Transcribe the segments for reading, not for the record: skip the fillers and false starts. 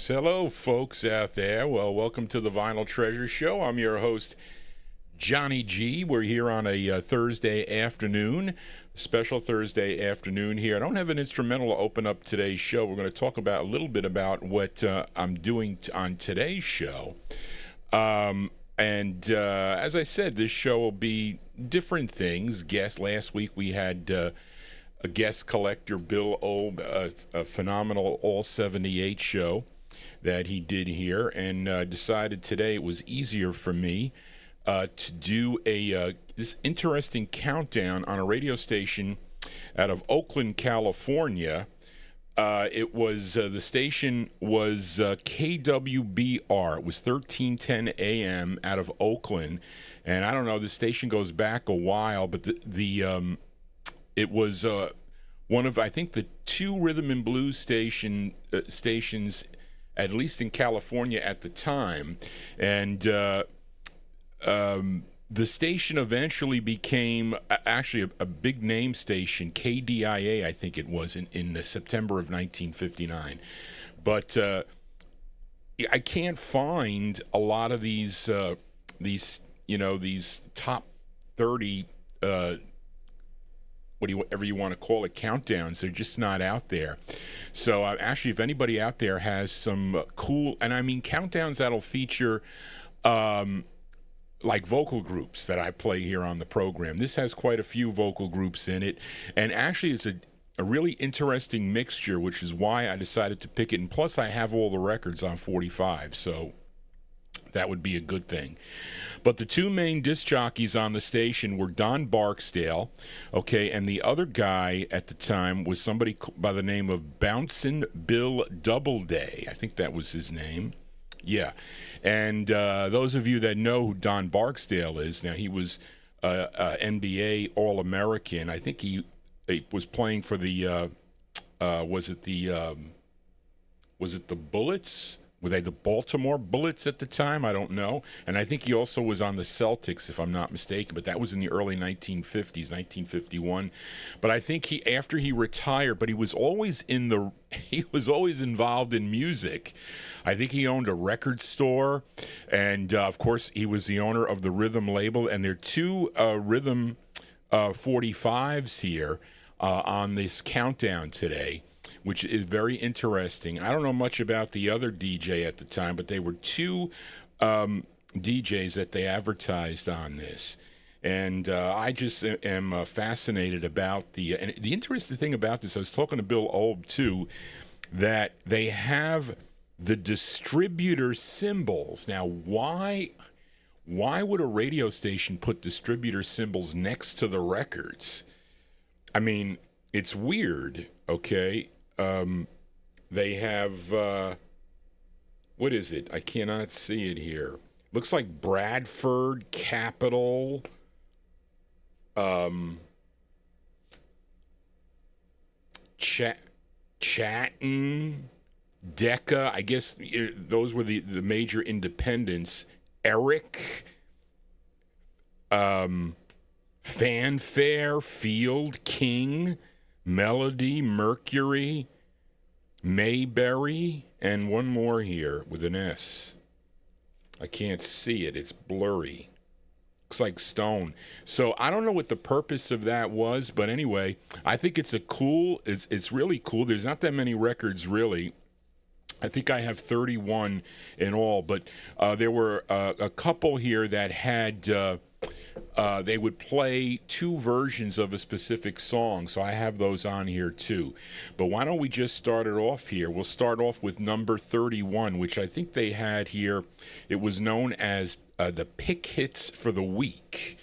Hello, folks out there. Well, welcome to the Vinyltreasure Show. I'm your host, Johnny G. We're here on a Thursday afternoon, special Thursday afternoon here. I don't have an instrumental to open up today's show. We're going to talk about a little bit about what I'm doing on today's show. As I said, this show will be different things. Last week we had a guest collector, Bill Obe, a phenomenal All 78 show that he did here, and decided today it was easier for me to do this interesting countdown on a radio station out of Oakland, California. It was the station was KWBR. It was 1310 AM out of Oakland, and I don't know. The station goes back a while, but it was one of, I think, the two rhythm and blues stations, at least in California at the time. And the station eventually became actually a big name station, KDIA, I think it was, in September of 1959. But I can't find a lot of these top 30 whatever you want to call it, countdowns. They're just not out there. So actually, if anybody out there has some cool, and I mean countdowns that'll feature like vocal groups that I play here on the program. This has quite a few vocal groups in it, and actually it's a really interesting mixture, which is why I decided to pick it. And plus, I have all the records on 45, so that would be a good thing. But the two main disc jockeys on the station were Don Barksdale, okay, and the other guy at the time was somebody by the name of Bouncin' Bill Doubleday. I think that was his name. Yeah. And those of you that know who Don Barksdale is, now he was NBA All-American. I think he was playing for the was it the Bullets? Were they the Baltimore Bullets at the time? I don't know. And I think he also was on the Celtics, if I'm not mistaken. But that was in the early 1950s, 1951. But I think after he retired, but he was always involved in music. I think he owned a record store, and of course he was the owner of the Rhythm label. And there are two Rhythm 45s here on this countdown today, which is very interesting. I don't know much about the other DJ at the time, but they were two DJs that they advertised on this. And I just am fascinated about and the interesting thing about this, I was talking to Bill Obe, too, that they have the distributor symbols. Now, why would a radio station put distributor symbols next to the records? I mean, it's weird, okay? They have, what is it? I cannot see it here. Looks like Bradford, Capitol, Chatton, Decca. I guess those were the major independents. Eric, Fanfare, Field, King, Melody, Mercury, Mayberry, and one more here with an S. I can't see it. It's blurry. Looks like Stone. So I don't know what the purpose of that was, but anyway, I think it's it's really cool. There's not that many records, really. I think I have 31 in all, but there were a couple here that had they would play two versions of a specific song, so I have those on here too. But why don't we just start it off here? We'll start off with number 31, which I think they had here. It was known as the Pick Hits for the Week.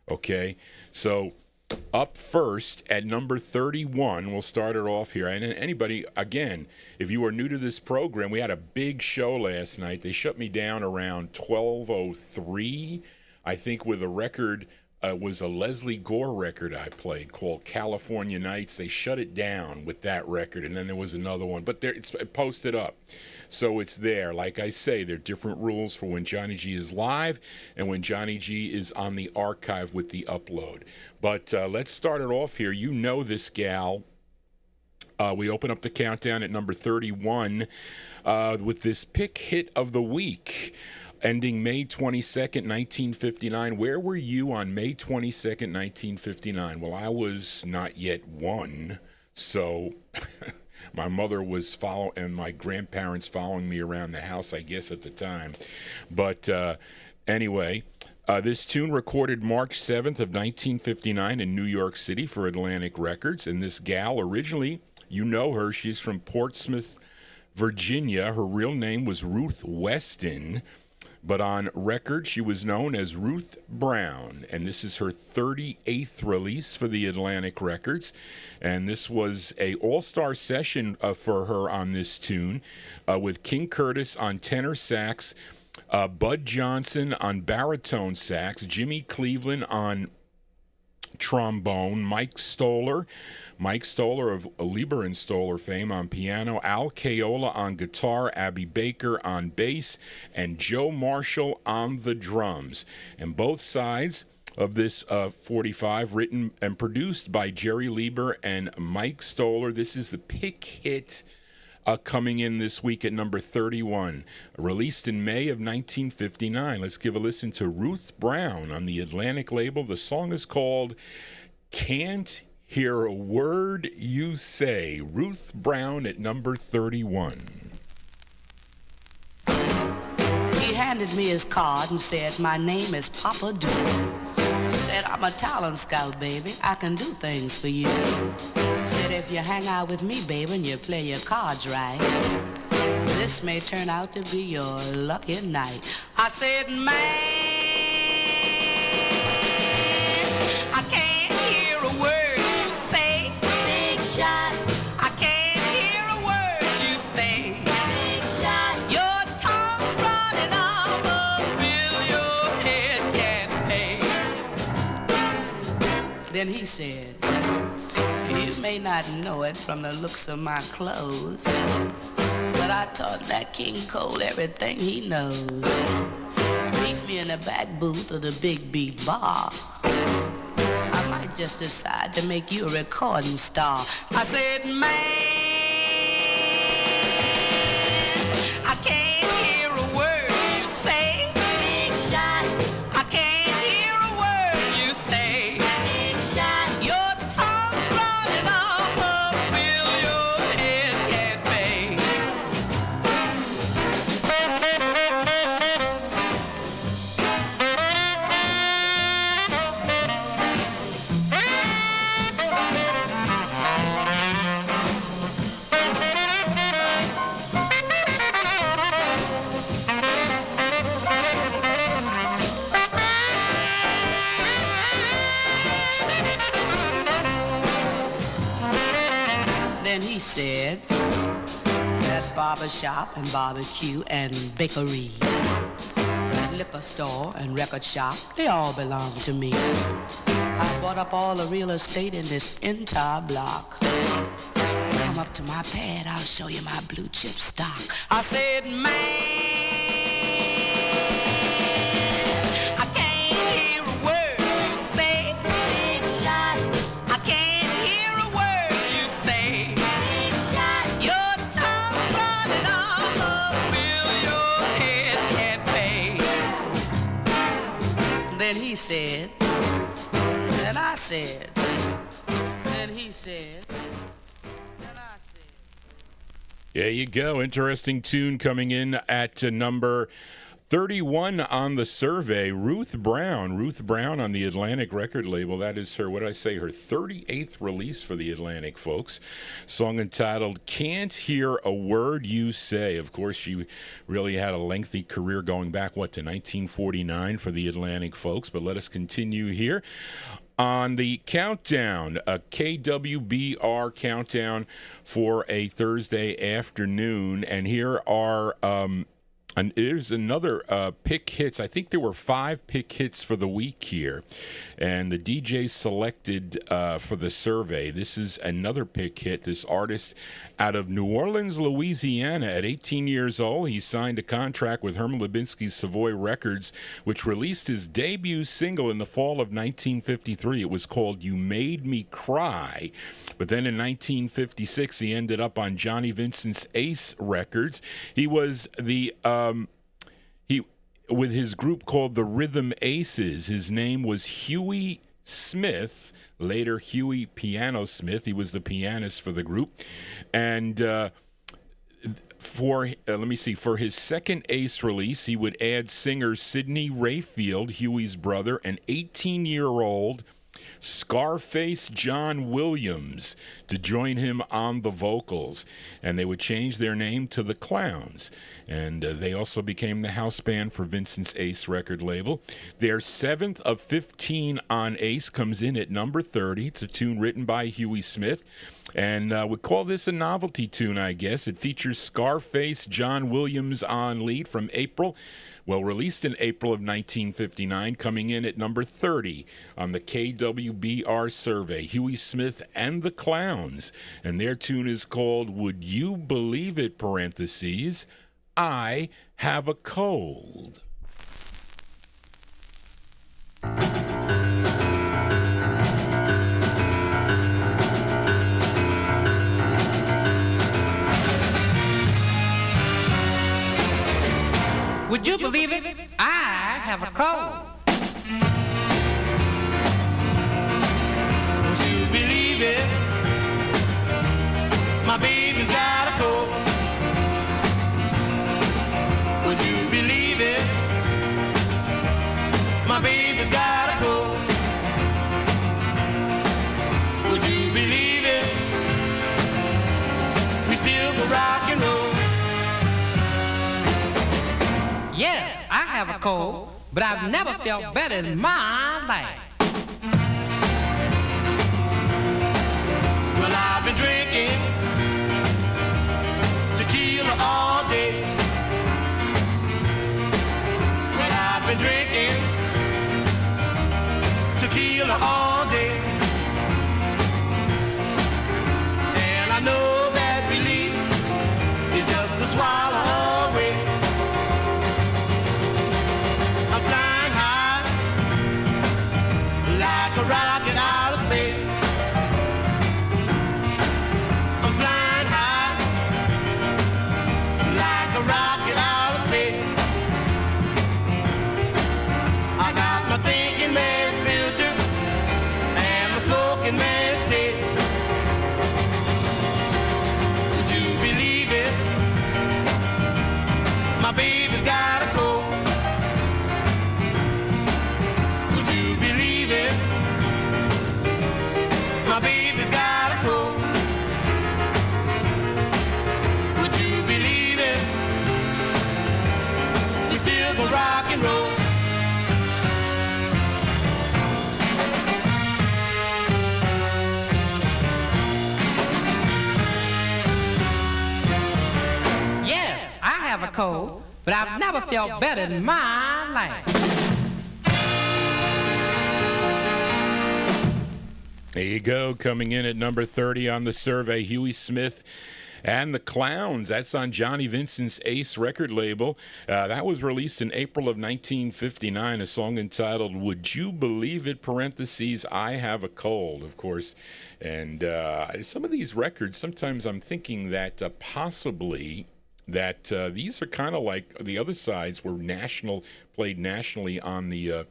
Okay, so up first at number 31, we'll start it off here. And anybody, again, if you are new to this program, we had a big show last night. They shut me down around 12:03, I think, with a record. Was a Leslie Gore record I played called California Nights. They shut it down with that record, and then there was another one. But it's posted up, so it's there. Like I say, there are different rules for when Johnny G is live and when Johnny G is on the archive with the upload. But let's start it off here. You know this gal. We open up the countdown at number 31 with this pick hit of the week, ending May 22nd, 1959. Where were you on May 22nd, 1959? Well, I was not yet one, so my mother was and my grandparents following me around the house, I guess, at the time. But anyway, this tune recorded March 7th of 1959 in New York City for Atlantic Records, and this gal originally, you know her, she's from Portsmouth, Virginia. Her real name was Ruth Weston, but on record she was known as Ruth Brown, and this is her 38th release for the Atlantic Records, and this was a all-star session for her on this tune, with King Curtis on tenor sax, Bud Johnson on baritone sax, Jimmy Cleveland on trombone, Mike Stoller of Lieber and Stoller fame on piano, Al Caiola on guitar, Abby Baker on bass, and Joe Marshall on the drums. And both sides of this 45, written and produced by Jerry Lieber and Mike Stoller. This is the pick hit coming in this week at number 31, released in May of 1959. Let's give a listen to Ruth Brown on the Atlantic label. The song is called Can't Hear a Word You Say. Ruth Brown at number 31. He handed me his card and said, "My name is Papa Doo." Said, "I'm a talent scout, baby. I can do things for you." Said, "If you hang out with me, baby, and you play your cards right, this may turn out to be your lucky night." I said, "Man, I can't hear a word you say. Big shot. I can't hear a word you say. Big shot. Your tongue's running off a bill your head can't pay." Then he said, "You may not know it from the looks of my clothes, but I taught that King Cole everything he knows. Meet me in the back booth of the Big Beat Bar. I might just decide to make you a recording star." I said, "Man, I can't hear a word you say. Big shot. I can't hear a word you say. Big shot. Your tongue's running off a bill your head can't pay." Then he said that barber shop and barbecue and bakery, that liquor store and record shop, they all belong to me. I bought up all the real estate in this entire block. Come up to my pad, I'll show you my blue chip stock. I said, "Man, I can't hear a word you say. Big shot. I can't hear a word you say. Big shot. Your tongue's running off a bill your head can't pay." Then he said, then I said, then he said, then I said. There you go. Interesting tune coming in at number 31 on the survey. Ruth Brown on the Atlantic record label. That is her, what did I say, her 38th release for the Atlantic, folks. Song entitled Can't Hear a Word You Say. Of course, she really had a lengthy career going back, to 1949 for the Atlantic, folks. But let us continue here on the countdown, a KWBR countdown for a Thursday afternoon. And here are And there's another pick hits. I think there were 5 pick hits for the week here. And the DJ selected for the survey. This is another pick hit. This artist out of New Orleans, Louisiana, at 18 years old, he signed a contract with Herman Lubinsky's Savoy Records, which released his debut single in the fall of 1953. It was called You Made Me Cry. But then in 1956, he ended up on Johnny Vincent's Ace Records. He was the with his group called the Rhythm Aces. His name was Huey Smith, later Huey Piano Smith. He was the pianist for the group. And for his second Ace release, he would add singer Sidney Rayfield, Huey's brother, an 18-year-old Scarface John Williams, to join him on the vocals, and they would change their name to the Clowns, and they also became the house band for Vincent's Ace record label. Their 7th of 15 on Ace comes in at number 30. It's a tune written by Huey Smith, and we call this a novelty tune, I guess. It features Scarface John Williams on lead from April. Well, released in April of 1959, coming in at number 30 on the KWBR survey, Huey Smith and the Clowns. And their tune is called Would You Believe It, parentheses, I Have a Cold. Would you believe it? I have a cold. Would you believe it? My baby's got a cold. Would you believe it? My baby's got a cold. Would you believe it? We still go rock and roll. Yes, I have a cold, but I've never felt better in my life. Well, I've been drinking tequila all day. Well, I've been drinking tequila all day. And I know that relief is just a swallow away. A rocket out of space. I'm flying high like a rocket out of space. I got my thinking man's filter and my smoking man's taste. Would you believe it? My baby's got a cold. Would you believe it? My baby's got a cold. Would you believe it? We still go rock and roll. Yes, I have a cold, but I've never felt better in my life. There you go, coming in at number 30 on the survey, Huey Smith and the Clowns. That's on Johnny Vincent's Ace record label. That was released in April of 1959, a song entitled Would You Believe It, parentheses, I Have a Cold, of course. And some of these records, sometimes I'm thinking that possibly that these are kind of like the other sides were played nationally on the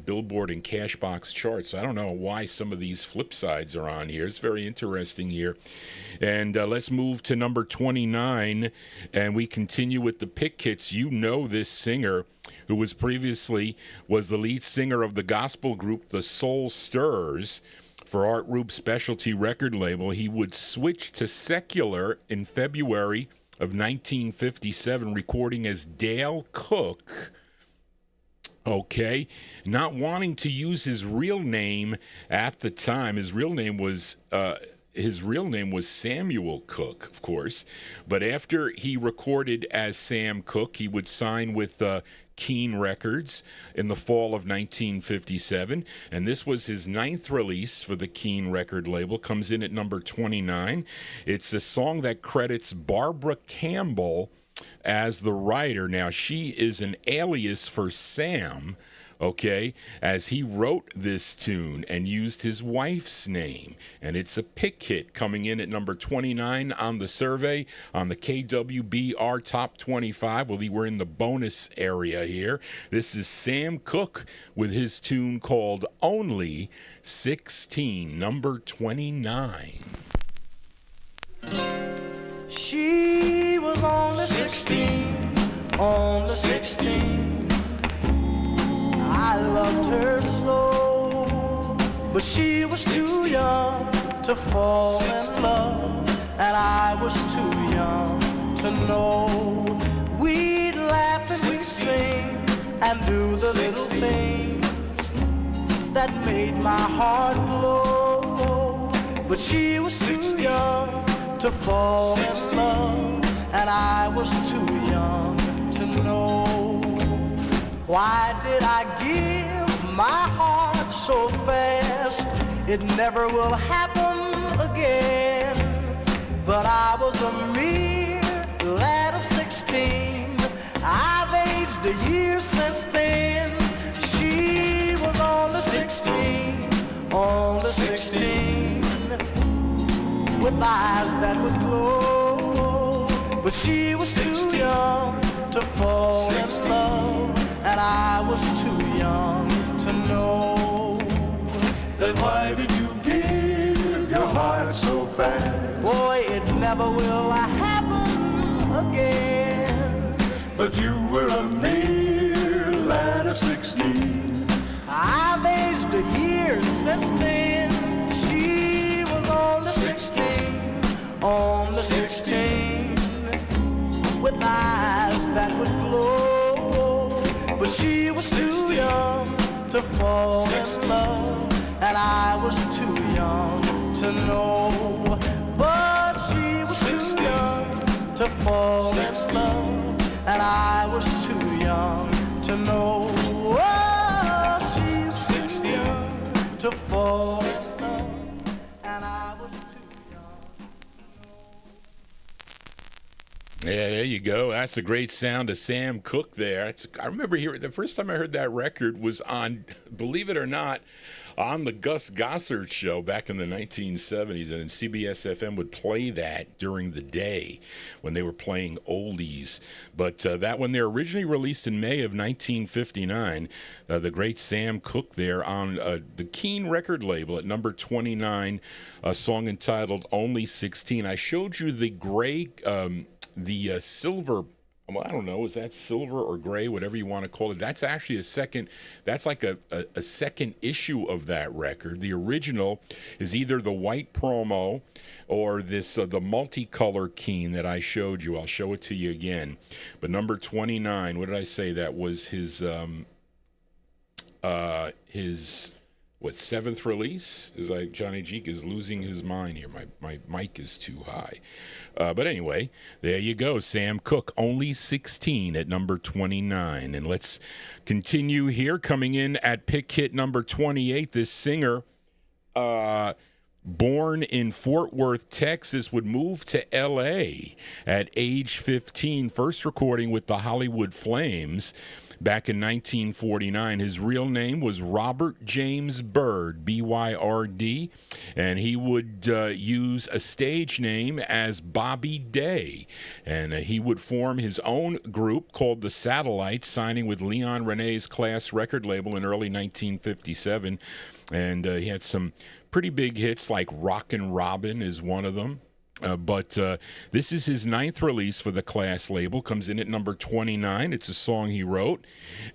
Billboard and Cashbox charts. So I don't know why some of these flip sides are on here. It's very interesting here. And let's move to number 29, and we continue with the pick hits. You know this singer, who was the lead singer of the gospel group The Soul Stirrers for Art Rupe's specialty record label. He would switch to secular in February of 1957, recording as Dale Cooke. Okay, not wanting to use his real name at the time. His real name was his real name was Samuel Cooke, of course. But after he recorded as Sam Cooke, he would sign with Keene Records in the fall of 1957, and this was his 9th release for the Keene record label. Comes in at number 29. It's a song that credits Barbara Campbell as the writer. Now, she is an alias for Sam, okay, as he wrote this tune and used his wife's name. And it's a pick hit, coming in at number 29 on the survey on the KWBR Top 25. Well, we're in the bonus area here. This is Sam Cooke with his tune called Only 16, number 29. She was only 16, only 16. I loved her so, but she was too young to fall in love, and I was too young to know. We'd laugh and we'd sing and do the little things that made my heart glow, but she was too young to fall in love, and I was too young to know. Why did I give my heart so fast? It never will happen again. But I was a mere lad of 16. I've aged a year since then. She was only 16, only 16, with eyes that would glow. But she was too young to fall in love, and I was too young to know. Then why did you give your heart so fast? Boy, it never will happen again. But you were a mere lad of 16. I've aged a year since then. She was only 16, only 16, with eyes that would glow. But she was too young to fall in love, and I was too young to know. But she was too young to fall in love, and I was too young to know. Oh, she was too young to fall in love, and I was too young to know. Yeah, there you go. That's the great sound of Sam Cooke there. I remember hearing the first time I heard that record was on, believe it or not, on the Gus Gossard show back in the 1970s, and CBS FM would play that during the day when they were playing oldies. But that one there, originally released in May of 1959, the great Sam Cooke there on the Keene record label at number 29, a song entitled Only 16. I showed you the gray, the silver, well, I don't know, is that silver or gray, whatever you want to call it? That's actually that's like a second issue of that record. The original is either the white promo or this the multicolor Keene that I showed you. I'll show it to you again. But number 29, what did I say? That was his seventh release? Is like Johnny G is losing his mind here. My mic is too high. But anyway, there you go. Sam Cooke, Only 16 at number 29. And let's continue here. Coming in at pick hit number 28, this singer, born in Fort Worth, Texas, would move to L.A. at age 15, first recording with the Hollywood Flames back in 1949. His real name was Robert James Byrd, B-Y-R-D, and he would use a stage name as Bobby Day. And he would form his own group called the Satellites, signing with Leon Renee's Class record label in early 1957. And he had some pretty big hits like Rockin' Robin is one of them. But this is his 9th release for the Class label. Comes in at number 29. It's a song he wrote.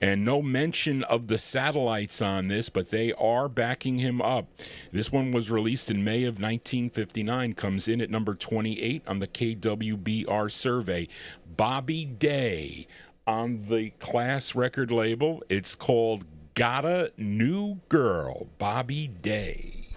And no mention of the Satellites on this, but they are backing him up. This one was released in May of 1959. Comes in at number 28 on the KWBR survey. Bobby Day on the Class record label. It's called Got a New Girl. Bobby Day.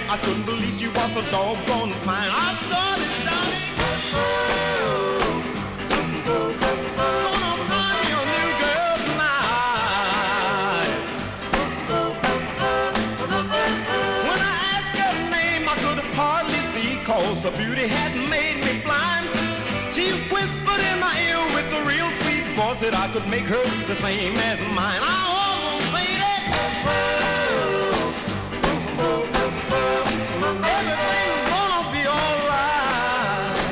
I couldn't believe she was so doggone fine. I started shouting, gonna find me a new girl tonight. When I asked her name, I could hardly see, 'cause her beauty had made me blind. She whispered in my ear with a real sweet voice that I could make her the same as mine. I almost made it. Everything's gonna be alright.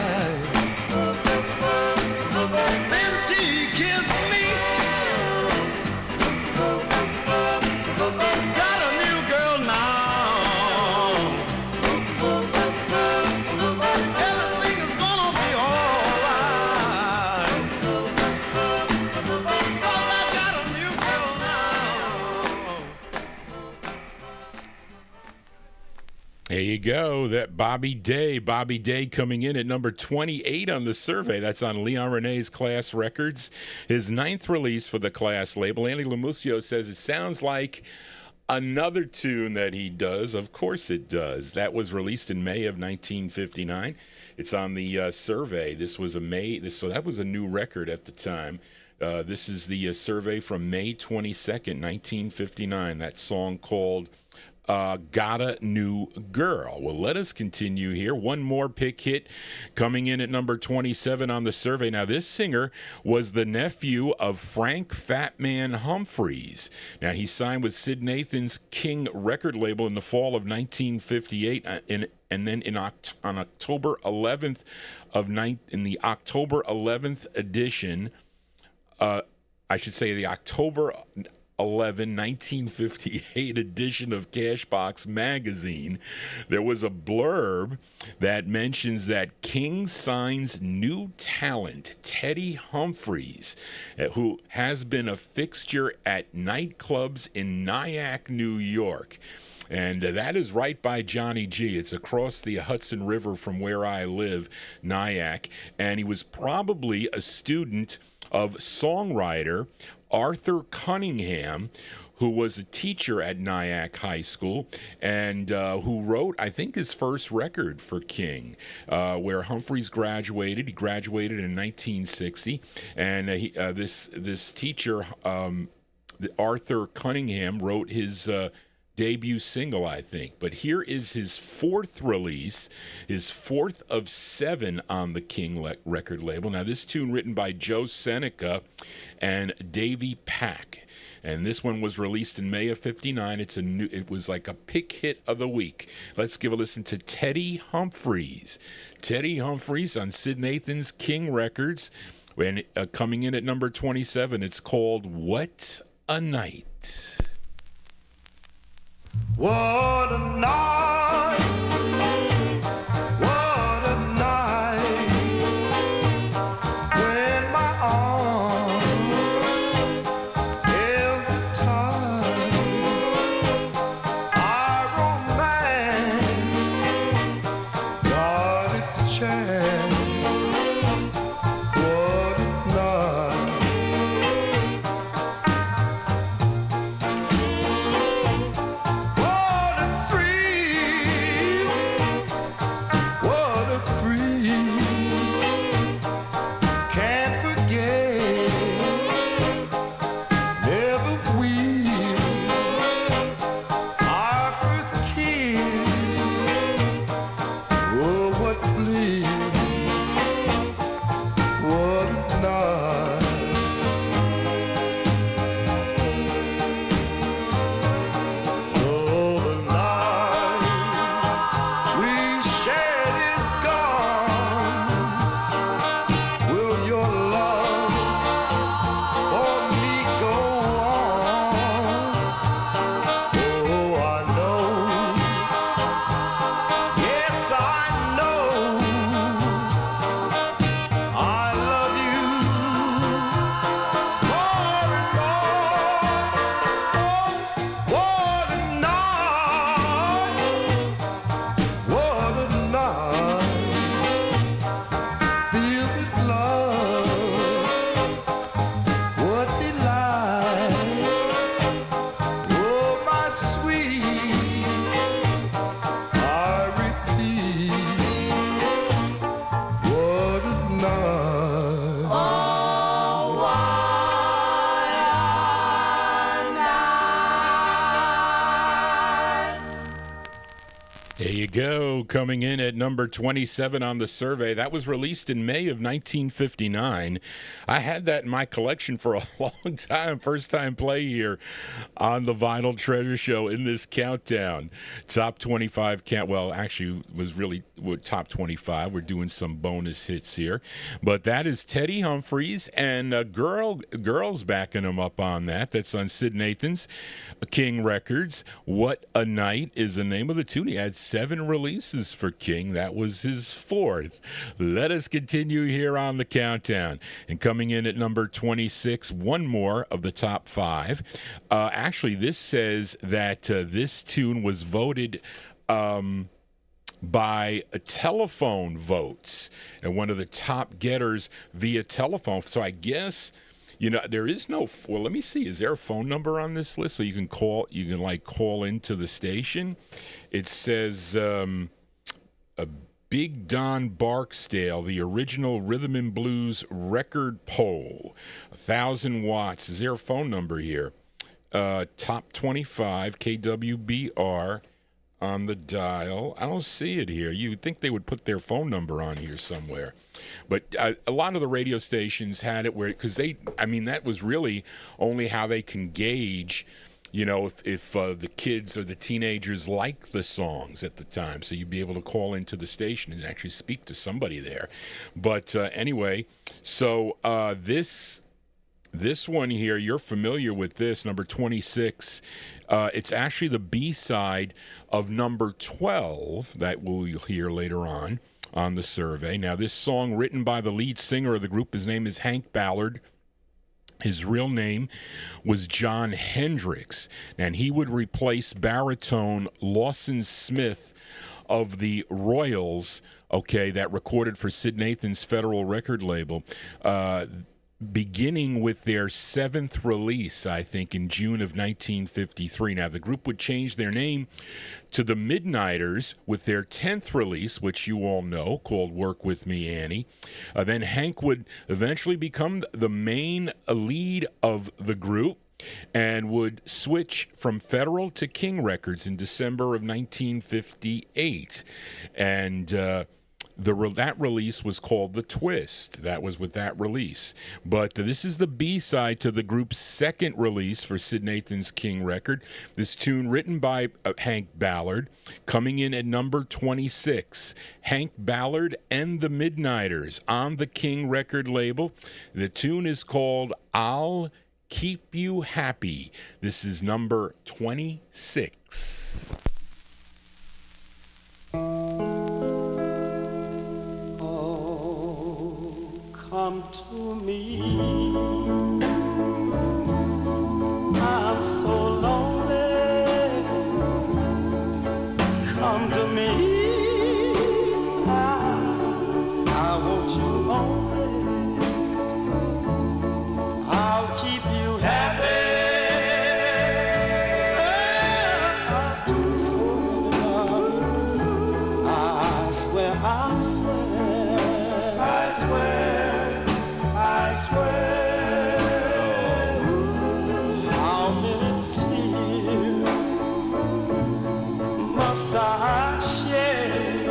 Then she kissed me. Got a new girl now. Everything is gonna be alright. 'Cause I got a new girl now. There you go. That Bobby Day coming in at number 28 on the survey. That's on Leon Renee's Class Records, his 9th release for the Class label. Andy Lamusio says it sounds like another tune that he does. Of course it does. That was released in May of 1959. It's on the survey. So that was a new record at the time. This is the survey from May 22nd, 1959. That song called Got a New Girl. Well, let us continue here. One more pick hit coming in at number 27 on the survey. Now, this singer was the nephew of Frank Fatman Humphries. Now, he signed with Sid Nathan's King record label in the fall of 1958, and then on October 11th in the October 11th edition, I should say the October 1958 edition of Cashbox magazine, there was a blurb that mentions that King signs new talent, Teddy Humphries, who has been a fixture at nightclubs in Nyack, New York. And that is right by Johnny G. It's across the Hudson River from where I live, Nyack. And he was probably a student of songwriter Arthur Cunningham, who was a teacher at Nyack High School and who wrote, I think, his first record for King, where Humphries graduated. He graduated in 1960, and this teacher, Arthur Cunningham, wrote his debut single, I think. But here is his 4th release, his 4th of 7 on the King record label. Now, this tune written by Joe Seneca and Davy Pack. And this one was released in May of 59. It was like a pick hit of the week. Let's give a listen to Teddy Humphries. Teddy Humphries on Sid Nathan's King Records. And coming in at number 27, it's called What a Night. What a night, what a night, when my arms held you tight, our romance got its chance. What a night. Oh, There you go, coming in at number 27 on the survey. That was released in May of 1959. I had that in my collection for a long time. First time play here on the Vinyltreasure Show in this countdown. Top 25 count. Well, actually, was really top 25. We're doing some bonus hits here. But that is Teddy Humphries and girls backing him up on that. That's on Sid Nathan's King Records. What a Night is the name of the tune. He had 7 releases for King. That was his 4th. Let us continue here on the countdown. And coming in at number 26, one more of the top 5. Actually, this says that this tune was voted by telephone votes and one of the top getters via telephone. So I guess, you know, there is no, well, let me see. Is there a phone number on this list so you can call into the station? It says a Big Don Barksdale, the original Rhythm and Blues record poll, 1,000 watts. Is there a phone number here? Top 25, KWBR on the dial. I don't see it here. You would think they would put their phone number on here somewhere. But a lot of the radio stations had it where, because that was really only how they can gauge, you know, if the kids or the teenagers like the songs at the time. So you'd be able to call into the station and actually speak to somebody there. But anyway, so this one here, you're familiar with this, number 26. It's actually the B-side of number 12 that we'll hear later on the survey. Now, this song written by the lead singer of the group, his name is Hank Ballard. His real name was John Hendris, and he would replace baritone Lawson Smith of the Royals, that recorded for Sid Nathan's Federal record label, beginning with their 7th release, I think, in June of 1953. Now, the group would change their name to the Midnighters with their 10th release, which you all know, called Work With Me, Annie. Then Hank would eventually become the main lead of the group and would switch from Federal to King Records in December of 1958. And that release was called The Twist. That was with that release. But this is the B-side to the group's 2nd release for Sid Nathan's King record. This tune written by Hank Ballard, coming in at number 26. Hank Ballard and the Midnighters on the King record label. The tune is called I'll Keep You Happy. This is number 26. Come to me, I'm so lonely. Come to me, I want you only. I'll keep you happy. I swear, I swear, I swear. How many tears must I shed?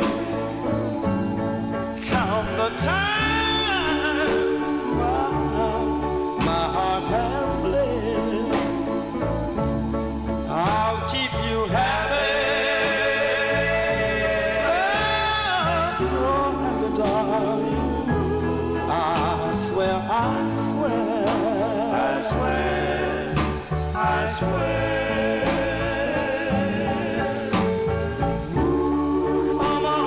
Count the times my heart has bled. I'll keep you happy. So darling, I swear, I swear, I swear, I swear. Come on,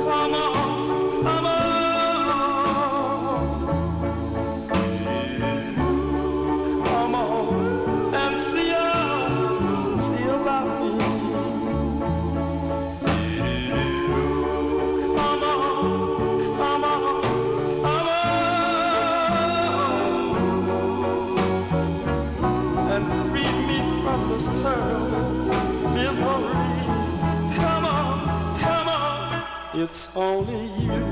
come on, come on. Come on and see about me. Come on, come on. This terrible misery. Come on, it's only you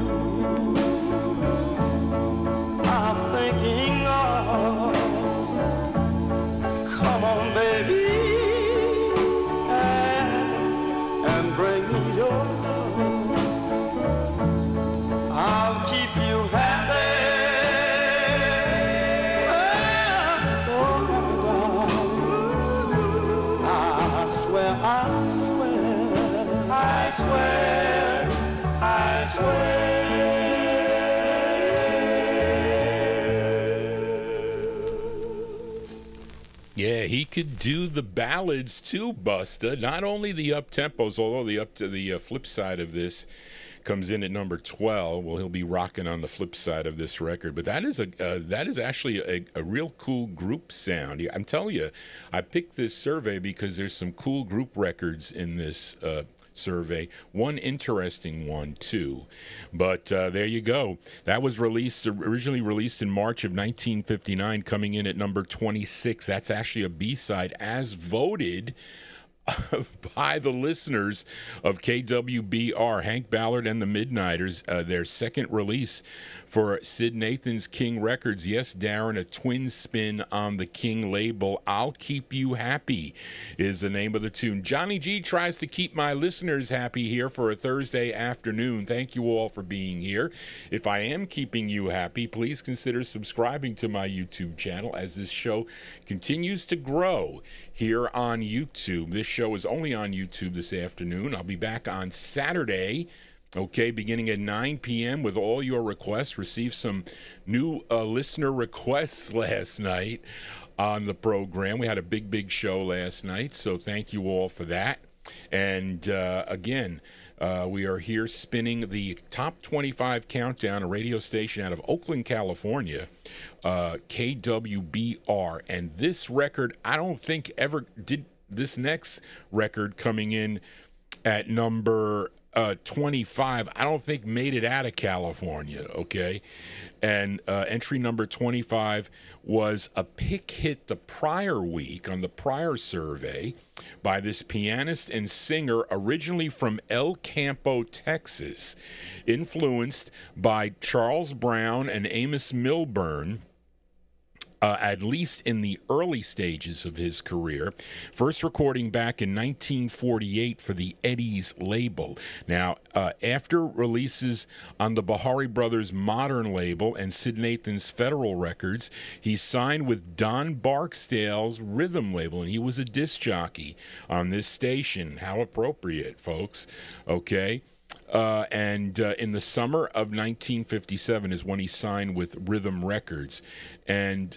I'm thinking of. Come on, baby, and break swell. Yeah, he could do the ballads too, Busta. Not only the up-tempos, although the flip side of this comes in at number 12. Well, he'll be rocking on the flip side of this record. But that is actually a real cool group sound. I'm telling you, I picked this survey because there's some cool group records in this survey. One interesting one too. But there you go. That was originally released in March of 1959, coming in at number 26. That's actually a B-side as voted by the listeners of KWBR, Hank Ballard and the Midnighters, their second release for Sid Nathan's King Records. Yes, Darren, a twin spin on the King label. I'll Keep You Happy is the name of the tune. Johnny G tries to keep my listeners happy here for a Thursday afternoon. Thank you all for being here. If I am keeping you happy, please consider subscribing to my YouTube channel as this show continues to grow here on YouTube. This show is only on YouTube this afternoon. I'll be back on Saturday, beginning at 9 p.m. with all your requests. Received some new listener requests last night on the program. We had a big show last night, so thank you all for that. And again, we are here spinning the Top 25 Countdown, a radio station out of Oakland, California, KWBR. And this record, I don't think ever did. This next record coming in at number 25, I don't think made it out of California, okay? And entry number 25 was a pick hit the prior week on the prior survey by this pianist and singer originally from El Campo, Texas, influenced by Charles Brown and Amos Milburn, at least in the early stages of his career, first recording back in 1948 for the Eddie's label. Now, after releases on the Bahari Brothers' Modern label and Sid Nathan's Federal Records, he signed with Don Barksdale's Rhythm label, and he was a disc jockey on this station. How appropriate, folks. Okay. And in the summer of 1957 is when he signed with Rhythm Records. And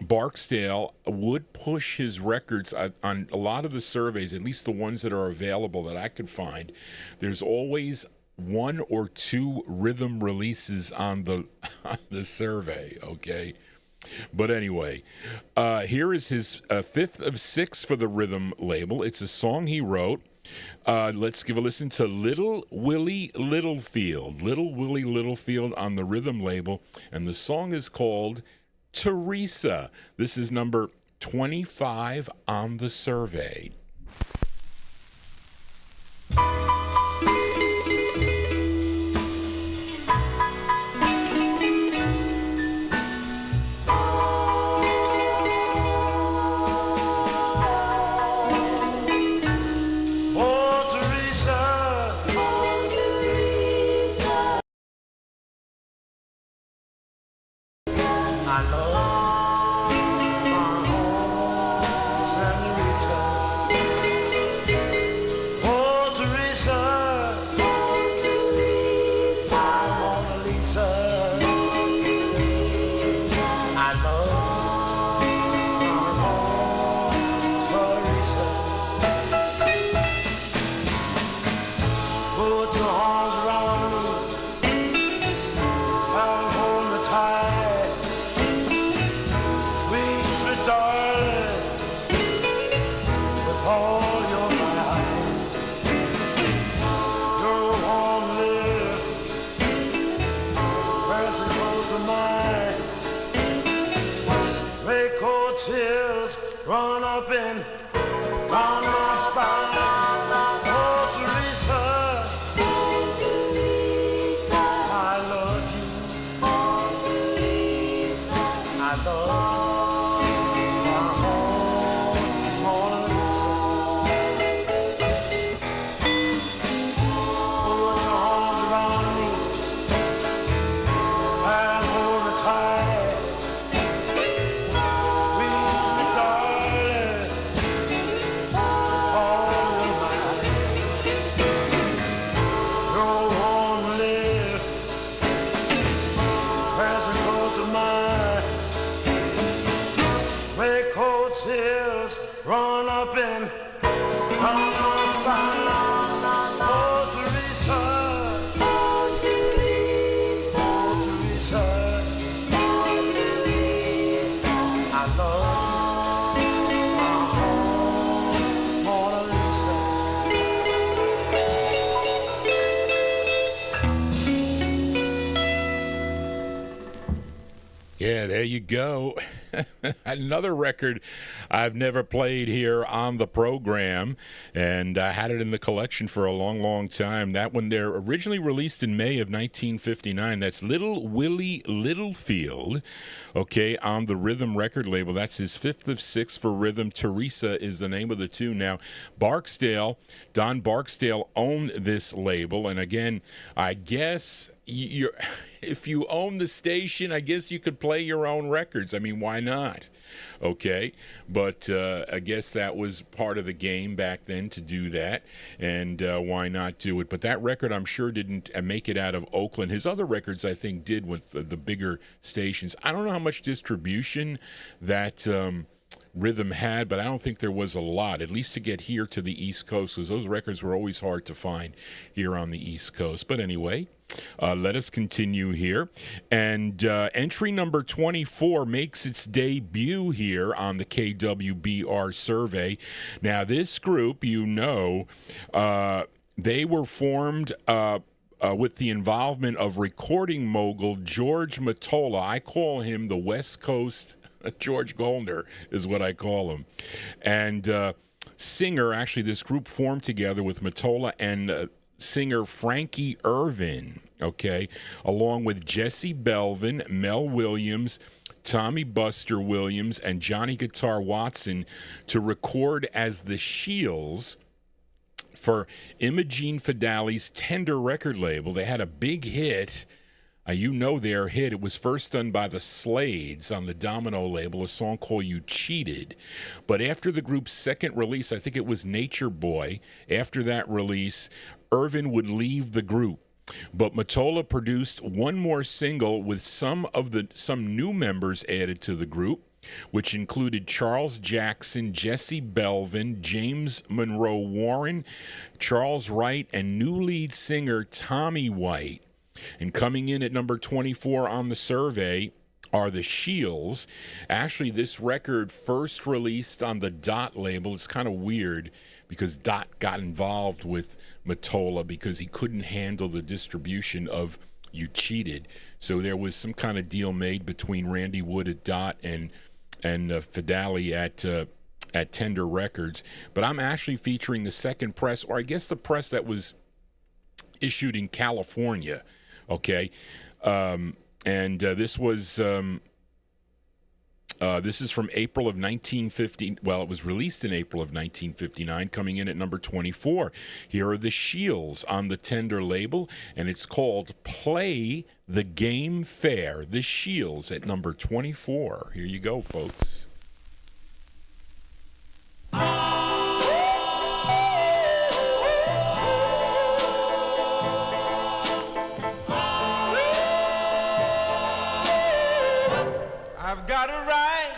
Barksdale would push his records on a lot of the surveys, at least the ones that are available that I could find. There's always one or two rhythm releases on the survey, okay? But anyway, here is his fifth of six for the Rhythm label. It's a song he wrote. Let's give a listen to Little Willie Littlefield. Little Willie Littlefield on the Rhythm label. And the song is called Teresa. This is number 25 on the survey. Yeah, there you go. Another record I've never played here on the program, and I had it in the collection for a long, long time. That one there, originally released in May of 1959. That's Little Willie Littlefield, okay, on the Rhythm record label. That's his fifth of six for Rhythm. Teresa is the name of the tune. Now, Don Barksdale owned this label, and again, I guess if you own the station, I guess you could play your own records. I mean, why not? Okay, but I guess that was part of the game back then to do that, and why not do it? But that record, I'm sure, didn't make it out of Oakland. His other records, I think, did with the bigger stations. I don't know how much distribution that Rhythm had, but I don't think there was a lot, at least to get here to the East Coast, because those records were always hard to find here on the East Coast. But anyway, let us continue here. And entry number 24 makes its debut here on the KWBR survey. Now, this group, they were formed with the involvement of recording mogul George Mottola. I call him the West Coast George Goldner is what I call him. And singer, actually, this group formed together with Mottola and singer Frankie Irvin, okay, along with Jesse Belvin, Mel Williams, Tommy Buster Williams, and Johnny Guitar Watson to record as the Shields for Imogene Fidali's Tender record label. They had a big hit. Their hit. It was first done by the Slades on the Domino label, a song called You Cheated. But after the group's second release, I think it was Nature Boy, after that release, Irvin would leave the group. But Mottola produced one more single with some new members added to the group, which included Charles Jackson, Jesse Belvin, James Monroe Warren, Charles Wright, and new lead singer Tommy White. And coming in at number 24 on the survey are the Shields. Actually, this record first released on the Dot label. It's kind of weird because Dot got involved with Mottola because he couldn't handle the distribution of You Cheated. So there was some kind of deal made between Randy Wood at Dot and Fidali at Tender Records. But I'm actually featuring the second press, or I guess the press that was issued in California. Okay, this was this is from April of 1950. Well, it was released in April of 1959, coming in at number 24. Here are the Shields on the Tender label, and it's called Play the Game Fair. The Shields at number 24. Here you go, folks. I've got a right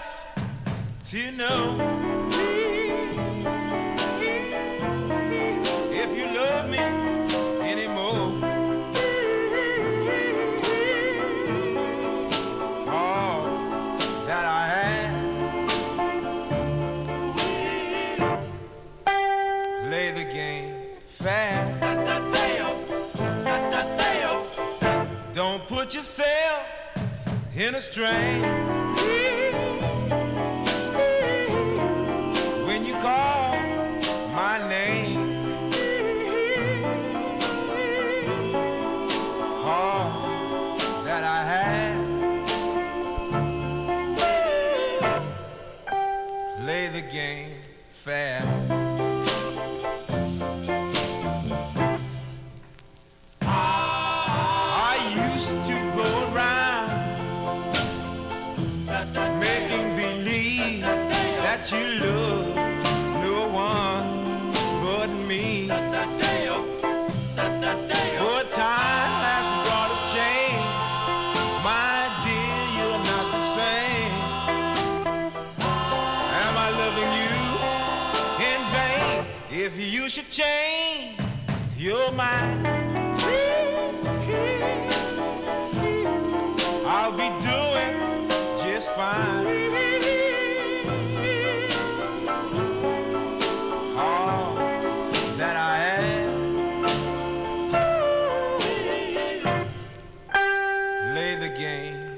to know if you love me anymore. All that I have, play the game fair. Don't put yourself in a strain. When you call my name, all that I have, play the game fair. I used to go around making believe that you love no one but me. But time has brought a change, my dear, you're not the same. Am I loving you in vain? If you should change your mind, I'll be doing just fine. All that I have, play the game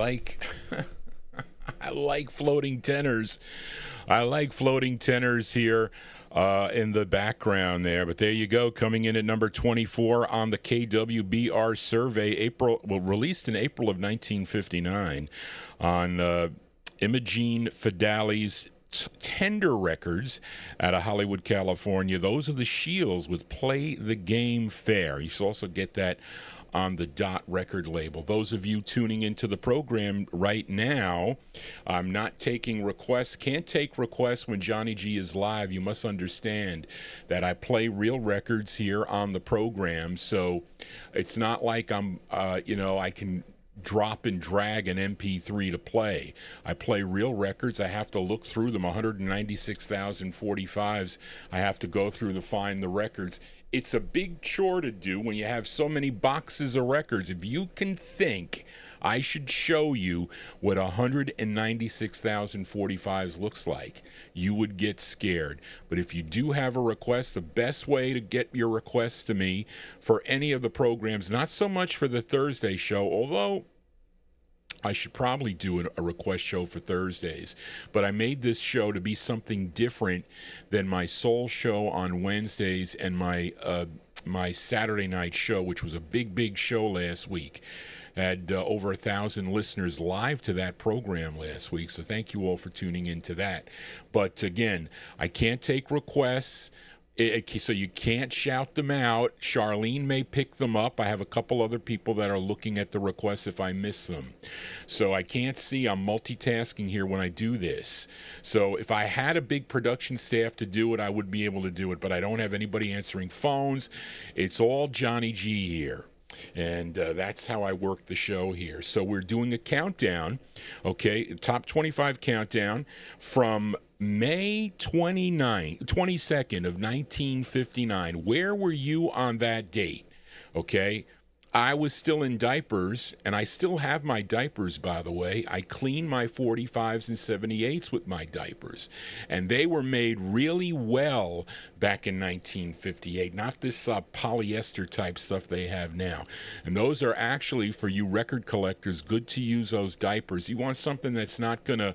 like I like floating tenors. I like floating tenors here in the background there. But there you go, coming in at number 24 on the KWBR survey, released in April of 1959 on Imogene Fidali's Tender Records out of Hollywood, California. Those are the Shields with Play the Game Fair. You should also get that on the Dot record label. Those of you tuning into the program right now, I'm not taking requests. Can't take requests when Johnny G is live. You must understand that I play real records here on the program, so it's not like I'm, I can drop and drag an MP3 to play. I play real records. I have to look through them. 196,045s. I have to go through to find the records. It's a big chore to do when you have so many boxes of records. If you can think I should show you what 196,045s looks like, you would get scared. But if you do have a request, the best way to get your request to me for any of the programs, not so much for the Thursday show, although I should probably do a request show for Thursdays, but I made this show to be something different than my soul show on Wednesdays and my Saturday night show, which was a big show last week. Had over 1,000 listeners live to that program last week, so thank you all for tuning into that. But again, I can't take requests. So you can't shout them out. Charlene may pick them up. I have a couple other people that are looking at the requests if I miss them. So I can't see. I'm multitasking here when I do this. So if I had a big production staff to do it, I would be able to do it. But I don't have anybody answering phones. It's all Johnny G here. And that's how I work the show here. So we're doing a countdown, okay, top 25 countdown from May 22nd of 1959. Where were you on that date? Okay, I was still in diapers, and I still have my diapers, by the way. I clean my 45s and 78s with my diapers, and they were made really well back in 1958, not this polyester type stuff they have now. And those are actually, for you record collectors, good to use those diapers. You want something that's not going to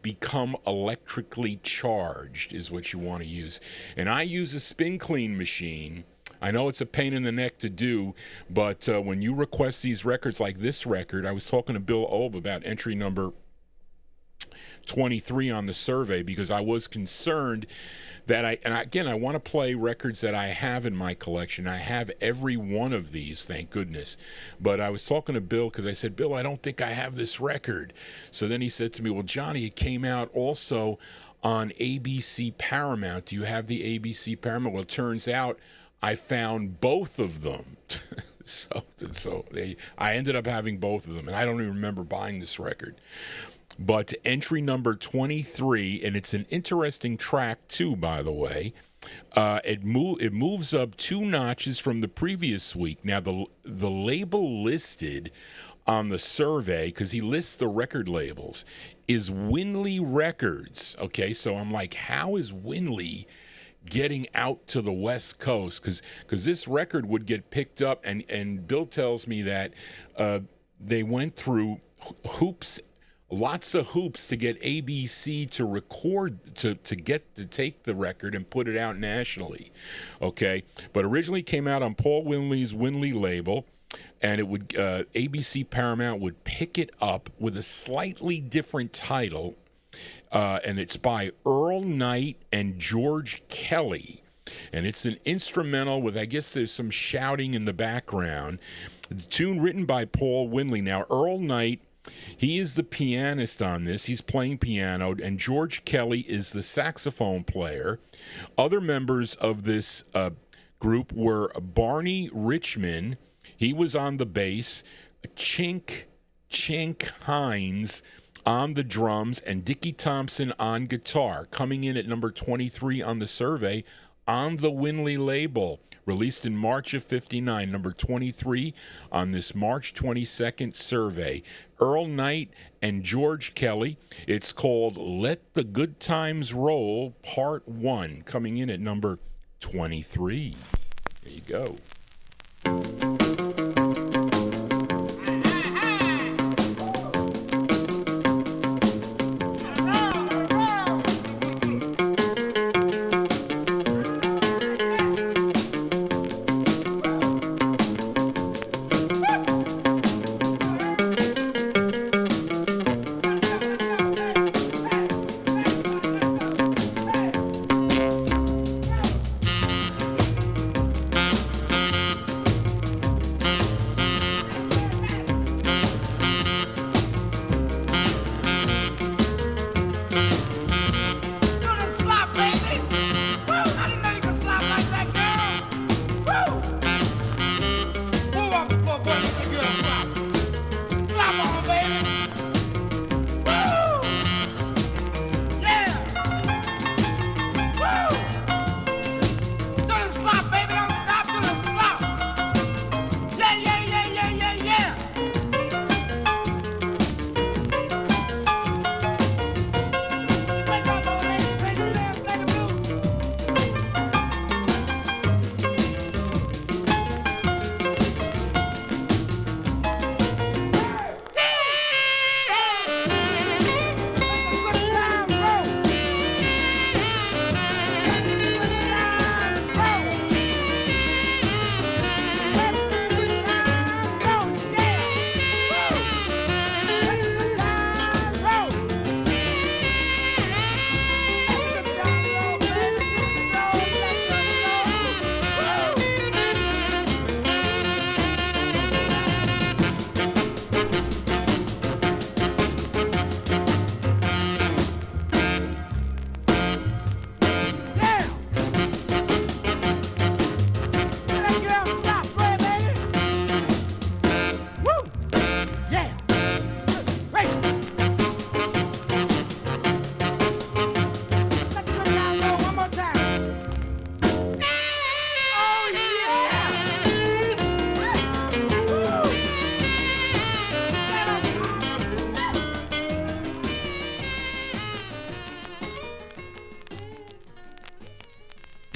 become electrically charged is what you want to use. And I use a spin clean machine. I know it's a pain in the neck to do, but when you request these records like this record, I was talking to Bill Obe about entry number 23 on the survey because I was concerned that I want to play records that I have in my collection. I have every one of these, thank goodness. But I was talking to Bill because I said, Bill, I don't think I have this record. So then he said to me, well, Johnny, it came out also on ABC Paramount. Do you have the ABC Paramount? Well, it turns out I found both of them. I ended up having both of them, and I don't even remember buying this record. But entry number 23, and it's an interesting track too, by the way. It moves up 2 notches from the previous week. Now, the label listed on the survey, because he lists the record labels, is Winley Records. Okay, so I'm like, how is Winley getting out to the West Coast? Because this record would get picked up, and Bill tells me that they went through lots of hoops to get ABC to record, to take the record and put it out nationally. Okay, but originally came out on Paul Winley's Winley label, and it would ABC Paramount would pick it up with a slightly different title. And it's by Earl Knight and George Kelly. And it's an instrumental with, I guess there's some shouting in the background. The tune written by Paul Winley. Now, Earl Knight, he is the pianist on this. He's playing piano. And George Kelly is the saxophone player. Other members of this group were Barney Richmond. He was on the bass. Chink Hines on the drums, and Dickie Thompson on guitar. Coming in at number 23 on the survey on the Winley label, released in March of 59, number 23 on this March 22nd survey. Earl Knight and George Kelly. It's called Let the Good Times Roll, Part 1, coming in at number 23. There you go.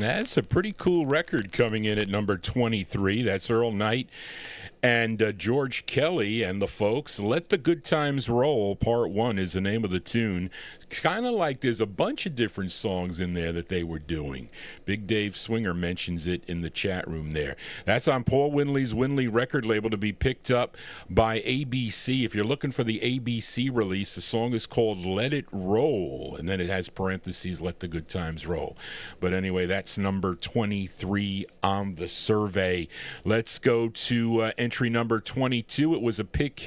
That's a pretty cool record coming in at number 23. That's Earl Knight and George Kelly and the Folks. Let the Good Times Roll, Part 1 is the name of the tune. It's kind of like there's a bunch of different songs in there that they were doing. Big Dave Swinger mentions it in the chat room there. That's on Paul Winley's Winley record label to be picked up by ABC. If you're looking for the ABC release, the song is called Let It Roll, and then it has parentheses, Let the Good Times Roll. But anyway, that's number 23 on the survey. Let's go to entry number 22. It was a pick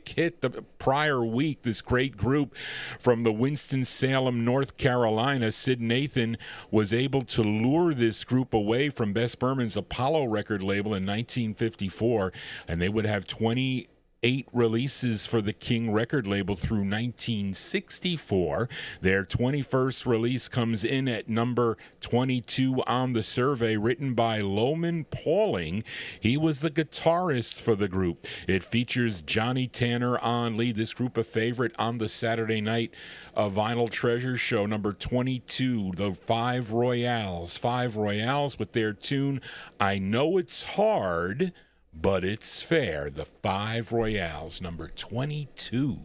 hit the prior week. This great group from the Winston-Salem, North Carolina, Sid Nathan, was able to lure this group away from Bess Berman's Apollo record label in 1954, and they would have 28 releases for the King record label through 1964. Their 21st release comes in at number 22 on the survey, written by Loman Pauling. He was the guitarist for the group. It features Johnny Tanner on lead. This group a favorite on the Saturday night Vinyltreasure show. Number 22, the Five Royales. Five Royales with their tune, I Know It's Hard, But It's Fair. The Five Royales, number 22.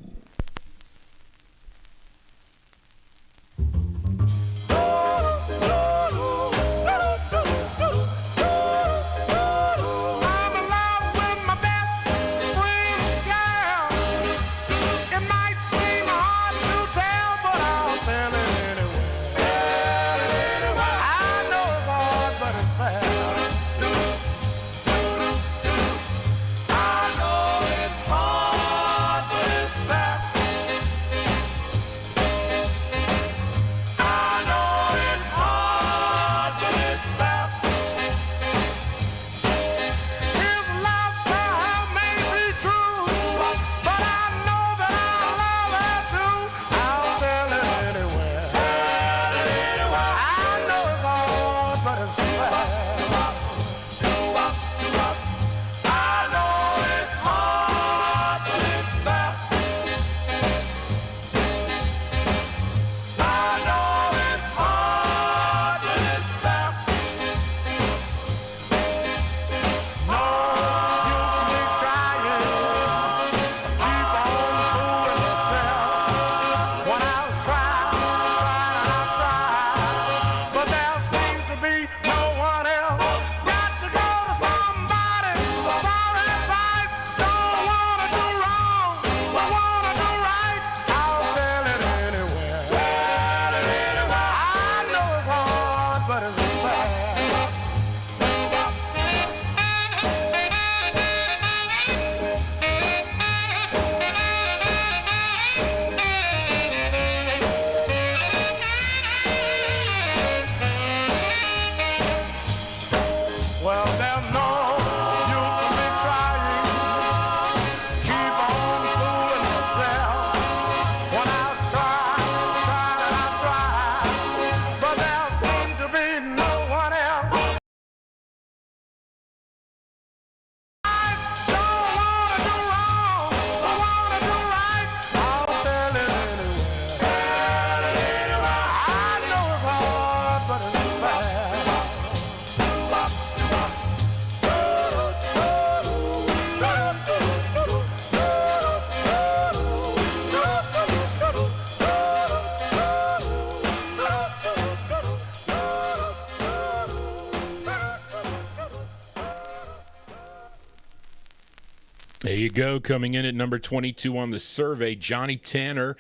There you go. Coming in at number 22 on the survey, Johnny Tanner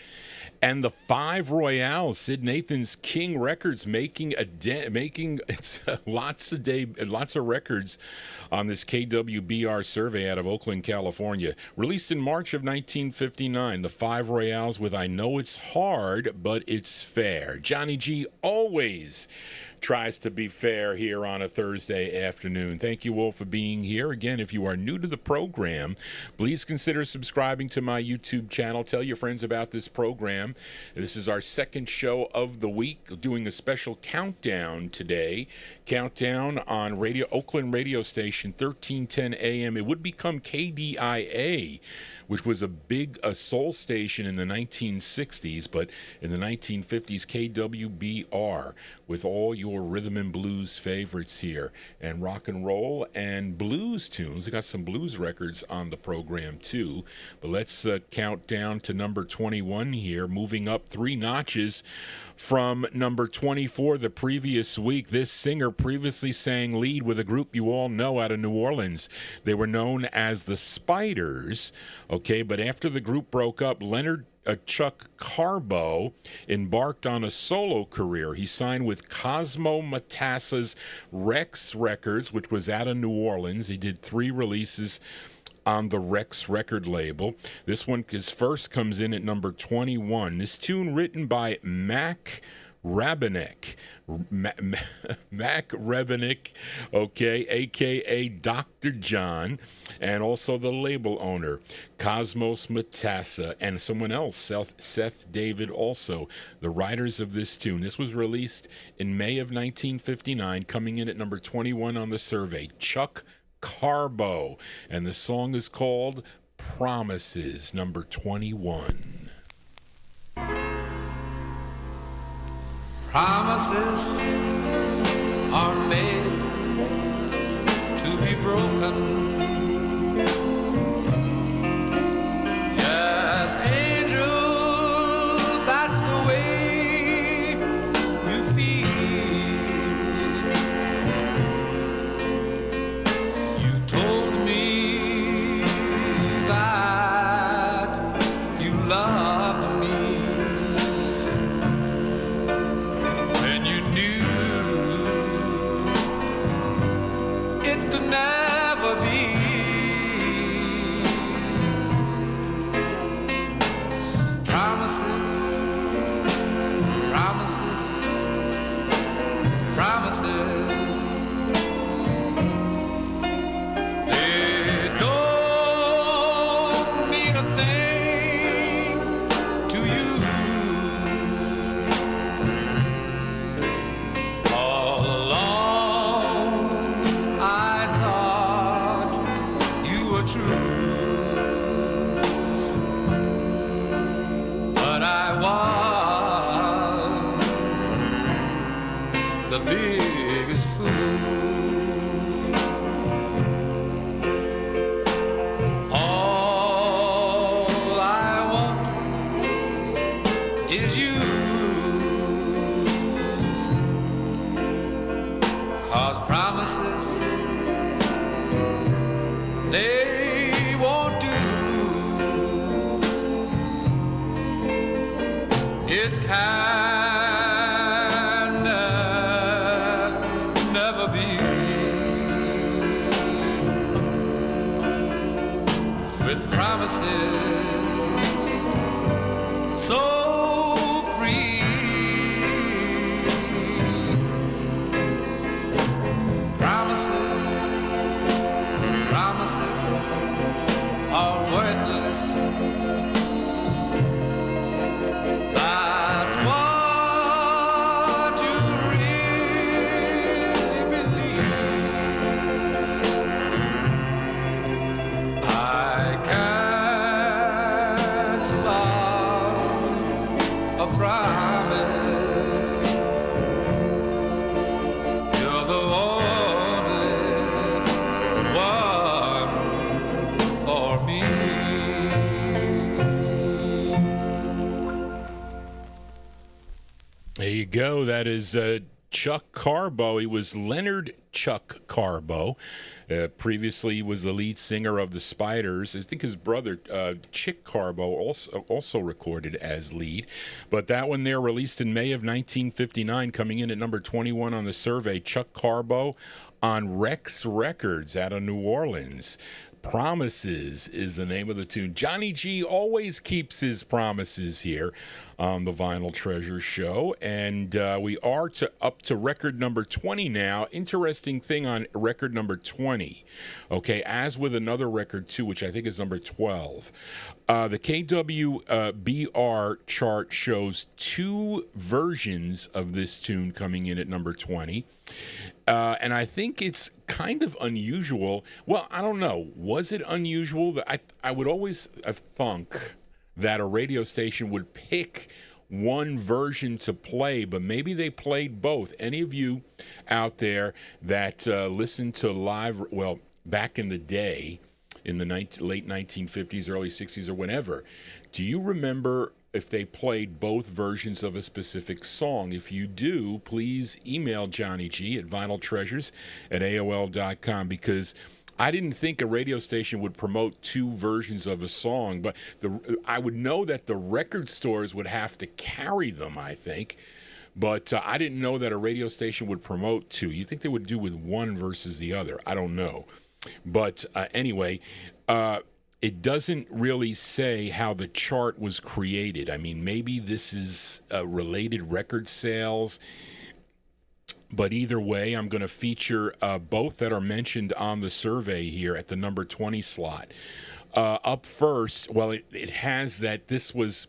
and the Five Royales. Sid Nathan's King Records making lots of records on this KWBR survey out of Oakland, California. Released in March of 1959, the Five Royales with I Know It's Hard, But It's Fair. Johnny G always tries to be fair here on a Thursday afternoon. Thank you all for being here. Again, if you are new to the program, please consider subscribing to my YouTube channel. Tell your friends about this program. This is our second show of the week, doing a special countdown today. Countdown on Oakland radio station 1310 AM. It would become KDIA, which was a soul station in the 1960s, but in the 1950s, KWBR, with all your your rhythm and blues favorites here, and rock and roll and blues tunes. We got some blues records on the program too, but let's count down to number 21 here, moving up 3 notches from number 24 the previous week. This singer previously sang lead with a group you all know out of New Orleans. They were known as the Spiders, okay, but after the group broke up, Chuck Carbo embarked on a solo career. He signed with Cosmo Matassa's Rex Records, which was out of New Orleans. He did 3 releases on the Rex record label. This one, his first, comes in at number 21. This tune written by Mac Rabenik, okay, a.k.a. Dr. John, and also the label owner, Cosmos Matassa, and someone else, Seth David, also the writers of this tune. This was released in May of 1959, coming in at number 21 on the survey, Chuck Carbo, and the song is called Promises, number 21. Promises are made to be broken. Yes, angel, that's the way you feel. You told me that you loved me. Never be. Promises, promises, promises. They don't mean a thing to you. All along true, but I was the biggest fool. All I want is you, 'cause promises, they won't do. It can never be. With promises so free, promises are worthless. That's what you really believe. I can't love a promise. You're the only one for me. There you go. That is Chuck Carbo. He was Leonard Chuck Carbo. Previously, he was the lead singer of the Spiders. I think his brother, Chick Carbo, also recorded as lead. But that one there, released in May of 1959, coming in at number 21 on the survey, Chuck Carbo on Rex Records out of New Orleans. Promises is the name of the tune. Johnny G always keeps his promises here on the Vinyltreasure show, and we are up to record number 20 now. Interesting thing on record number 20, okay, as with another record too, which I think is number 12. The KWBR chart shows 2 versions of this tune coming in at number 20. And I think it's kind of unusual. Well, I don't know. Was it unusual? I would always thunk that a radio station would pick one version to play, but maybe they played both. Any of you out there that listened to live, well, back in the day, in the late 1950s, early 60s, or whenever, do you remember if they played both versions of a specific song? If you do, please email Johnny G at Vinyltreasures at AOL.com, because I didn't think a radio station would promote two versions of a song, but I would know that the record stores would have to carry them, I think. But I didn't know that a radio station would promote two. You think they would do with one versus the other? I don't know. But anyway, it doesn't really say how the chart was created. I mean, maybe this is related record sales. But either way, I'm going to feature both that are mentioned on the survey here at the number 20 slot. Up first, well, it has that this was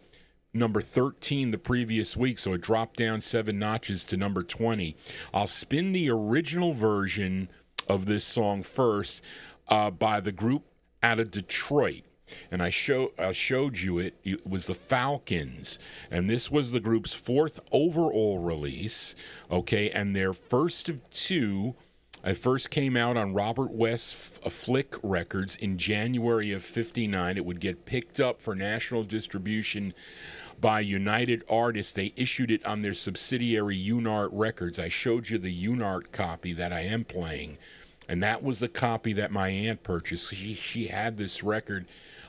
number 13 the previous week, so it dropped down 7 notches to number 20. I'll spin the original version of this song first by the group out of Detroit. And I showed you it. It was the Falcons, and this was the group's 4th overall release, okay, and their first of two. It first came out on Robert West's Flick Records in January of '59. It would get picked up for national distribution by United Artists. They issued it on their subsidiary Unart Records. I showed you the Unart copy that I am playing, and that was the copy that my aunt purchased. She had this record.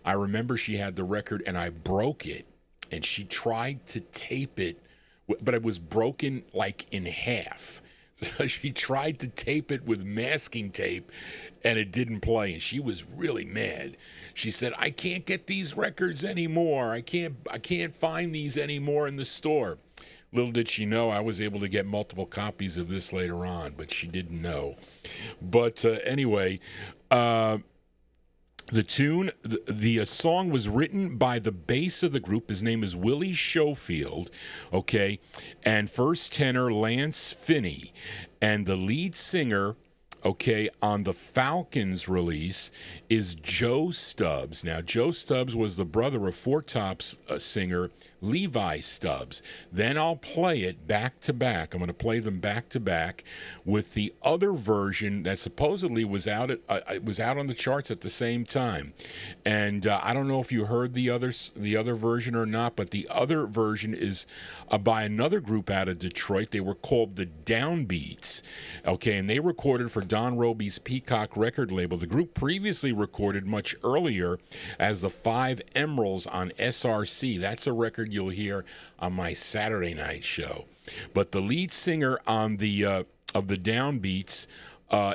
I remember she had the record, and I broke it, and she tried to tape it, but it was broken like in half. So she tried to tape it with masking tape, and it didn't play, and she was really mad. She said, "I can't get these records anymore. I can't find these anymore in the store." Little did she know I was able to get multiple copies of this later on, but she didn't know. But anyway, the tune, the song was written by the bass of the group. His name is Willie Schofield, okay, and first tenor Lance Finney, and the lead singer, okay, on the Falcons release is Joe Stubbs. Now, Joe Stubbs was the brother of Four Tops singer Levi Stubbs. Then I'll play it back to back. I'm going to play them back to back with the other version that supposedly was out on the charts at the same time. And I don't know if you heard the other version or not, but the other version is by another group out of Detroit. They were called the Downbeats. Okay, and they recorded for Don Robey's Peacock record label. The group previously recorded much earlier as the Five Emeralds on SRC. That's a record you'll hear on my Saturday night show. But the lead singer on the of the Downbeats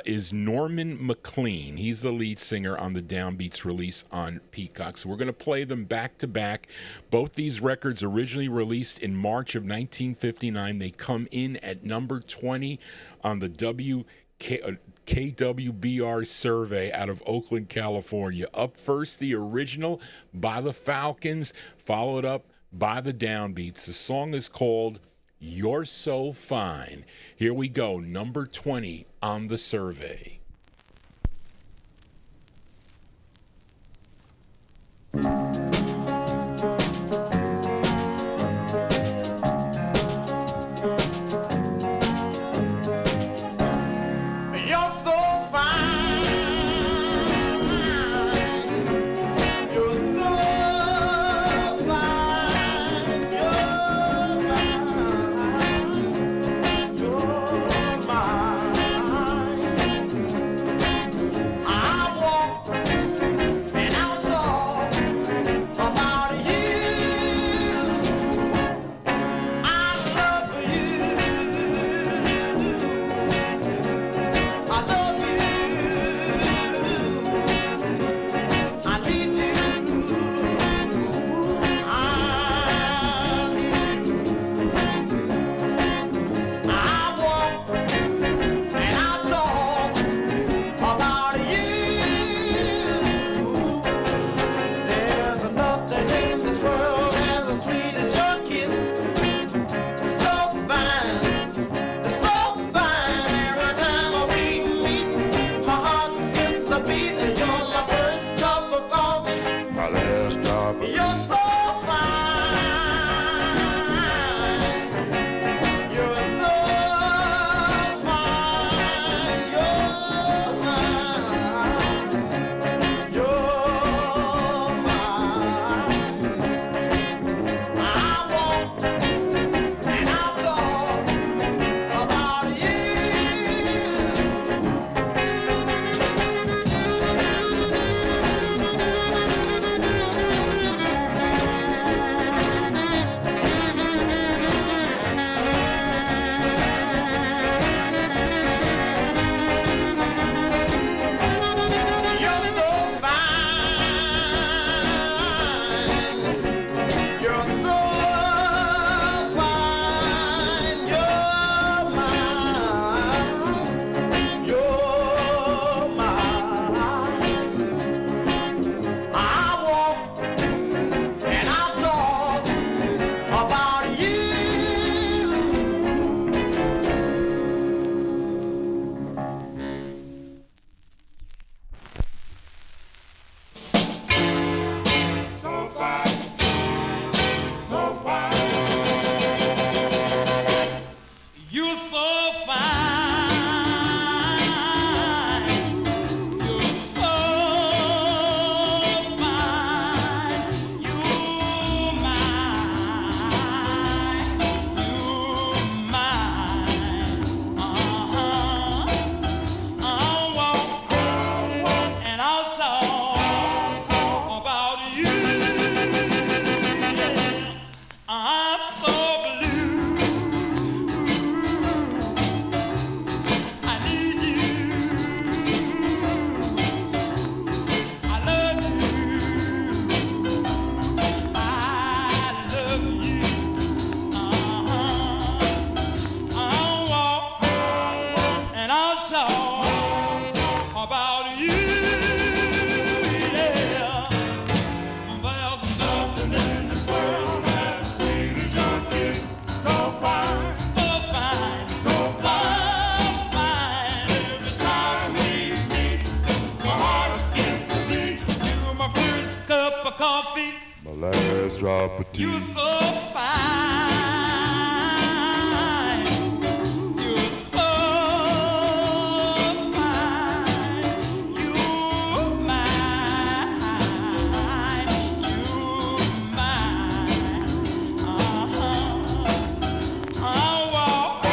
is Norman McLean. He's the lead singer on the Downbeats release on Peacock. So we're going to play them back to back. Both these records originally released in March of 1959. They come in at number 20 on the KWBR survey out of Oakland, California. Up first, the original by the Falcons, followed up by the Downbeats. The song is called You're So Fine. Here we go, number 20 on the survey. You're so fine. You're so fine. You're mine. You're mine. I'll walk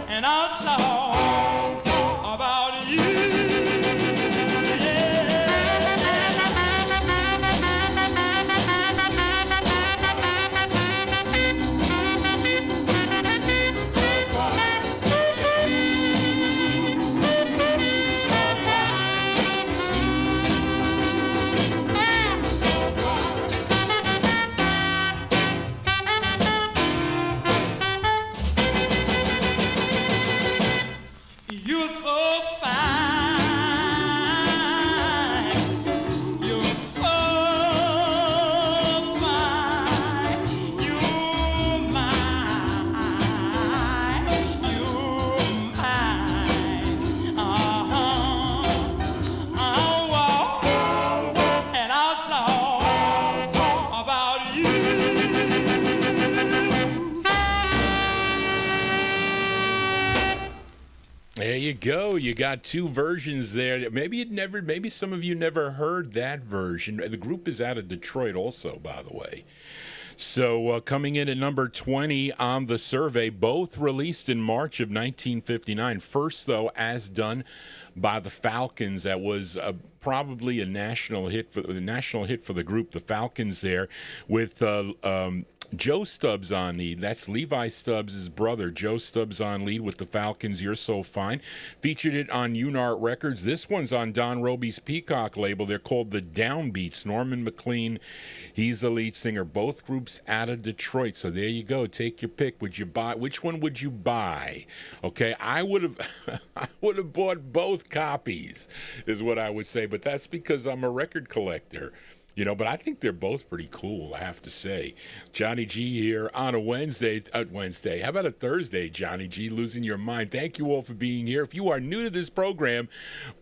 and I'll talk about you. You're so fine. You're so fine. You're mine. You're mine. I'll walk and I'll talk about you. There you go. You got two versions there. Maybe some of you never heard that version. The group is out of Detroit also, by the way. So coming in at number 20 on the survey, both released in March of 1959. First, though, as done by the Falcons. That was probably a national hit for the group, the Falcons there, with Joe Stubbs on lead. That's Levi Stubbs' brother. Joe Stubbs on lead with the Falcons, You're So Fine. Featured it on Unart Records. This one's on Don Roby's Peacock label. They're called the Downbeats. Norman McLean, he's the lead singer. Both groups out of Detroit. So there you go. Take your pick. Would you buy? Which one would you buy? Okay, I would have bought both copies, is what I would say. But that's because I'm a record collector. You know, but I think they're both pretty cool, I have to say. Johnny G here on a Wednesday. How about a Thursday, Johnny G? Losing your mind. Thank you all for being here. If you are new to this program,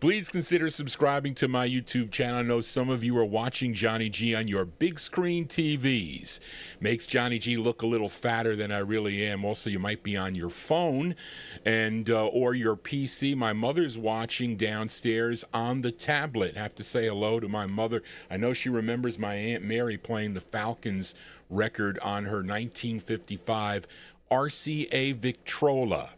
please consider subscribing to my YouTube channel. I know some of you are watching Johnny G on your big screen TVs. Makes Johnny G look a little fatter than I really am. Also, you might be on your phone and or your PC. My mother's watching downstairs on the tablet. Have to say hello to my mother. I know she remembers my Aunt Mary playing the Falcons record on her 1955 RCA Victrola.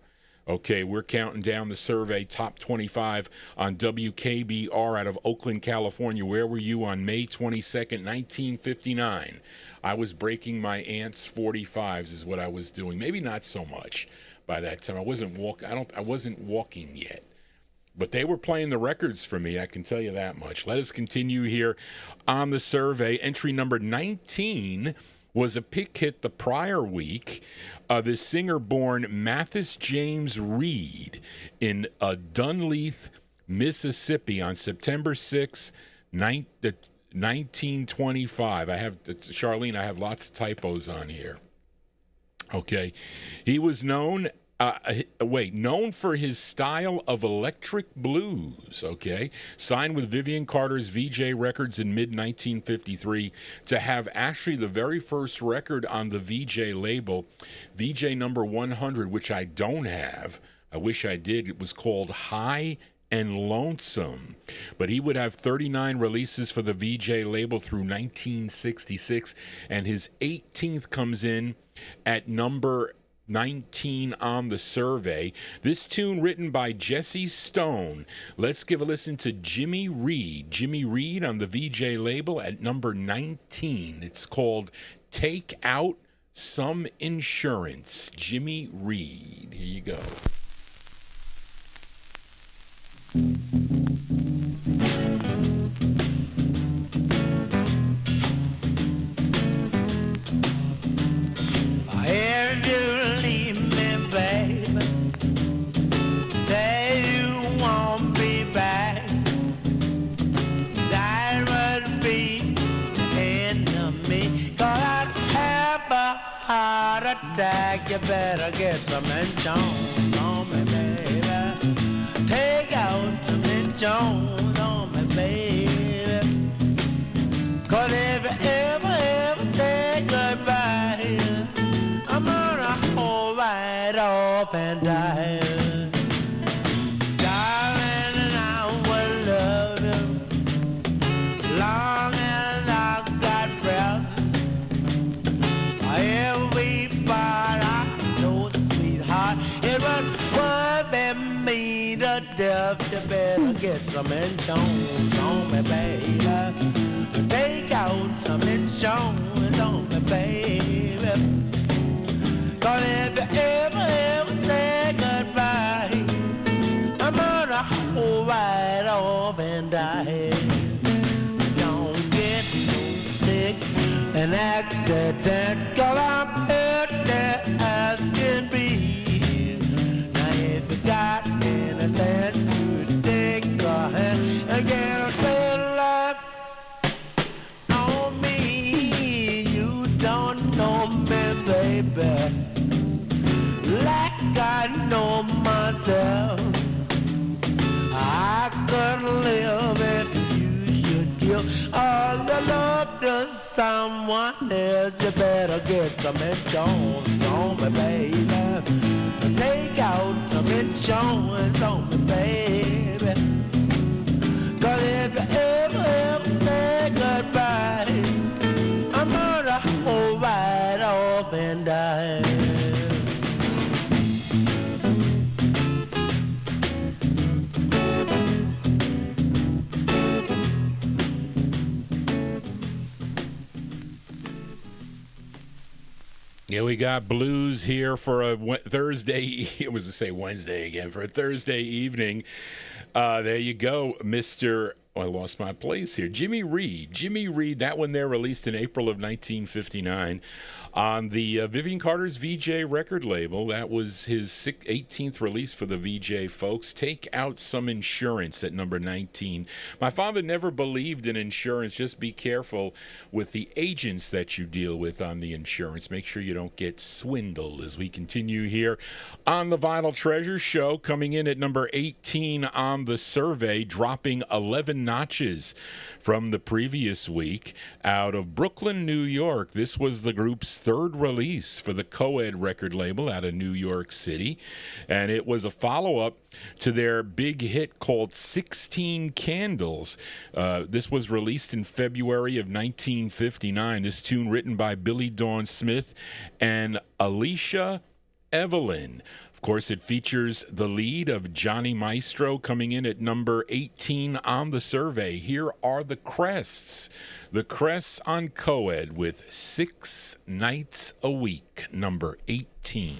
Okay, we're counting down the survey, top 25 on WKBR out of Oakland, California. Where were you on May 22nd, 1959? I was breaking my aunt's 45s is what I was doing. Maybe not so much by that time. I wasn't walking yet. But they were playing the records for me, I can tell you that much. Let us continue here on the survey. Entry number 19 was a pick hit the prior week. The singer born Mathis James Reed in Dunleith, Mississippi on September 6, 1925. Charlene, I have lots of typos on here. Okay. He was known for his style of electric blues, okay? Signed with Vivian Carter's VJ Records in mid-1953 to have actually the very first record on the VJ label, VJ number 100, which I don't have. I wish I did. It was called High and Lonesome. But he would have 39 releases for the VJ label through 1966, and his 18th comes in at number 19 on the survey. This tune written by Jesse Stone. Let's give a listen to Jimmy Reed. Jimmy Reed on the VJ label at number 19. It's called Take Out Some Insurance. Jimmy Reed. Here you go. Attack, you better get some insurance on me, baby. Take out some insurance on me, baby. 'Cause if you ever take a off and die. Darling, and I will love you long as I've got breath. Every part I know, sweetheart, it would worry me to death. You better get some insurance on me, baby. Take out some insurance on me, baby. Cause if you ever say goodbye, I'm gonna hold right off and die. Don't get no sick, an accident, cause I'm hurt as can be. Now if you got anything to take a hand and get a little life on me, you don't know me, baby, like I know myself. I couldn't live if you should give all the love to someone else. You better get some insurance on me, baby. Take out some insurance on me, baby. Cause if you ever say goodbye, I'm gonna hold right off and die. Yeah, we got blues here for a Thursday. I was to say Wednesday again, for a Thursday evening. There you go, Mr. I lost my place here. Jimmy Reed. Jimmy Reed, that one there released in April of 1959 on the Vivian Carter's VJ record label. That was his 18th release for the VJ folks. Take Out Some Insurance at number 19. My father never believed in insurance. Just be careful with the agents that you deal with on the insurance. Make sure you don't get swindled as we continue here on the Vinyltreasure Show. Coming in at number 18 on the survey, dropping 11 notches from the previous week out of Brooklyn, New York. This was the group's third release for the Coed record label out of New York City, and it was a follow-up to their big hit called 16 Candles. This was released in February of 1959. This tune written by Billy Dawn Smith and Alicia Evelyn. Of course, it features the lead of Johnny Maestro coming in at number 18 on the survey. Here are the Crests. The Crests on Coed with 6 Nights a Week, number 18.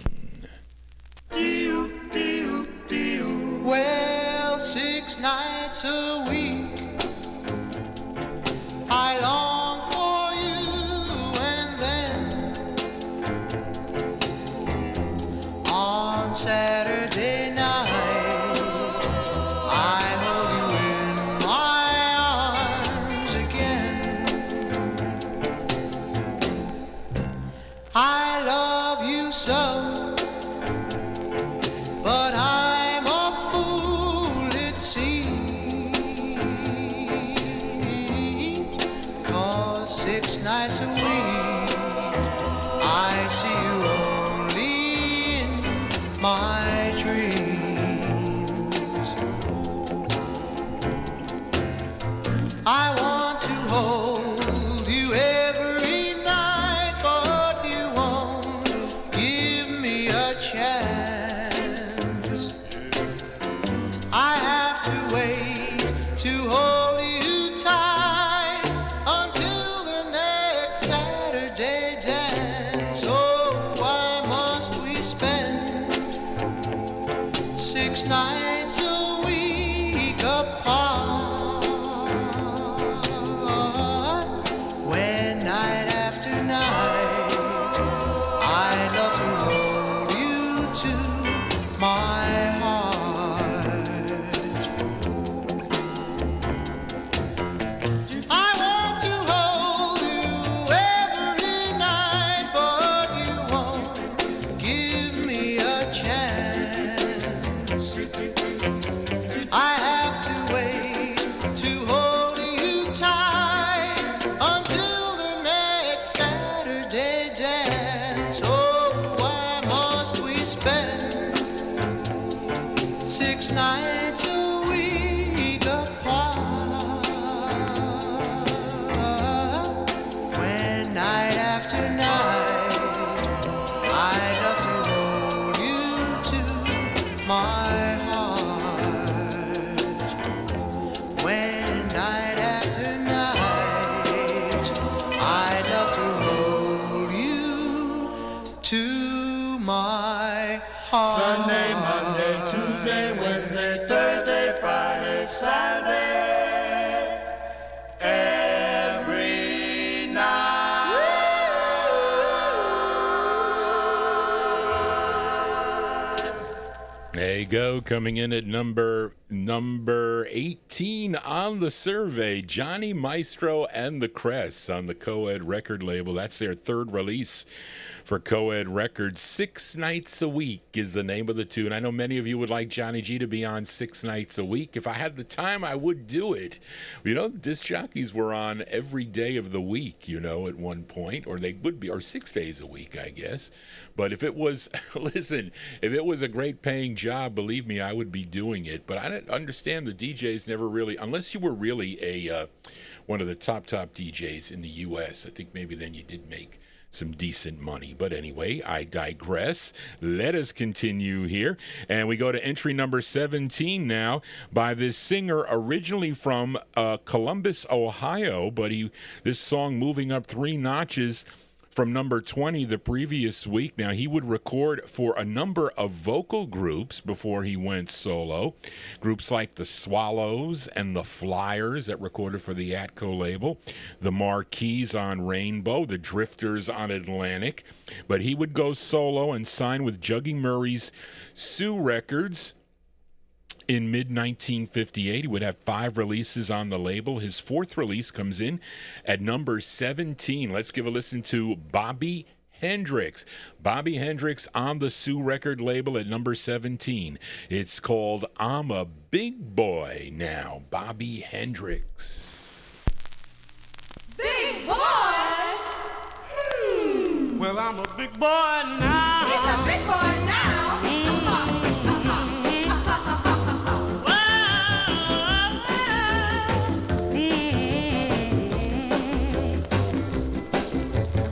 Well, 6 nights a week I long for you, and then on Saturday night I hold you in my arms again. I love you so, but I'm a fool, it seems, 'cause 6 nights a week I see you only in my dreams. I want to hold you every night, but you won't give me a chance. I have to wait to hold you tight until the next Saturday dance. So why must we spend 6 nights a week apart, when night after night I love to hold you to my heart. I want to hold you every night, but you won't give me a chance. 6 nights a week apart. When night after night I love to hold you to my heart. When night after night I love to hold you to my heart. Sunday, Monday, Tuesday, Wednesday, Thursday, Friday, Saturday, every night. There you go, coming in at number 18 on the survey, Johnny Maestro and the Crests on the Coed record label. That's their third release for Coed Records. 6 Nights a Week is the name of the tune. I know many of you would like Johnny G to be on 6 nights a week. If I had the time, I would do it. You know, disc jockeys were on every day of the week, you know, at one point, or they would be, or 6 days a week, I guess. But if it was, listen, if it was a great paying job, believe me, I would be doing it. But I didn't understand the DJs never really, unless you were really a one of the top DJs in the U.S., I think maybe then you did make some decent money. But anyway, I digress. Let us continue here. And we go to entry number 17 now by this singer originally from Columbus, Ohio. But this song moving up 3 notches from number 20 the previous week. Now, he would record for a number of vocal groups before he went solo. Groups like the Swallows and the Flyers that recorded for the Atco label, the Marquees on Rainbow, the Drifters on Atlantic. But he would go solo and sign with Juggy Murray's Sue Records. In mid-1958, he would have 5 releases on the label. His 4th release comes in at number 17. Let's give a listen to Bobby Hendrix. Bobby Hendrix on the Sue record label at number 17. It's called I'm a Big Boy Now. Bobby Hendrix. Big boy? Well, I'm a big boy now. He's a big boy now.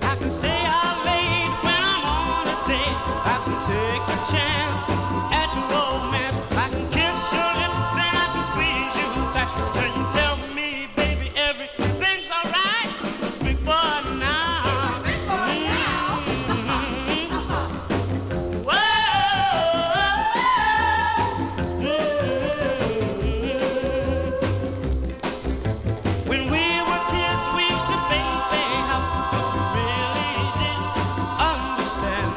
I can stay out late when I'm on a date. I can take a chance at the romance. I can kiss your lips and I can squeeze you tight. Till you tell me, baby, everything's alright. Big boy now. Big boy now. When we were kids, we used to build a house. Really didn't understand.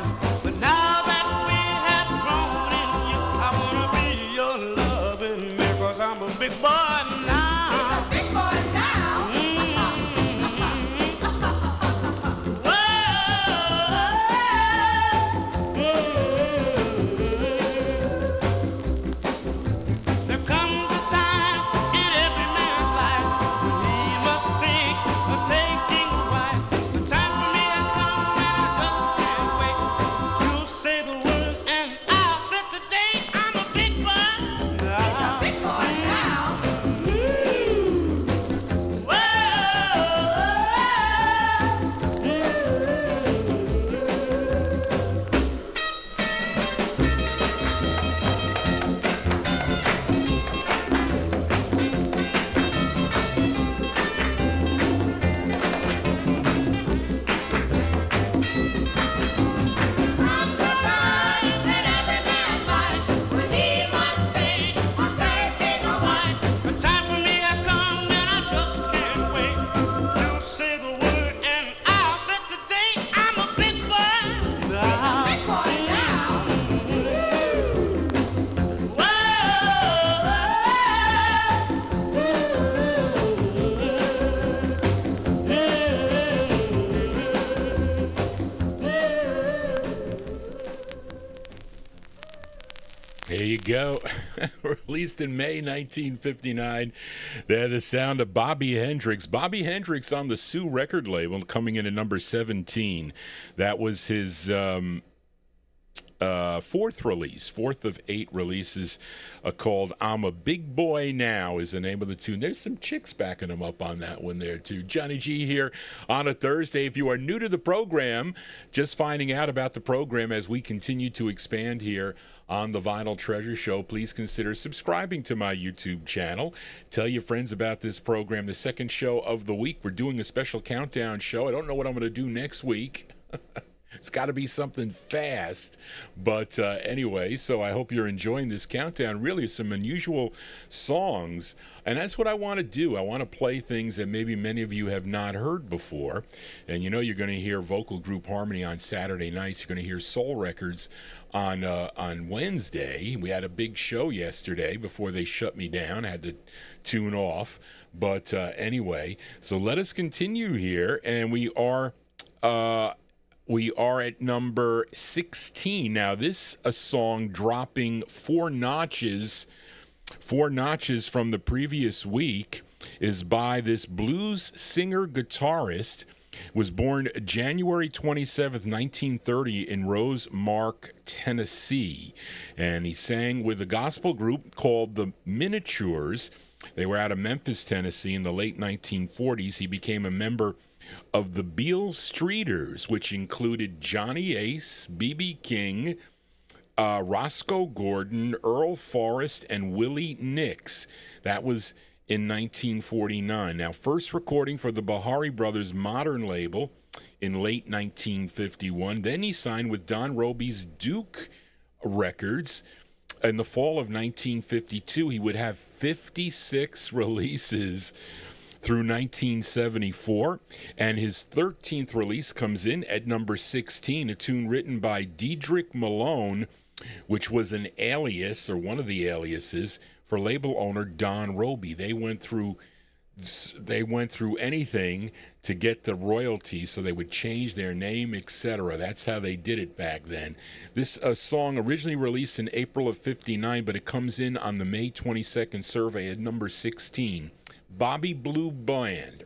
But now that we have grown in you, I wanna be your loving man, 'cause I'm a big boy now. Big boy now. There comes a time in every man's life when he must think of taking a wife. The time for me has come and I just can't wait. You say the words and I'll set the date. I'm a big boy now. Big boy now. Comes a time in every man's life when he must think of taking a wife. The time for me has come and I just can't wait. You say the word and I'll set the date. I'm a big boy now. Big boy now. There you go. Released in May 1959. They're the sound of Bobby Hendrix. Bobby Hendrix on the Sue record label, coming in at number 17. That was his fourth of 8 releases, called I'm a Big Boy Now is the name of the tune. There's some chicks backing them up on that one there, too. Johnny G here on a Thursday. If you are new to the program, just finding out about the program as we continue to expand here on the Vinyltreasure Show, please consider subscribing to my YouTube channel. Tell your friends about this program. The second show of the week, we're doing a special countdown show. I don't know what I'm going to do next week. It's got to be something fast. But anyway, so I hope you're enjoying this countdown. Really some unusual songs. And that's what I want to do. I want to play things that maybe many of you have not heard before. And you know you're going to hear vocal group harmony on Saturday nights. You're going to hear soul records on Wednesday. We had a big show yesterday before they shut me down. I had to tune off. But anyway, so let us continue here. And we are at number 16. Now, this a song dropping 4 notches from the previous week is by this blues singer-guitarist. Was born January 27th, 1930 in Rosemark, Tennessee. And he sang with a gospel group called the Miniatures. They were out of Memphis, Tennessee in the late 1940s. He became a member of the Beale Streeters, which included Johnny Ace, B.B. King, Roscoe Gordon, Earl Forrest, and Willie Nix. That was in 1949. Now, first recording for the Bahari Brothers Modern label in late 1951. Then he signed with Don Robey's Duke Records. In the fall of 1952, he would have 56 releases through 1974, and his 13th release comes in at number 16, a tune written by Dedrick Malone, which was an alias, or one of the aliases, for label owner Don Robey. They went through anything to get the royalties, so they would change their name, etc. That's how they did it back then. This song originally released in April of 59, but it comes in on the May 22nd survey at number 16. Bobby Blue Bland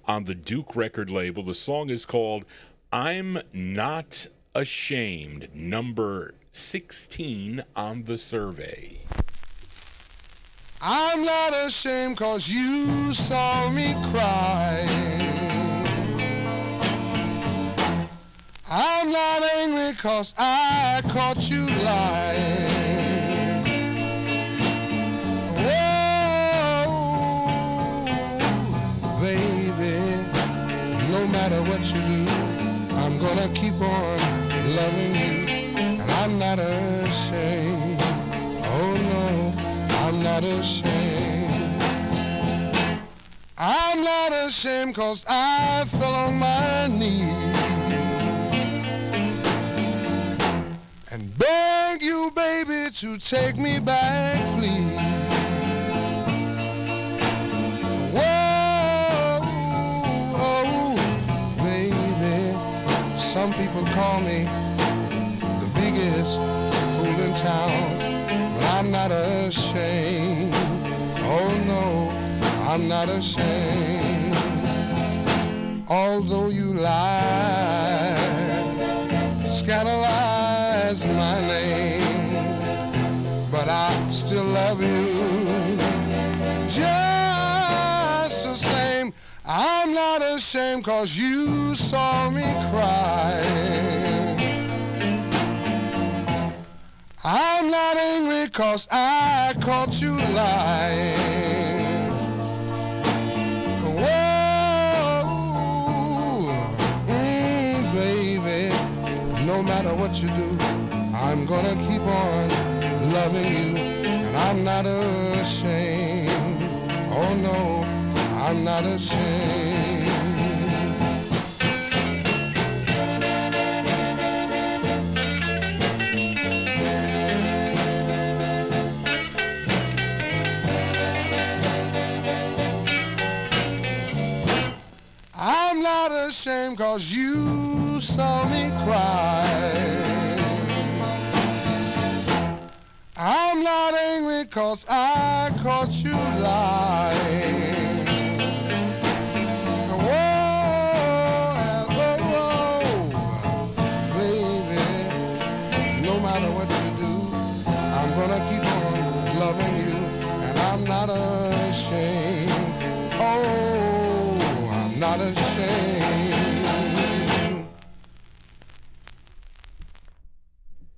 on the Duke record label. The song is called I'm Not Ashamed, number 16 on the survey. I'm not ashamed 'cause you saw me cry. I'm not angry 'cause I caught you lying. No matter what you do, I'm gonna keep on loving you, and I'm not ashamed. Oh no, I'm not ashamed. I'm not ashamed 'cause I fell on my knees and begged you, baby, to take me back, please. Some people call me the biggest fool in town, but I'm not ashamed. Oh no, I'm not ashamed. Although you lie, scandalize my name, but I still love you just the same. I'm not ashamed 'cause you saw me cry. I'm not angry 'cause I caught you lying. Whoa, baby, no matter what you do, I'm gonna keep on loving you, and I'm not ashamed. Oh no, I'm not ashamed. I'm not ashamed 'cause you saw me cry. I'm not angry 'cause I caught you lying.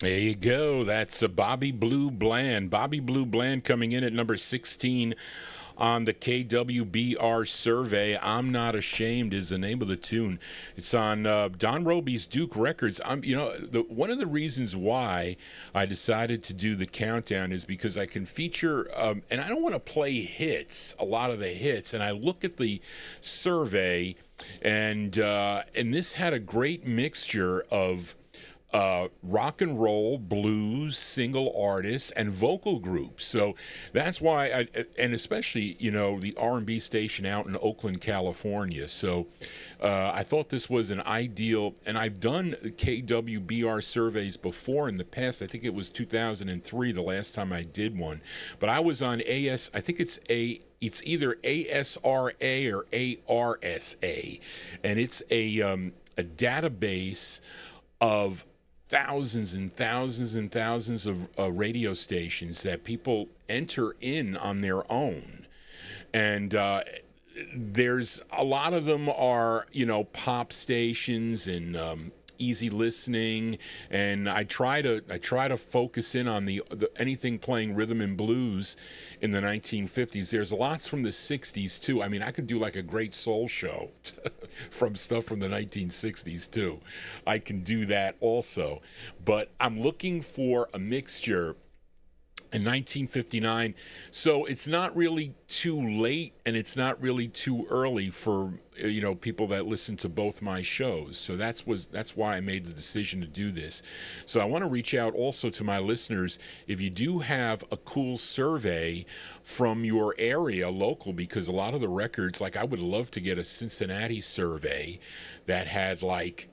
There you go. That's Bobby Blue Bland. Bobby Blue Bland coming in at number 16 on the KWBR survey. I'm Not Ashamed is the name of the tune. It's on Don Robey's Duke Records. One of the reasons why I decided to do the countdown is because I can feature, and I don't want to play hits, a lot of the hits, and I look at the survey, and this had a great mixture of rock and roll, blues, single artists, and vocal groups. So that's why and especially, the R&B station out in Oakland, California. So I thought this was an ideal, and I've done KWBR surveys before in the past. I think it was 2003, the last time I did one. But I was on I think it's either ASRA or ARSA, and it's a database of thousands and thousands and thousands of radio stations that people enter in on their own. And there's a lot of them are, pop stations and easy listening, and I try to focus in on the anything playing rhythm and blues in the 1950s. There's lots from the 60s too. I mean, I could do like a great soul show from stuff from the 1960s too. I can do that also, but I'm looking for a mixture in 1959, so it's not really too late and it's not really too early for people that listen to both my shows. So that's why I made the decision to do this. So I want to reach out also to my listeners. If you do have a cool survey from your area, local, because a lot of the records, like I would love to get a Cincinnati survey that had like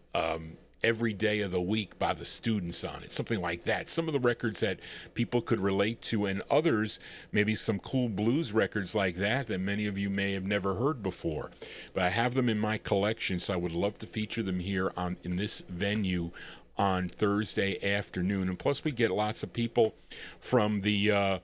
every day of the week by the students on it, something like that. Some of the records that people could relate to, and others, maybe some cool blues records like that many of you may have never heard before. But I have them in my collection, so I would love to feature them here in this venue on Thursday afternoon. And plus, we get lots of people from the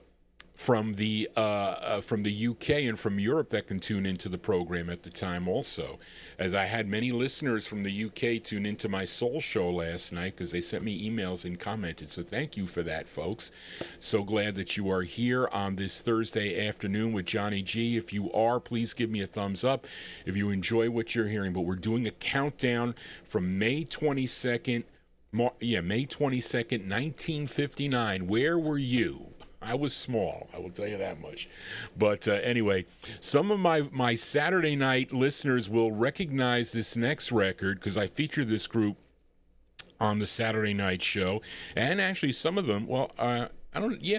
UK and from Europe that can tune into the program at the time also, as I had many listeners from the UK tune into my soul show last night because they sent me emails and commented. So thank you for that, folks. So glad that you are here on this Thursday afternoon with Johnny G. If you are, please give me a thumbs up if you enjoy what you're hearing. But we're doing a countdown from May 22nd, 1959. Where were you? I was small, I will tell you that much. But anyway, some of my Saturday night listeners will recognize this next record because I feature this group on the Saturday night show. And actually some of them,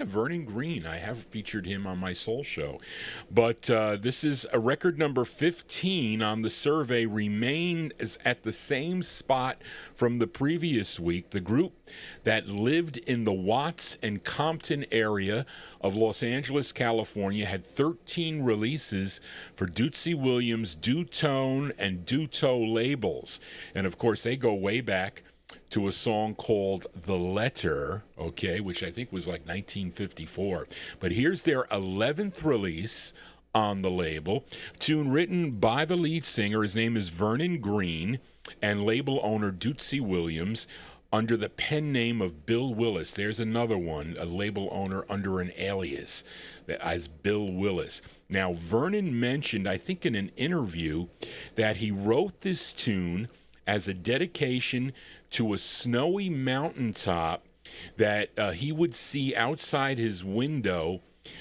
Vernon Green. I have featured him on my soul show. But this is a record number 15 on the survey, remained at the same spot from the previous week. The group that lived in the Watts and Compton area of Los Angeles, California, had 13 releases for Dootsie Williams, Dutone, and Duto labels. And of course, they go way back to a song called The Letter, which I think was like 1954. But here's their 11th release on the label. Tune written by the lead singer, his name is Vernon Green, and label owner Dootsie Williams, under the pen name of Bill Willis. There's another one, a label owner under an alias as Bill Willis. Now, Vernon mentioned, I think in an interview, that he wrote this tune as a dedication to a snowy mountaintop that he would see outside his window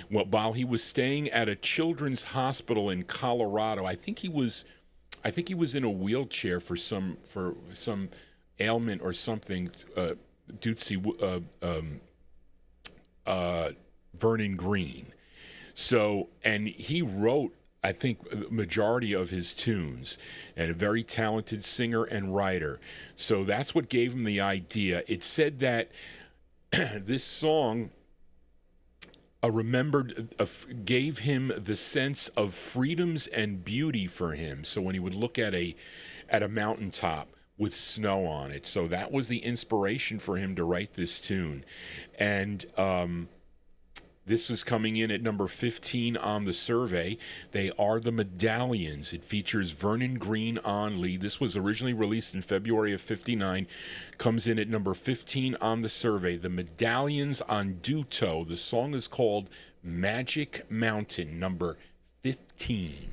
while he was staying at a children's hospital in Colorado. I think he was in a wheelchair for some ailment or something. Vernon Green. So, and he wrote, I think, the majority of his tunes, and a very talented singer and writer. So that's what gave him the idea. It said that this song gave him the sense of freedoms and beauty for him. So when he would look at a mountaintop with snow on it. So that was the inspiration for him to write this tune. And This is coming in at number 15 on the survey. They are the Medallions. It features Vernon Green on lead. This was originally released in February of 59. Comes in at number 15 on the survey. The Medallions on Duto. The song is called Magic Mountain, number 15.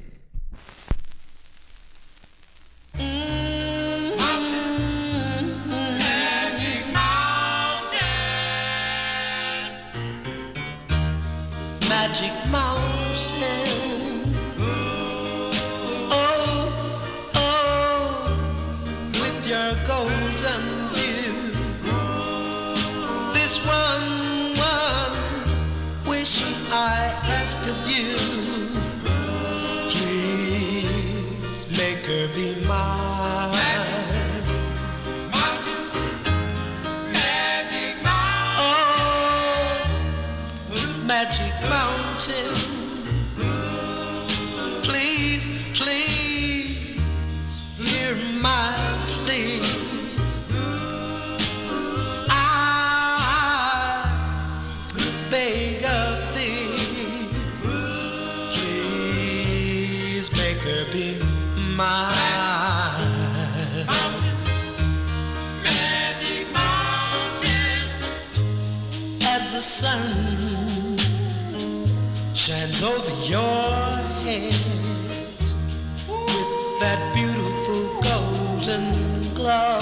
Magic Mountain. Oh, oh, with your golden view. This one wish I ask of you. Please make her be mine. Magic Mountain, please, please hear my plea. I beg of thee, please make her be mine. Magic Mountain, as the sun shines over your head with that beautiful golden glow,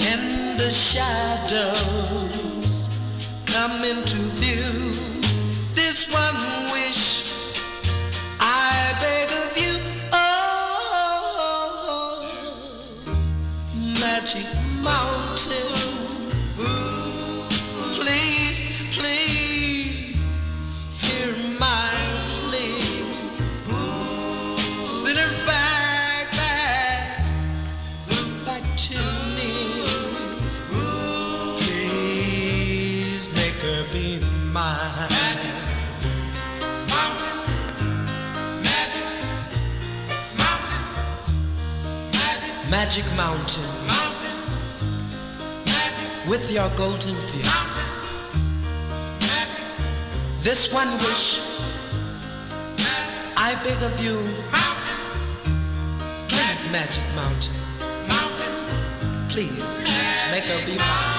and the shadows come into view. This one wish I beg of you. Oh, Magic Mountain, Magic Mountain, with your golden view. This one wish I beg of you. Please, Magic Mountain, please make her be mine.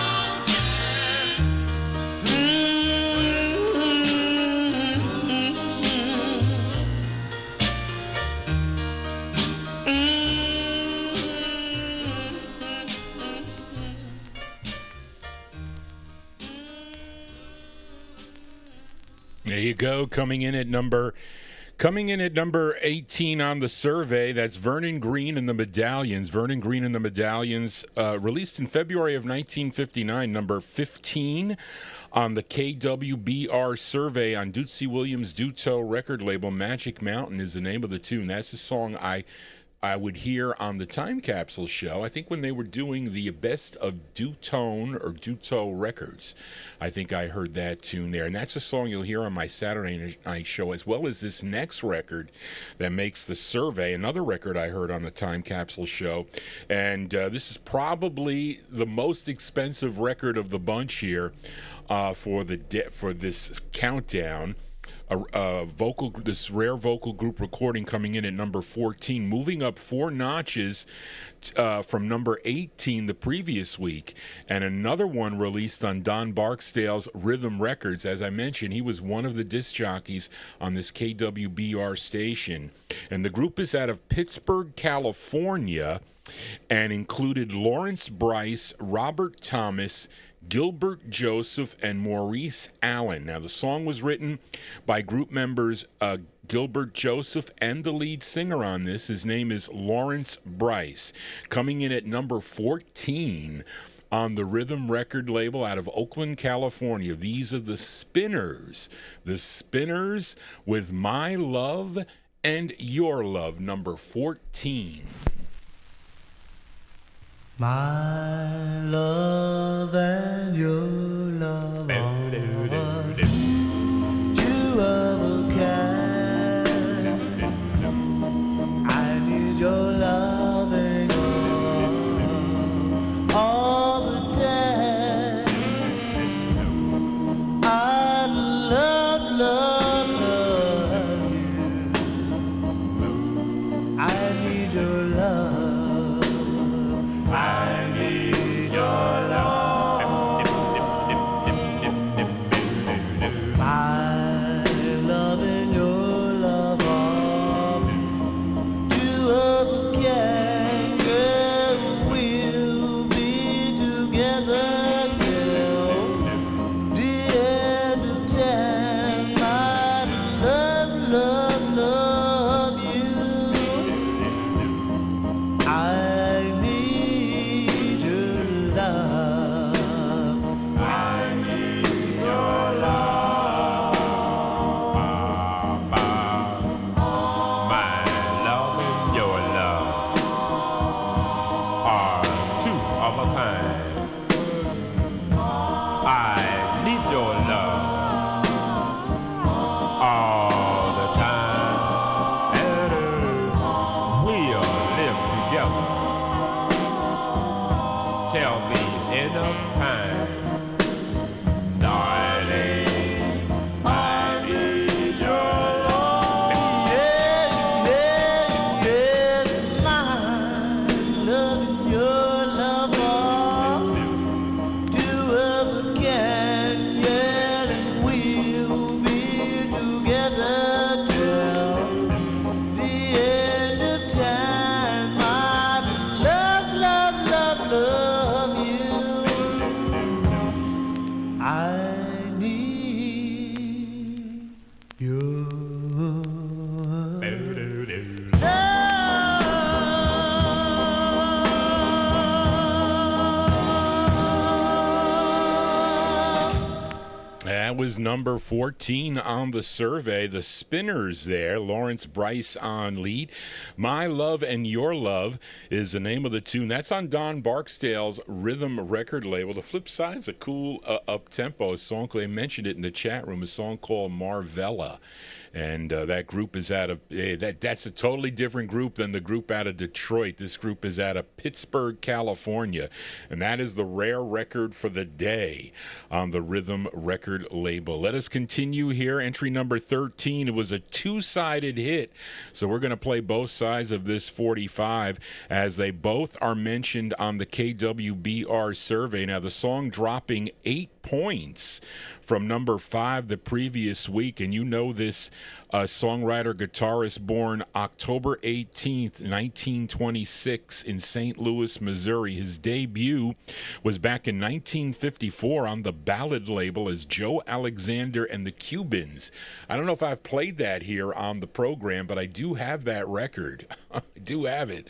There you go, coming in at number 18 on the survey. That's Vernon Green and the Medallions. Vernon Green and the Medallions, released in February of 1959, number 15 on the KWBR survey on Dootsy Williams' Duto record label. Magic Mountain is the name of the tune. That's the song I would hear on the Time Capsule show. I think when they were doing the best of Dutone or Duto records, I think I heard that tune there. And that's a song you'll hear on my Saturday night show, as well as this next record that makes the survey, another record I heard on the Time Capsule show. And this is probably the most expensive record of the bunch here for this countdown. This rare vocal group recording coming in at number 14, moving up 4 notches from number 18 the previous week, and another one released on Don Barksdale's Rhythm Records. As I mentioned, he was one of the disc jockeys on this KWBR station, and the group is out of Pittsburgh, California, and included Lawrence Bryce, Robert Thomas, Gilbert Joseph, and Maurice Allen. Now, the song was written by group members Gilbert Joseph and the lead singer on this. His name is Lawrence Bryce. Coming in at number 14 on the Rhythm record label out of Oakland, California. These are the Spinners. The Spinners with My Love and Your Love, number 14. My love and your love are two of a kind. I need your loving all the time. need your love. I need your love. My love and your love are two of a kind. Girl, we'll be together till the end of time. I love, love, love you. I need your love. I need your love. My love and your love are two of a kind. I need your love all the time, and we'll live together till the end of time. Darling, I need your love. Yeah, yeah, yeah, my love and your love are two of a kind. Yeah, and we'll be together till the end of time. I love, love, love, love you. I need your That was number 14 on the survey. The Spinners there. Lawrence Bryce on lead. My Love and Your Love is the name of the tune. That's on Don Barksdale's Rhythm record label. The flip side is a cool up-tempo song. They mentioned it in the chat room, a song called Marvella. And that group is out of that's a totally different group than the group out of Detroit. This group is out of Pittsburgh, California, and that is the rare record for the day on the Rhythm record label. Let us continue here. Entry number 13. It was a two-sided hit, so we're going to play both sides of this 45 as they both are mentioned on the KWBR survey. Now, the song dropping 8 points from number 5 the previous week, and you know this songwriter guitarist born October 18th 1926 in St. Louis, Missouri. His debut was back in 1954 on the Ballard label as Joe Alexander and the Cubans. I don't know if I've played that here on the program, but I do have that record. I do have it,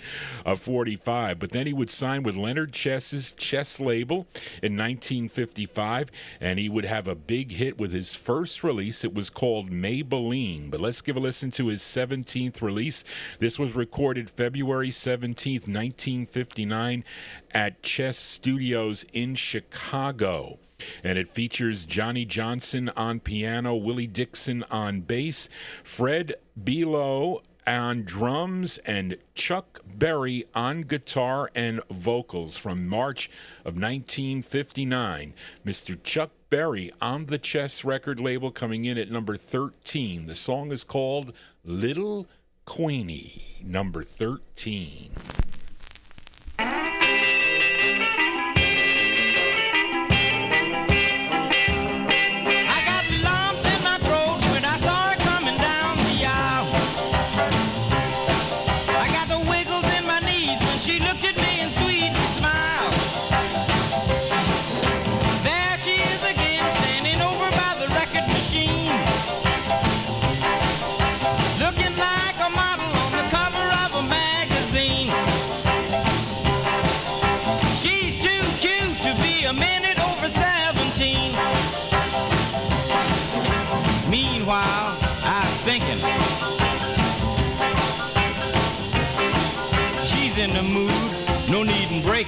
45. But then he would sign with Leonard Chess's Chess label in 1955, and he would have a big hit with his first release. It was called Maybelline. But let's give a listen to his 17th release. This was recorded February 17th, 1959 at Chess Studios in Chicago. And it features Johnny Johnson on piano, Willie Dixon on bass, Fred Below on drums, and Chuck Berry on guitar and vocals from March of 1959. Mr. Chuck Berry on the Chess record label, coming in at number 13. The song is called Little Queenie, number 13.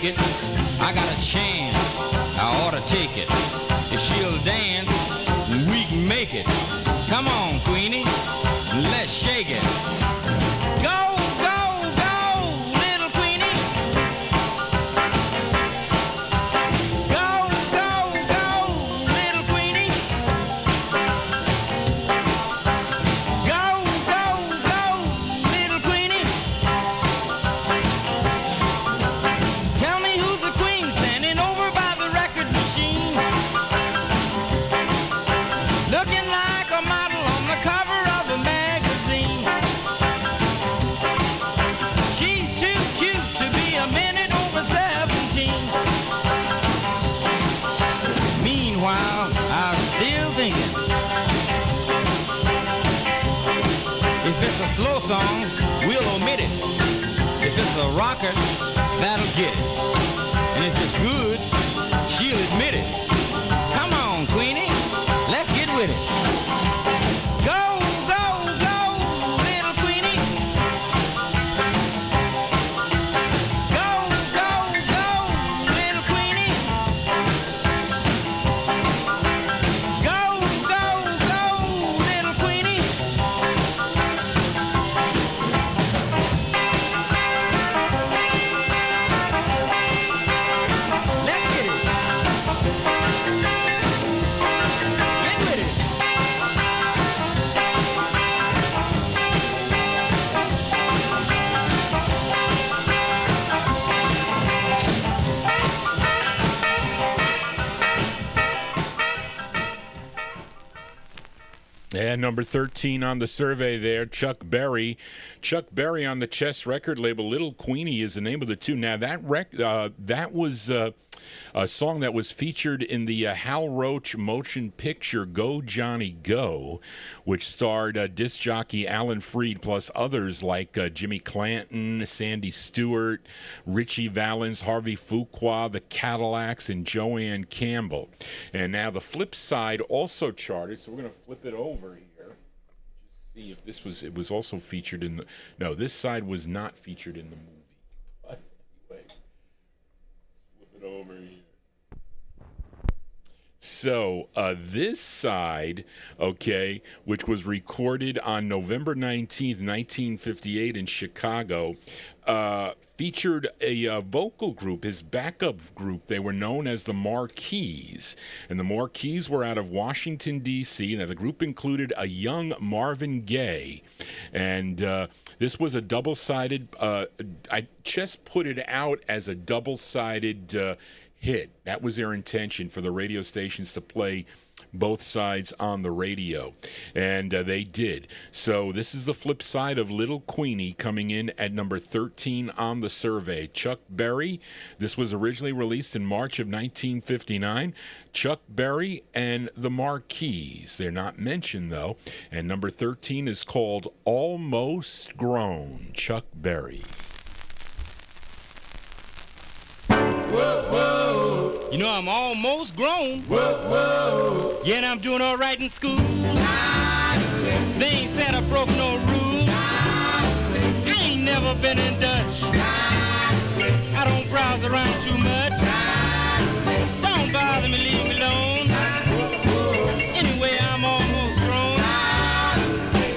It. I got a chance, I ought to take it. If she'll dance, we can make it. Come on, Queenie, let's shake it. Go, go, go, little Queenie. Go, go, go, little Queenie. Go, go, go, little Queenie. slow song, we'll omit it. If it's a rocker, that'll get it. And if it's good, she'll admit it. Come on, Queenie, let's get with it. Go, go, go, little Queenie. Go, go, go, little Queenie. Go, go, go, little Queenie. Let's get it. Get with it. And number 13 on the survey there, Chuck Berry. Chuck Berry on the Chess record label. Little Queenie is the name of the tune. Now, that was a song that was featured in the Hal Roach motion picture Go, Johnny, Go, which starred disc jockey Alan Freed plus others like Jimmy Clanton, Sandy Stewart, Richie Valens, Harvey Fuqua, the Cadillacs, and Joanne Campbell. And now the flip side also charted, so we're going to flip it over here. Just see if it was also featured in the, no, this side was not featured in the movie. But anyway, flip it over here. So this side, okay, which was recorded on November 19th, 1958 in Chicago, featured a vocal group, his backup group. They were known as the Marquis, and the Marquis were out of Washington, D.C. Now, the group included a young Marvin Gaye, and this was a double-sided, I just put it out as a double-sided hit. That was their intention, for the radio stations to play both sides on the radio, and they did. So this is the flip side of Little Queenie, coming in at number 13 on the survey. Chuck Berry. This was originally released in March of 1959. Chuck Berry and the Marquis. They're not mentioned, though. And number 13 is called Almost Grown. Chuck Berry. Whoa, whoa. You know I'm almost grown. Whoa, whoa. Yeah, and I'm doing all right in school. They ain't said I broke no rule. I ain't never been in Dutch. I don't browse around too much. Don't bother me, leave me alone. Anyway, I'm almost grown.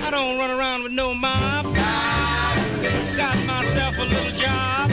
I don't run around with no mob. Got myself a little job.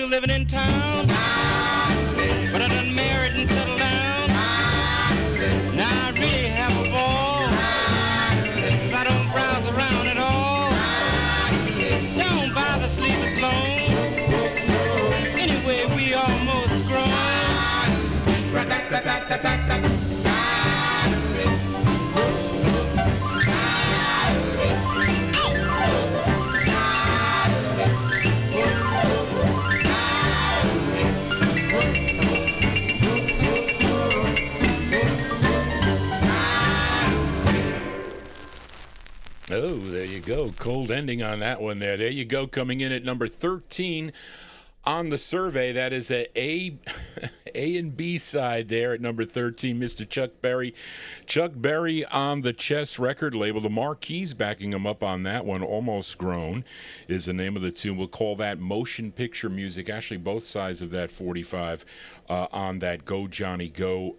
Living in town, but I done married and settled down. Now I really have a ball, 'cause I don't browse around at all. Don't bother sleeping long. Anyway, we almost grown. Oh, there you go. Cold ending on that one there. There you go. Coming in at number 13 on the survey. That is A and B side there at number 13, Mr. Chuck Berry. Chuck Berry on the Chess record label. The Marquis backing him up on that one. Almost Grown is the name of the tune. We'll call that motion picture music. Actually, both sides of that 45 on that Go Johnny Go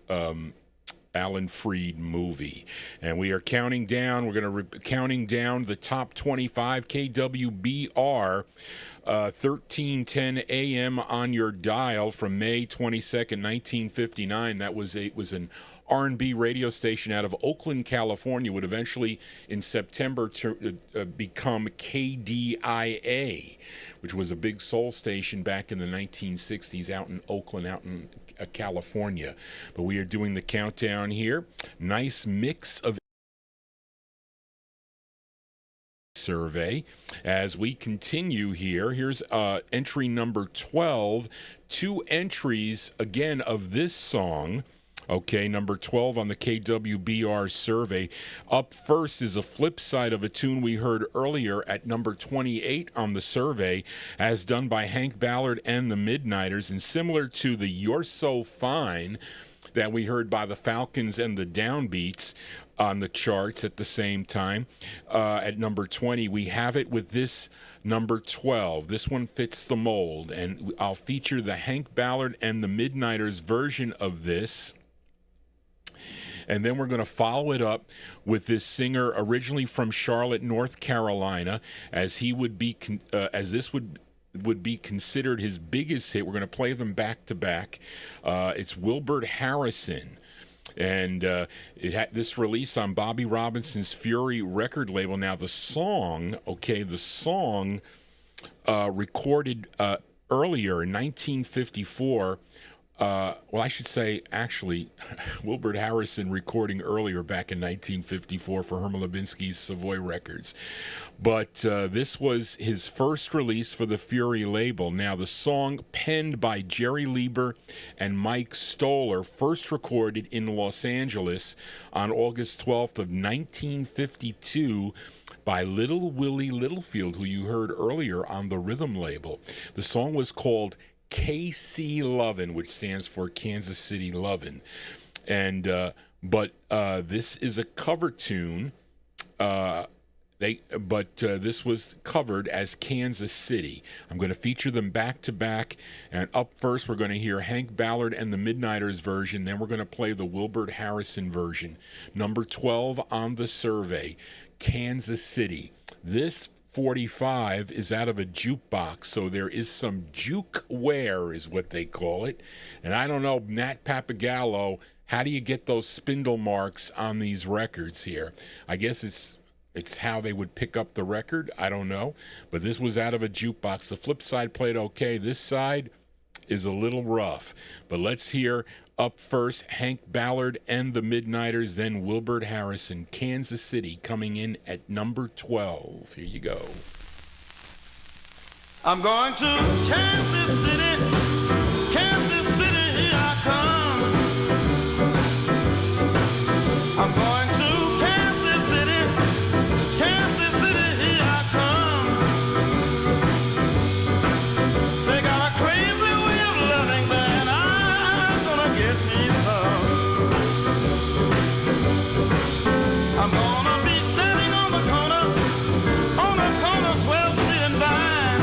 Alan Freed movie. And we are counting down. We're going to counting down the top 25 KWBR 1310 AM on your dial from May 22nd, 1959. That was an R&B radio station out of Oakland, California, would eventually in September become KDIA, which was a big soul station back in the 1960s out in Oakland, out in California. But we are doing the countdown here. Nice mix of survey as we continue here. Here's entry number 12. 2 entries again of this song. Okay, number 12 on the KWBR survey. Up first is a flip side of a tune we heard earlier at number 28 on the survey, as done by Hank Ballard and the Midnighters, and similar to the You're So Fine that we heard by the Falcons and the Downbeats on the charts at the same time. At number 20, we have it with this number 12. This one fits the mold, and I'll feature the Hank Ballard and the Midnighters version of this. And then we're going to follow it up with this singer originally from Charlotte, North Carolina, as he would be, as this would be considered his biggest hit. We're going to play them back to back. It's Wilbert Harrison. And it had this release on Bobby Robinson's Fury record label. Now the song recorded earlier in 1954. Well, I should say, actually, Wilbert Harrison recording earlier back in 1954 for Herman Lubinsky's Savoy Records. But this was his first release for the Fury label. Now, the song, penned by Jerry Lieber and Mike Stoller, first recorded in Los Angeles on August 12th of 1952 by Little Willie Littlefield, who you heard earlier on the Rhythm label. The song was called KC Lovin', which stands for Kansas City Lovin'. And but this is a cover tune. This was covered as Kansas City. I'm going to feature them back to back, and up first we're going to hear Hank Ballard and the Midnighters version. Then we're going to play the Wilbert Harrison version. Number 12 on the survey, Kansas City. This 45 is out of a jukebox, so there is some juke wear is what they call it. And I don't know, Nat Papagallo, how do you get those spindle marks on these records here? I guess it's how they would pick up the record. I don't know. But this was out of a jukebox. The flip side played okay. This side is a little rough. But let's hear up first Hank Ballard and the Midnighters, then Wilbert Harrison, Kansas City, coming in at number 12. Here you go. I'm going to Kansas City, here I come. I'm going to Kansas City, here I come. They got a crazy way of loving there, and I'm gonna get me some. I'm gonna be standing on the corner, 12th Street and Vine.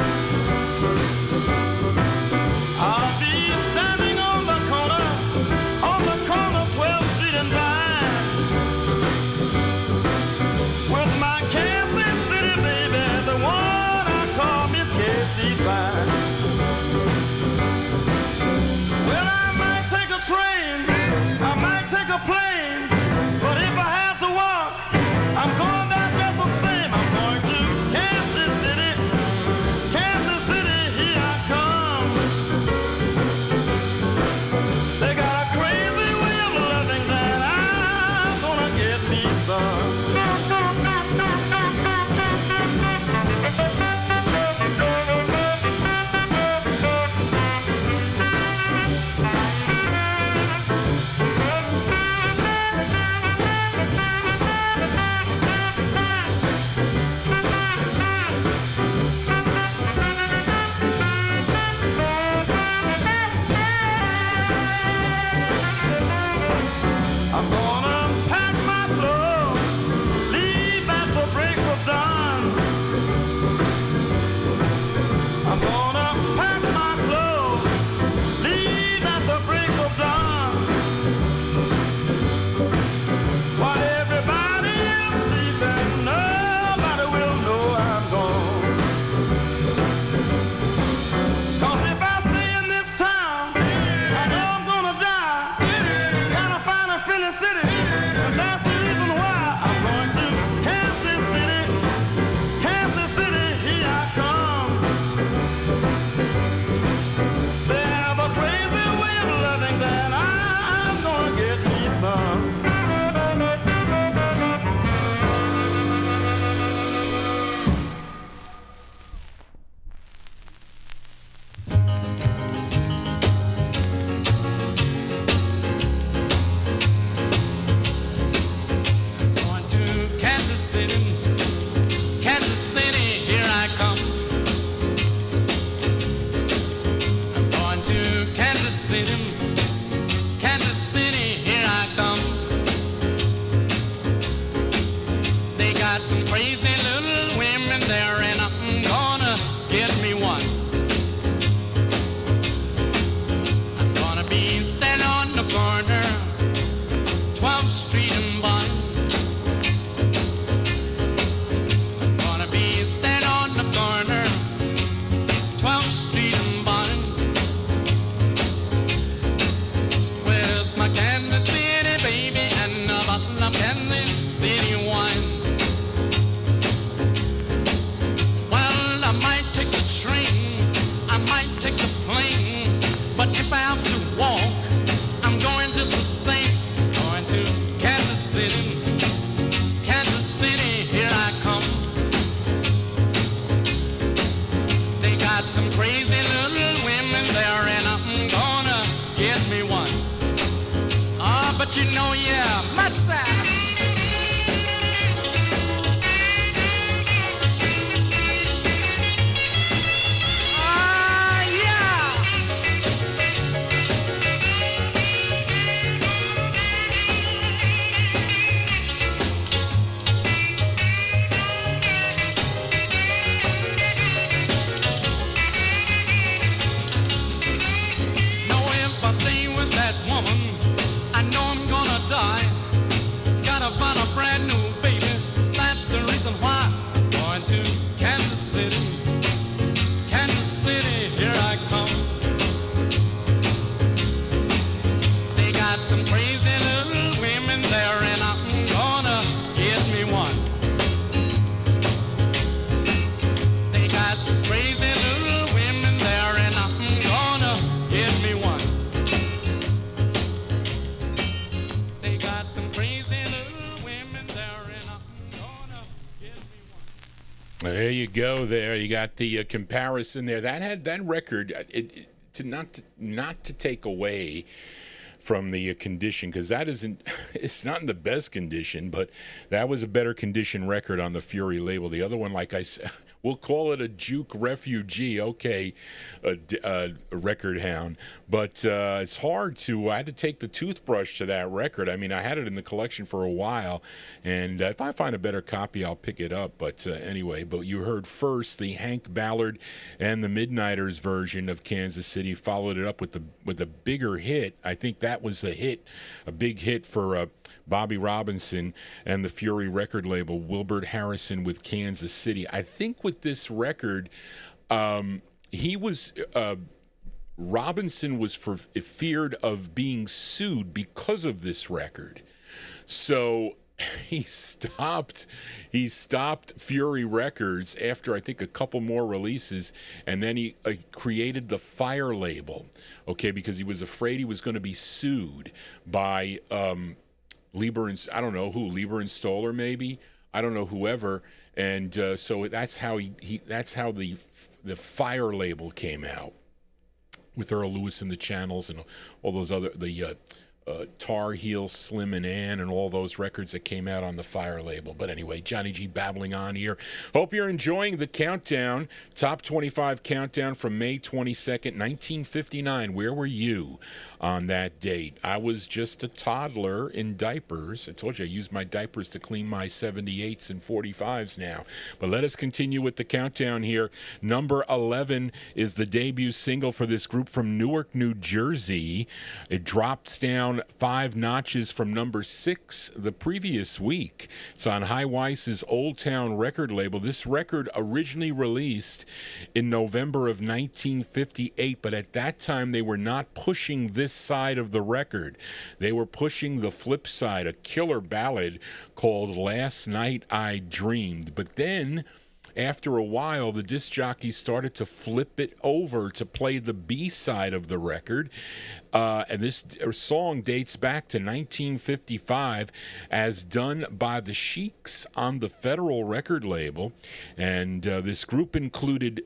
but you know, yeah, much that. There you go. There you got the comparison there. That record. Not to take away from the condition, because that isn't. It's not in the best condition, but that was a better condition record on the Fury label. The other one, like I said, we'll call it a juke refugee. Okay, a record hound, but it's hard to. I had to take the toothbrush to that record. I mean, I had it in the collection for a while, and if I find a better copy, I'll pick it up. But anyway, but you heard first the Hank Ballard and the Midnighters version of Kansas City. Followed it up with the bigger hit. I think that was a big hit for Bobby Robinson and the Fury record label. Wilbert Harrison with Kansas City. I think with this record, Robinson was feared of being sued because of this record. So he stopped Fury Records after I think a couple more releases, and then he created the Fire label, okay, because he was afraid he was going to be sued by Lieber and I don't know who, Lieber and Stoller maybe, I don't know, whoever, and so that's how that's how the Fire label came out with Earl Lewis and the Channels and all those other Tar Heel, Slim and Ann, and all those records that came out on the Fire label. But anyway, Johnny G babbling on here. Hope you're enjoying the countdown. Top 25 countdown from May 22nd, 1959. Where were you on that date? I was just a toddler in diapers. I told you I use my diapers to clean my 78s and 45s now. But let us continue with the countdown here. Number 11 is the debut single for this group from Newark, New Jersey. It drops down 5 notches from number 6 the previous week. It's on High Weiss's Old Town record label. This record originally released in November of 1958, but at that time they were not pushing this side of the record. They were pushing the flip side, a killer ballad called Last Night I Dreamed. But then after a while, the disc jockeys started to flip it over to play the B-side of the record. And this song dates back to 1955 as done by the Sheiks on the Federal record label. And this group included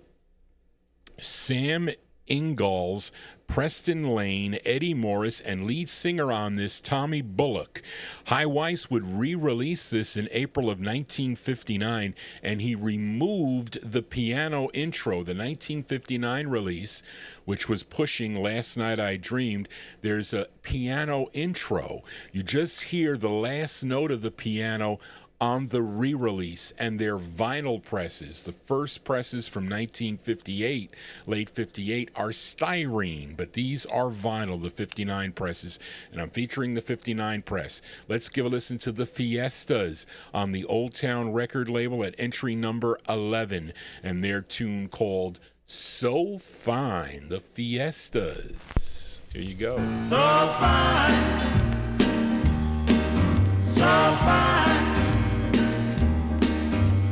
Sam Ingalls, Preston Lane, Eddie Morris, and lead singer on this, Tommy Bullock. High Weiss would re-release this in April of 1959, and he removed the piano intro. The 1959 release, which was pushing Last Night I Dreamed, there's a piano intro. You just hear the last note of the piano on the re-release, and their vinyl presses. The first presses from 1958, late 58, are styrene, but these are vinyl, the 59 presses, and I'm featuring the 59 press. Let's give a listen to the Fiestas on the Old Town record label at entry number 11, and their tune called So Fine, the Fiestas. Here you go. So fine, so fine,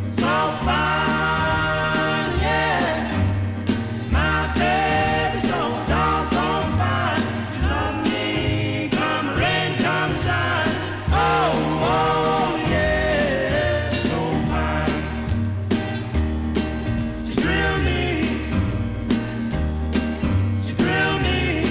so fine, yeah. My baby's so doggone fine. She loves me, come rain, come shine. Oh, oh, yeah, so fine. She thrilled me, she thrilled me.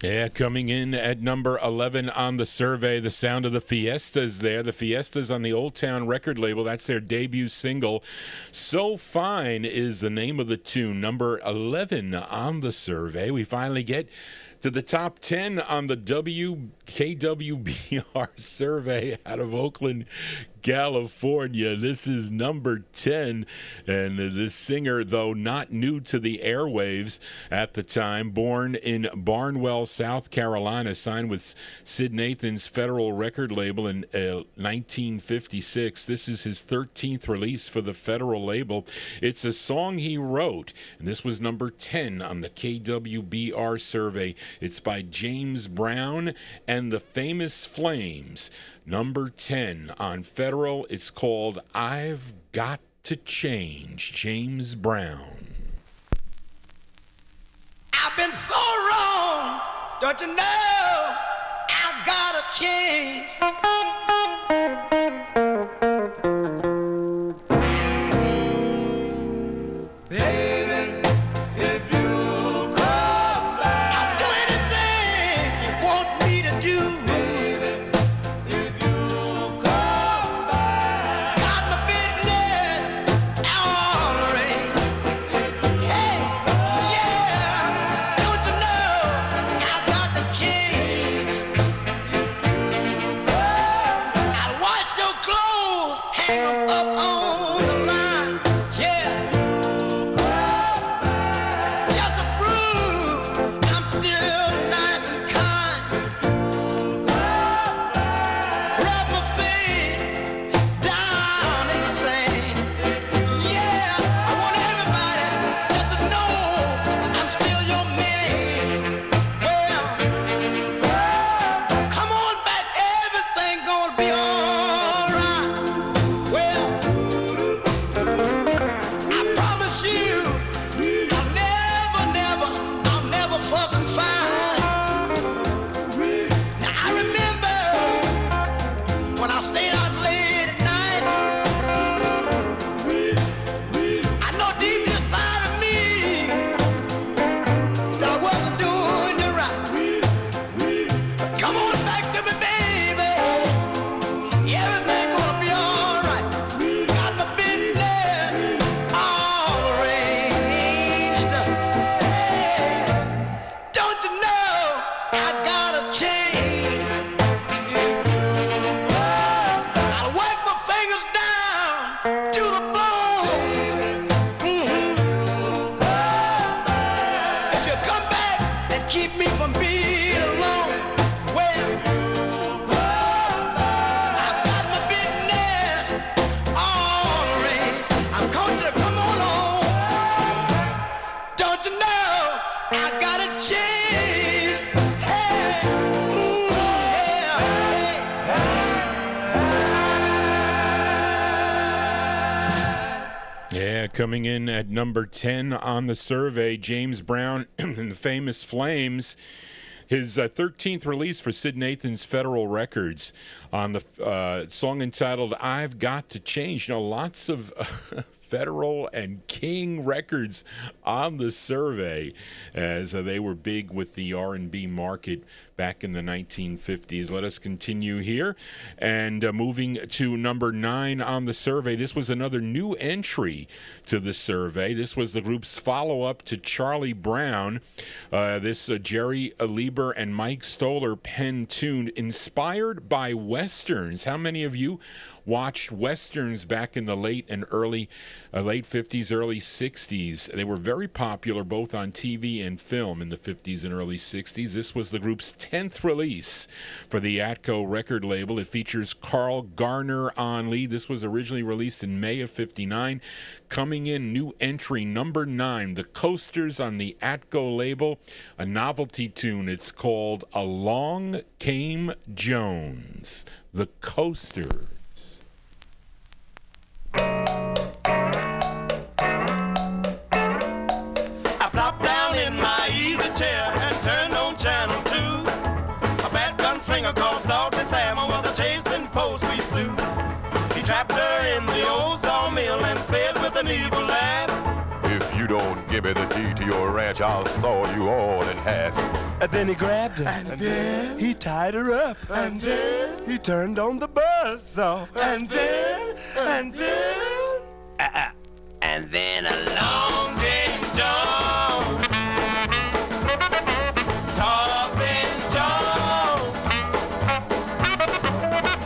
Yeah, coming in at number 11 on the survey, the sound of the Fiestas there. The Fiestas on the Old Town record label. That's their debut single. So Fine is the name of the tune. Number 11 on the survey. We finally get to the top 10 on the KWBR survey out of Oakland, California. This is number 10, and this singer, though not new to the airwaves at the time, born in Barnwell, South Carolina, signed with Sid Nathan's Federal record label in 1956. This is his 13th release for the Federal label. It's a song he wrote, and this was number 10 on the KWBR survey. It's by James Brown and the Famous Flames. Number 10 on Federal. It's called I've Got to Change. James Brown. I've been so wrong, don't you know? I've got to change. Baby, if you come back, I'll do anything you want me to do. Baby, if you come back, got my business all arranged. Hey, yeah, don't you know I've got to change. If you come back, I'll wash your clothes, hang 'em up on the line. Yeah. Just to prove I'm still nice and kind. Rub my face down in the sand. Yeah, I want everybody just to know I'm still your man. Well, come on back, everything gonna be alright. Well, I promise you, I'll never fuss and fight. Now I remember when I stayed out late at night. I know deep inside of me that I wasn't doing you right. Come on back to me, baby. Everything gonna be alright. Got my business all arranged. Hey, don't you know I gotta change? I'll wipe my fingers down to the bone. If you come back and keep me from being alone, well, I've got my business all arranged. I'm going to come on home. Don't you know I gotta change? Hey, yeah, Yeah, coming in at number 10 on the survey, James Brown and the Famous Flames. His 13th release for Sid Nathan's Federal Records on the song entitled I've Got to Change. You know, lots of Federal and King records on the survey, as they were big with the R&B market back in the 1950s. Let us continue here, and moving to number 9 on the survey. This was another new entry to the survey. This was the group's follow-up to Charlie Brown. This Jerry Lieber and Mike Stoller pen tune, inspired by Westerns. How many of you watched Westerns back in the late 50s, early 60s? They were very popular both on TV and film in the 50s and early 60s. This was the group's 10th release for the Atco record label. It features Carl Garner on lead. This was originally released in May of 59. Coming in, new entry, number 9, the Coasters on the Atco label, a novelty tune. It's called Along Came Jones. The Coasters. I plopped down in my easy chair and turned on channel 2. A bad gunslinger called Salty Sam was a chasing post we Sue. He trapped her in the old sawmill and said with an evil laugh, If you don't give me the deed to your ranch, I'll saw you all in half. And then he grabbed her. And then He tied her up. And then He turned on the buzzsaw. And then And then along came John. Talking John.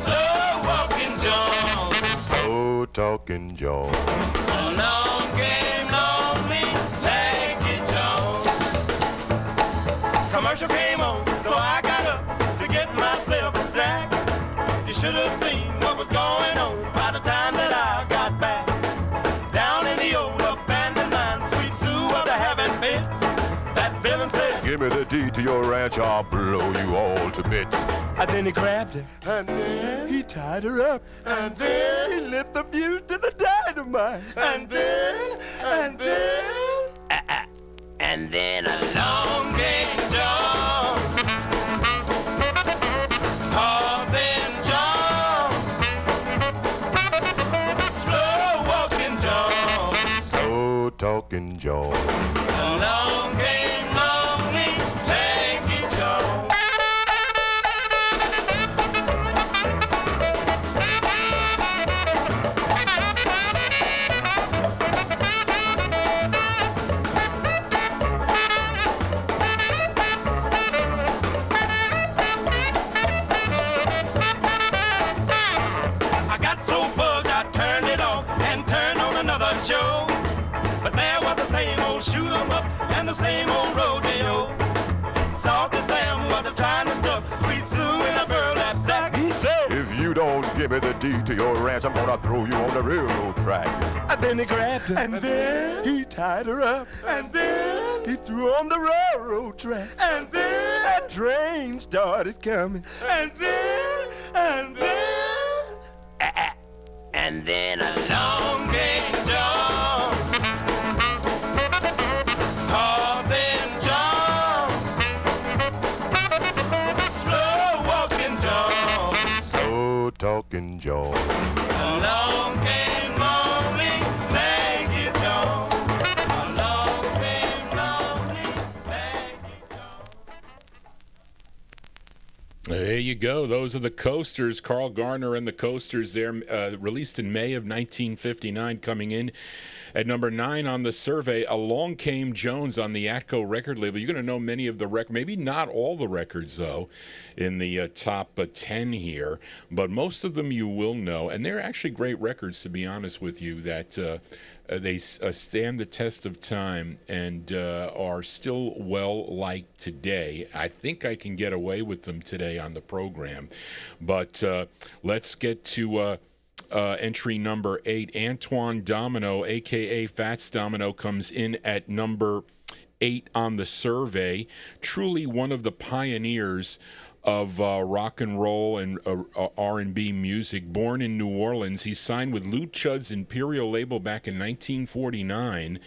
Slow walking John. slow talking John. Along came lonely Lanky John. Commercial came on, so I got up to get myself a snack. You should have seen what was going on by the time that I got back. Down in the old abandoned mine, Sweet Sue was having fits. That villain said, Give me the deed to your ranch, I'll blow you all to bits. And then he grabbed her. and then, He tied her up. and then, He lit the fuse to the dynamite. and then, and then, And then along came John. Tall thin John. Slow walking John. slow talking John. Along came lonely Lanky John. I got so bugged I turned it off and turned on another show. But there was the same old shoot 'em up and the same old rodeo. Salty Sam was trying to stuff Sweet Sue in a burlap sack. He said, If you don't give me the deed to your ranch, I'm gonna throw you on the railroad track. and then he grabbed her. And then, He tied her up. and then, He threw her on the railroad track. and then, That train started coming. and then, and then, And then along came John. Tall thin John. Slow walking John. slow talking John. Along came lonely Lanky John. Along came lonely Lanky John. There you go. Those are the Coasters. Carl Gardner and the Coasters there, released in May of 1959, coming in at number 9 on the survey. Along Came Jones on the Atco record label. You're going to know many of the records, maybe not all the records, though, in the top 10 here, but most of them you will know. And they're actually great records, to be honest with you, that they stand the test of time and are still well-liked today. I think I can get away with them today on the program. But let's get to entry number 8. Antoine Domino, a.k.a. Fats Domino, comes in at number 8 on the survey. Truly one of the pioneers of rock and roll and R&B music. Born in New Orleans, he signed with Lou Chudd's Imperial label back in 1949,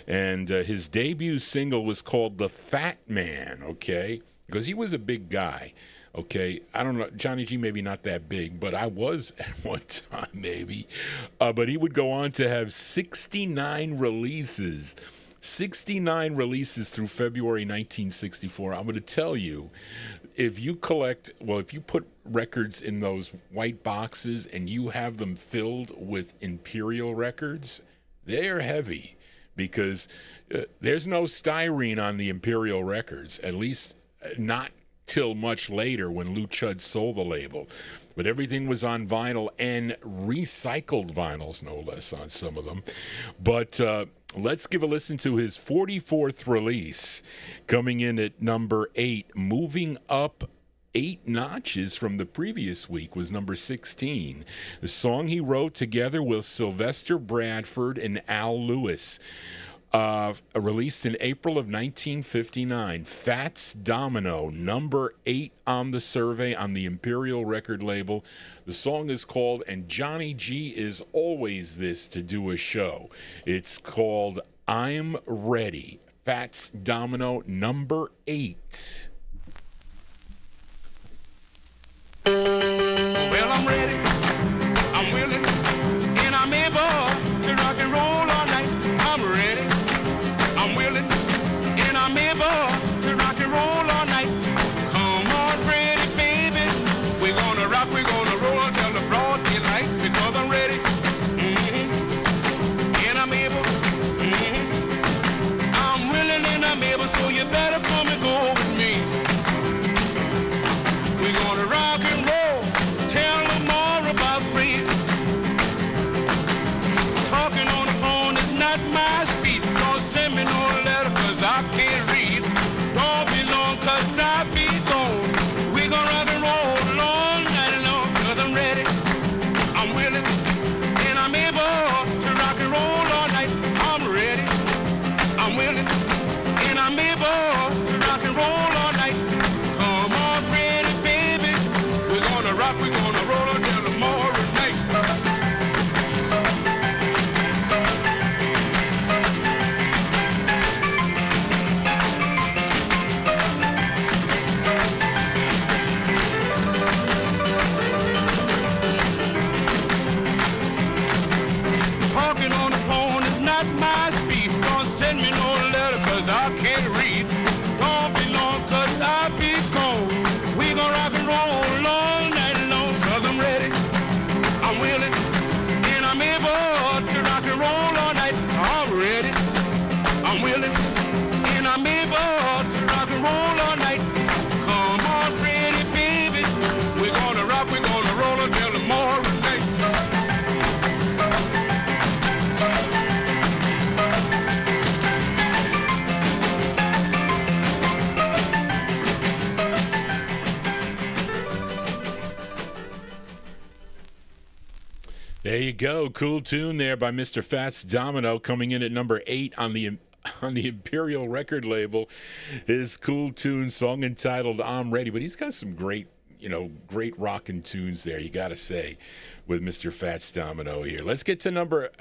and his debut single was called The Fat Man, okay? Because he was a big guy, okay? I don't know, Johnny G maybe not that big, but I was at one time maybe. But he would go on to have 69 releases. 69 releases through February 1964. I'm going to tell you, if you put records in those white boxes and you have them filled with Imperial records, they're heavy because there's no styrene on the Imperial records, at least not till much later when Lou Chudd sold the label. But everything was on vinyl and recycled vinyls, no less, on some of them. But let's give a listen to his 44th release, coming in at number 8. Moving up 8 notches from the previous week was number 16. The song he wrote together with Sylvester Bradford and Al Lewis. Released in April of 1959. Fats Domino, number 8 on the survey on the Imperial record label. The song is called, and Johnny G is always this to do a show, it's called I'm Ready. Fats Domino, number 8. Well, I'm ready, I'm willing, and I'm able to rock and roll all night. I'm ready, I'm willing, and I'm able to rock and roll all night. There you go. Cool tune there by Mr. Fats Domino, coming in at number 8 on the Imperial record label. His cool tune song entitled I'm Ready. But he's got some great rockin' tunes there, you got to say, with Mr. Fats Domino here. Let's get to number...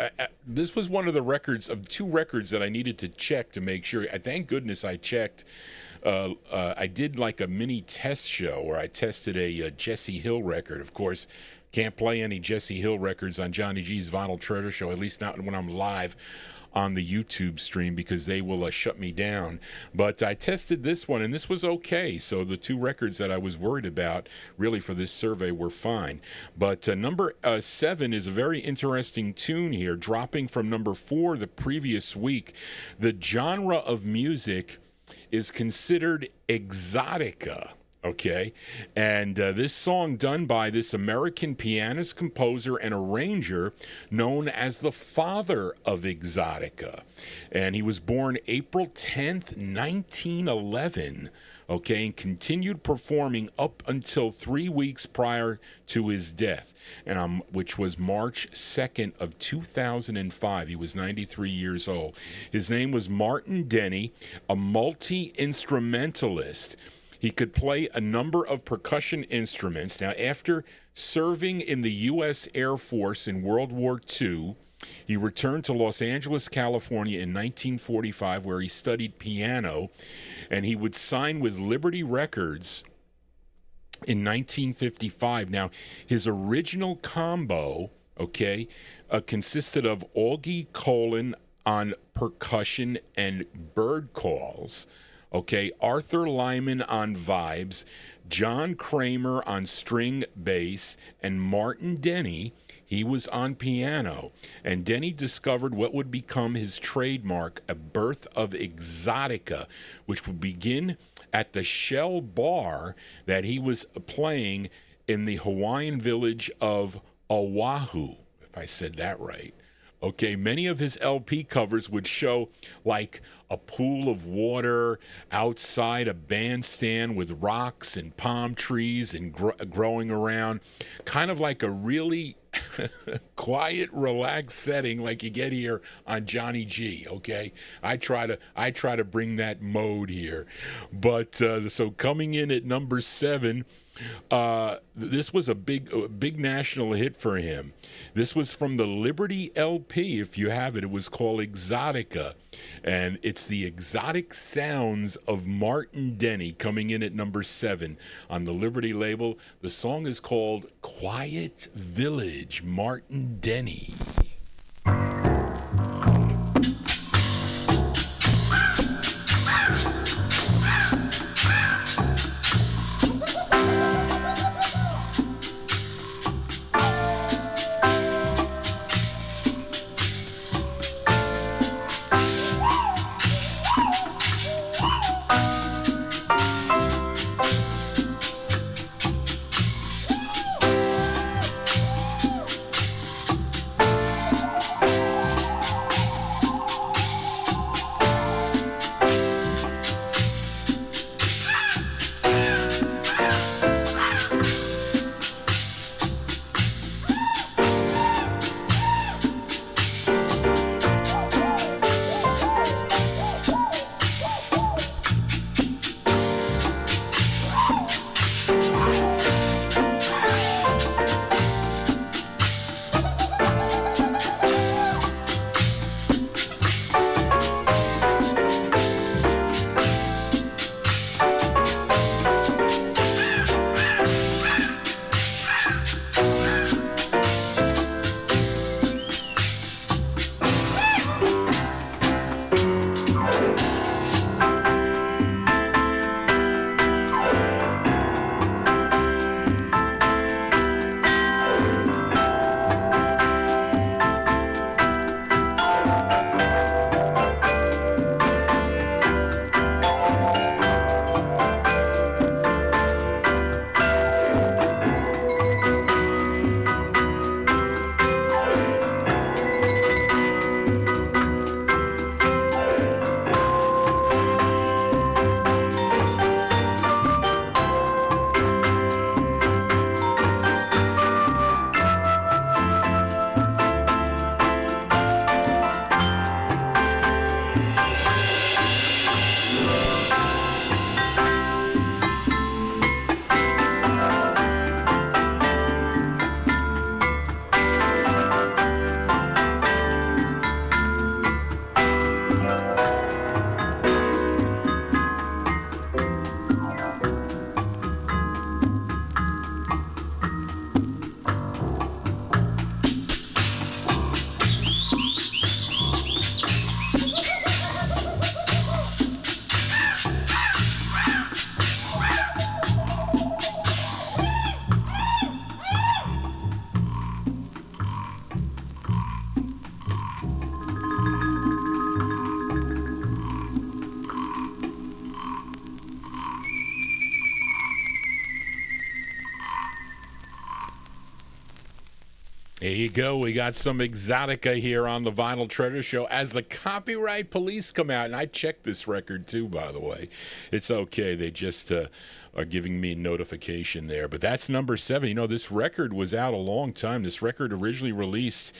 this was one of the records, of 2 records that I needed to check to make sure. Thank goodness I checked. I did like a mini test show where I tested a Jesse Hill record. Of course, can't play any Jesse Hill records on Johnny G's Vinyltreasure show, at least not when I'm live on the YouTube stream, because they will shut me down. But I tested this one, and this was okay. So the 2 records that I was worried about, really, for this survey were fine. But number 7 is a very interesting tune here, dropping from number 4 the previous week. The genre of music is considered exotica. Okay, and this song done by this American pianist, composer, and arranger known as the father of exotica. And he was born April 10th, 1911, okay, and continued performing up until 3 weeks prior to his death, and which was March 2nd of 2005. He was 93 years old. His name was Martin Denny, a multi-instrumentalist. He could play a number of percussion instruments. Now, after serving in the U.S. Air Force in World War II, he returned to Los Angeles, California in 1945, where he studied piano, and he would sign with Liberty Records in 1955. Now, his original combo, okay, consisted of Augie Colin on percussion and bird calls, okay, Arthur Lyman on vibes, John Kramer on string bass, and Martin Denny, he was on piano. And Denny discovered what would become his trademark, a birth of exotica, which would begin at the Shell Bar that he was playing in the Hawaiian village of Oahu, if I said that right. Okay, many of his LP covers would show like a pool of water outside a bandstand with rocks and palm trees and growing around, kind of like a really quiet, relaxed setting like you get here on Johnny G. Okay, I try to bring that mode here, but so coming in at number 7. This was a big national hit for him. This was from the Liberty LP, if you have it. It was called Exotica, and it's the exotic sounds of Martin Denny, coming in at number 7 on the Liberty label. The song is called Quiet Village, Martin Denny. There you go. We got some exotica here on the Vinyl Treasure Show as the copyright police come out. And I checked this record, too, by the way. It's okay. They just are giving me a notification there. But that's number 7. You know, this record was out a long time. This record originally released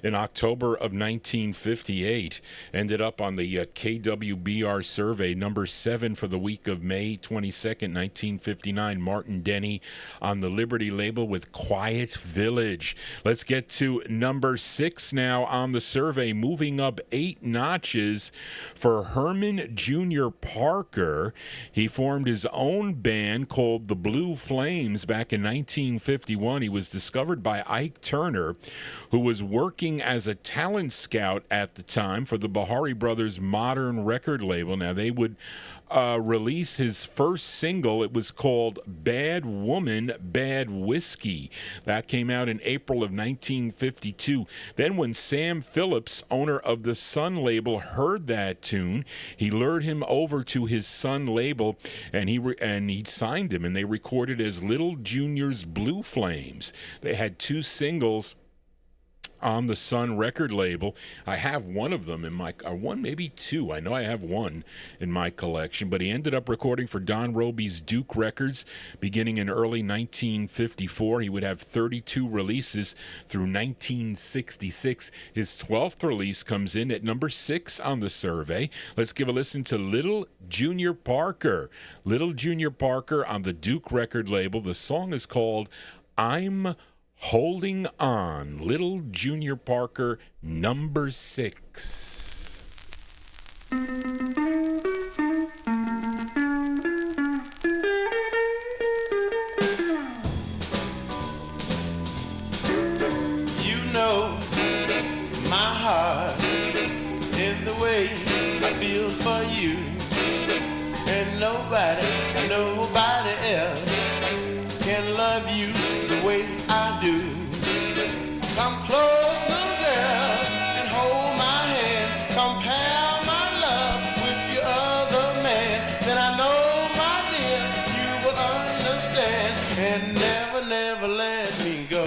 in October of 1958. Ended up on the KWBR survey, number 7 for the week of May 22nd, 1959. Martin Denny on the Liberty label with Quiet Village. Let's get to number 6 now on the survey, moving up 8 notches for Herman Jr. Parker. He formed his own band called the Blue Flames back in 1951. He was discovered by Ike Turner, who was working as a talent scout at the time for the Bahari Brothers Modern record label. Now, they would release his first single. It was called Bad Woman, Bad Whiskey. That came out in April of 1952. Then when Sam Phillips, owner of the Sun label, heard that tune, he lured him over to his Sun label, and he signed him, and they recorded as Little Junior's Blue Flames. They had 2 singles on the Sun record label. I have one of them in my, one, maybe 2. I know I have one in my collection, but he ended up recording for Don Robey's Duke Records beginning in early 1954. He would have 32 releases through 1966. His 12th release comes in at number 6 on the survey. Let's give a listen to Little Junior Parker. Little Junior Parker on the Duke record label. The song is called I'm Holding On. Little Junior Parker, number 6. You know my heart in the way I feel for you, and nobody else can love you the way I do. Come close, little girl, and hold my hand. Compare my love with your other man. Then I know, my dear, you will understand. And never, never let me go.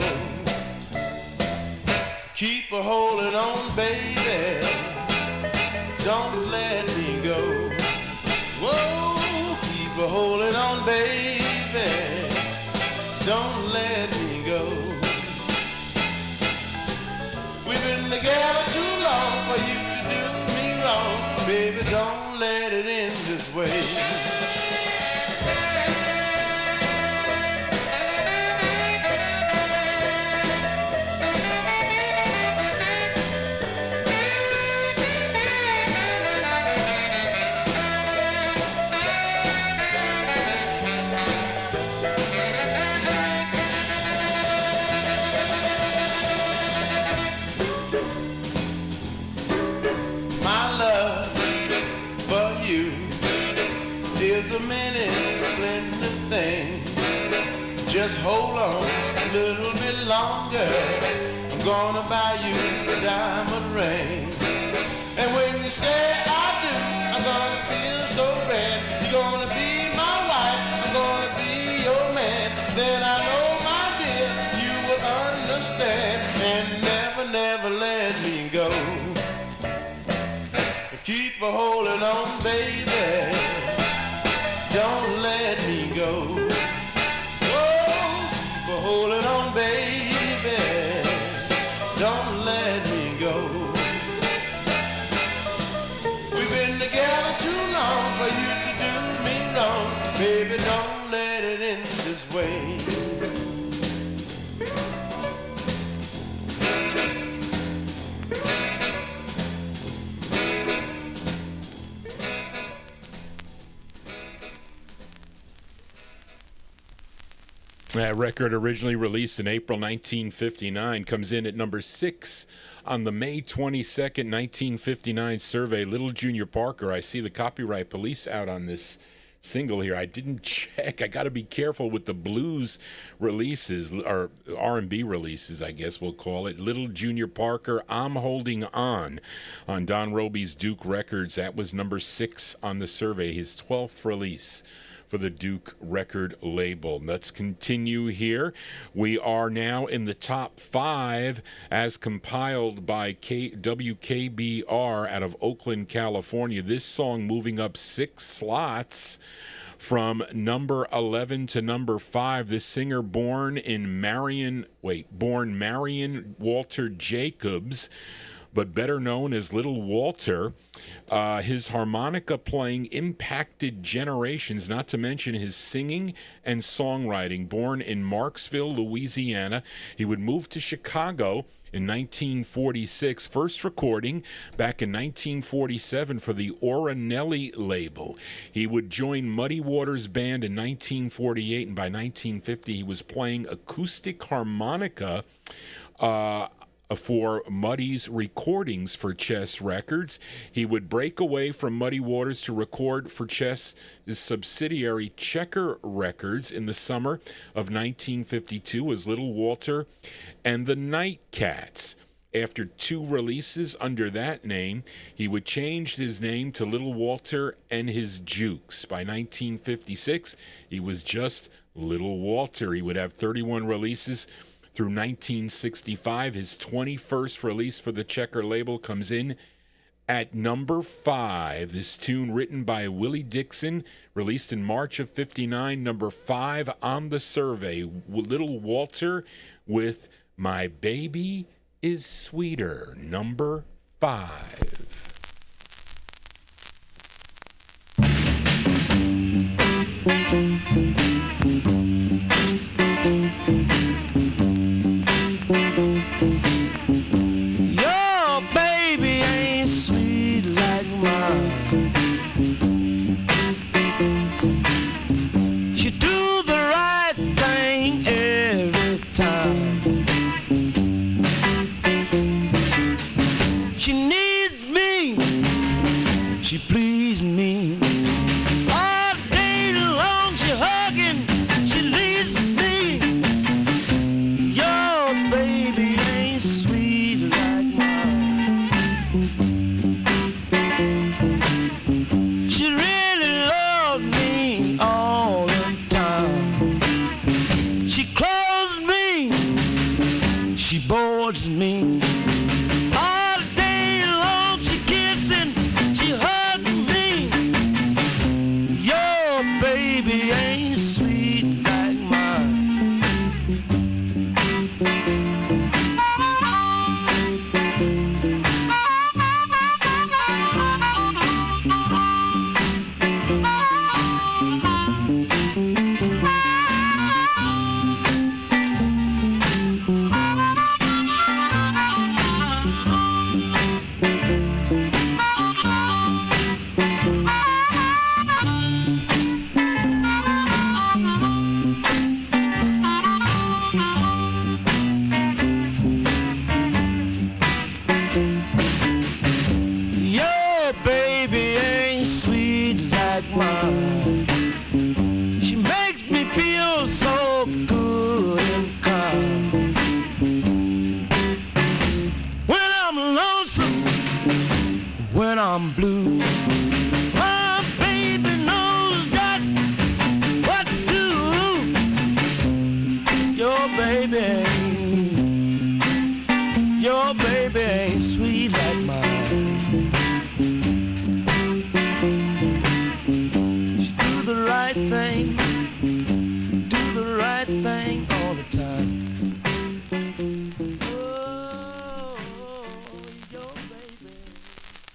Keep a holding on, baby. Don't let me go. Whoa, keep a holding on, baby. Don't let me go. We've been together too long for you to do me wrong. Baby, don't let it end this way. A minute, splendid thing. Just hold on a little bit longer. I'm gonna buy you a diamond ring. And when you say I do, I'm gonna feel so grand. You're gonna be my wife, I'm gonna be your man. Then I know, my dear, you will understand. And never, never let me go. Keep a holding on, baby. Don't let me go. Oh, keep a holding on, baby. Don't let me go. We've been together too long for you to do me wrong. Baby, don't let it end this way. That record, originally released in April 1959, comes in at number 6 on the May 22nd, 1959 survey. Little Junior Parker. I see the copyright police out on this single here. I didn't check. I got to be careful with the blues releases, or R&B releases, I guess we'll call it. Little Junior Parker, I'm Holding On Don Robey's Duke Records. That was number 6 on the survey, his 12th release for the Duke record label. Let's continue here. We are now in the top 5 as compiled by WKBR out of Oakland, California. This song moving up 6 slots from number 11 to number 5. This singer born Marion Walter Jacobs, but better known as Little Walter. His harmonica playing impacted generations, not to mention his singing and songwriting. Born in Marksville, Louisiana, he would move to Chicago in 1946, first recording back in 1947 for the Ornelli label. He would join Muddy Waters Band in 1948, and by 1950 he was playing acoustic harmonica for Muddy's recordings for Chess Records. He would break away from Muddy Waters to record for Chess' subsidiary Checker Records in the summer of 1952 as Little Walter and the Nightcats. After 2 releases under that name, he would change his name to Little Walter and his Jukes. By 1956, he was just Little Walter. He would have 31 releases through 1965. His 21st release for the Checker label comes in at number 5. This tune, written by Willie Dixon, released in March of '59, number 5 on the survey. Little Walter with My Baby is Sweeter, number 5.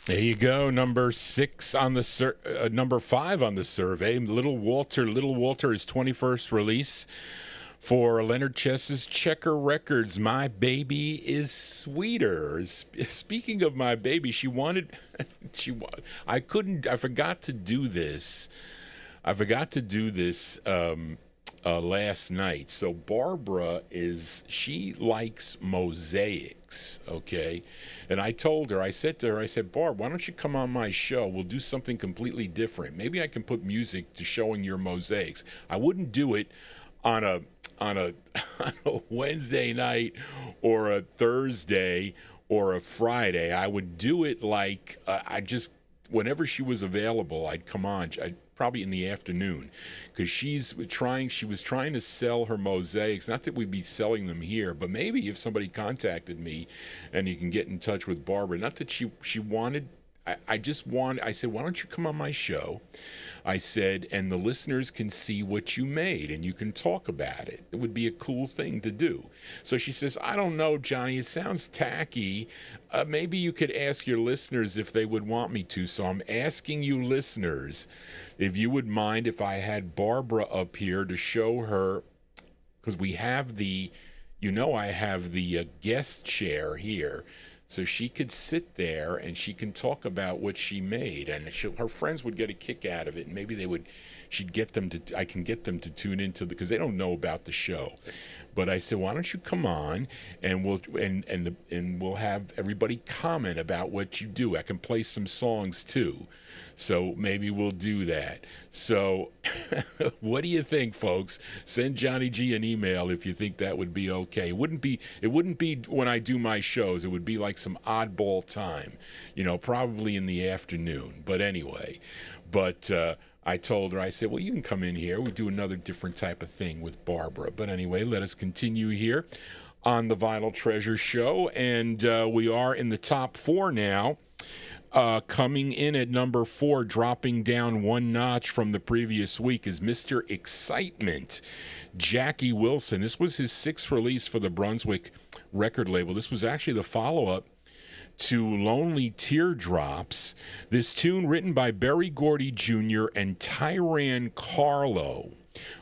There you go, number 6 on the number 5 on the survey. Little Walter, his 21st release for Leonard Chess's Checker Records. My Baby is Sweeter. Speaking of My Baby, I forgot to do this. Last night. So Barbara she likes mosaics, okay? And I told her, I said, Barb, why don't you come on my show? We'll do something completely different. Maybe I can put music to showing your mosaics. I wouldn't do it on a Wednesday night or a Thursday or a Friday. I would do it like whenever she was available, I'd come on. Probably in the afternoon, because she was trying to sell her mosaics. Not that we'd be selling them here, but maybe if somebody contacted me, and you can get in touch with Barbara. Not that she wanted. I said, why don't you come on my show? I said, and the listeners can see what you made, and you can talk about it. It would be a cool thing to do. So she says, I don't know, Johnny, it sounds tacky. Maybe you could ask your listeners if they would want me to. So I'm asking you listeners if you would mind if I had Barbara up here to show her, because we have I have the guest chair here. So she could sit there and she can talk about what she made, and her friends would get a kick out of it. And maybe I can get them to tune into because they don't know about the show. But I said, why don't you come on and we'll have everybody comment about what you do. I can play some songs too. So maybe we'll do that. So what do you think, folks? Send Johnny G an email if you think that would be okay. It wouldn't be when I do my shows. It would be like some oddball time, probably in the afternoon. But anyway, I told her, I said, well, you can come in here. We'll do another different type of thing with Barbara. But anyway, let us continue here on the Vinyltreasure show. And we are in the top 4 now. Coming in at number 4, dropping down one notch from the previous week, is Mr. Excitement, Jackie Wilson. This was his 6th release for the Brunswick record label. This was actually the follow-up to Lonely Teardrops. This tune written by Berry Gordy Jr. and Tyran Carlo,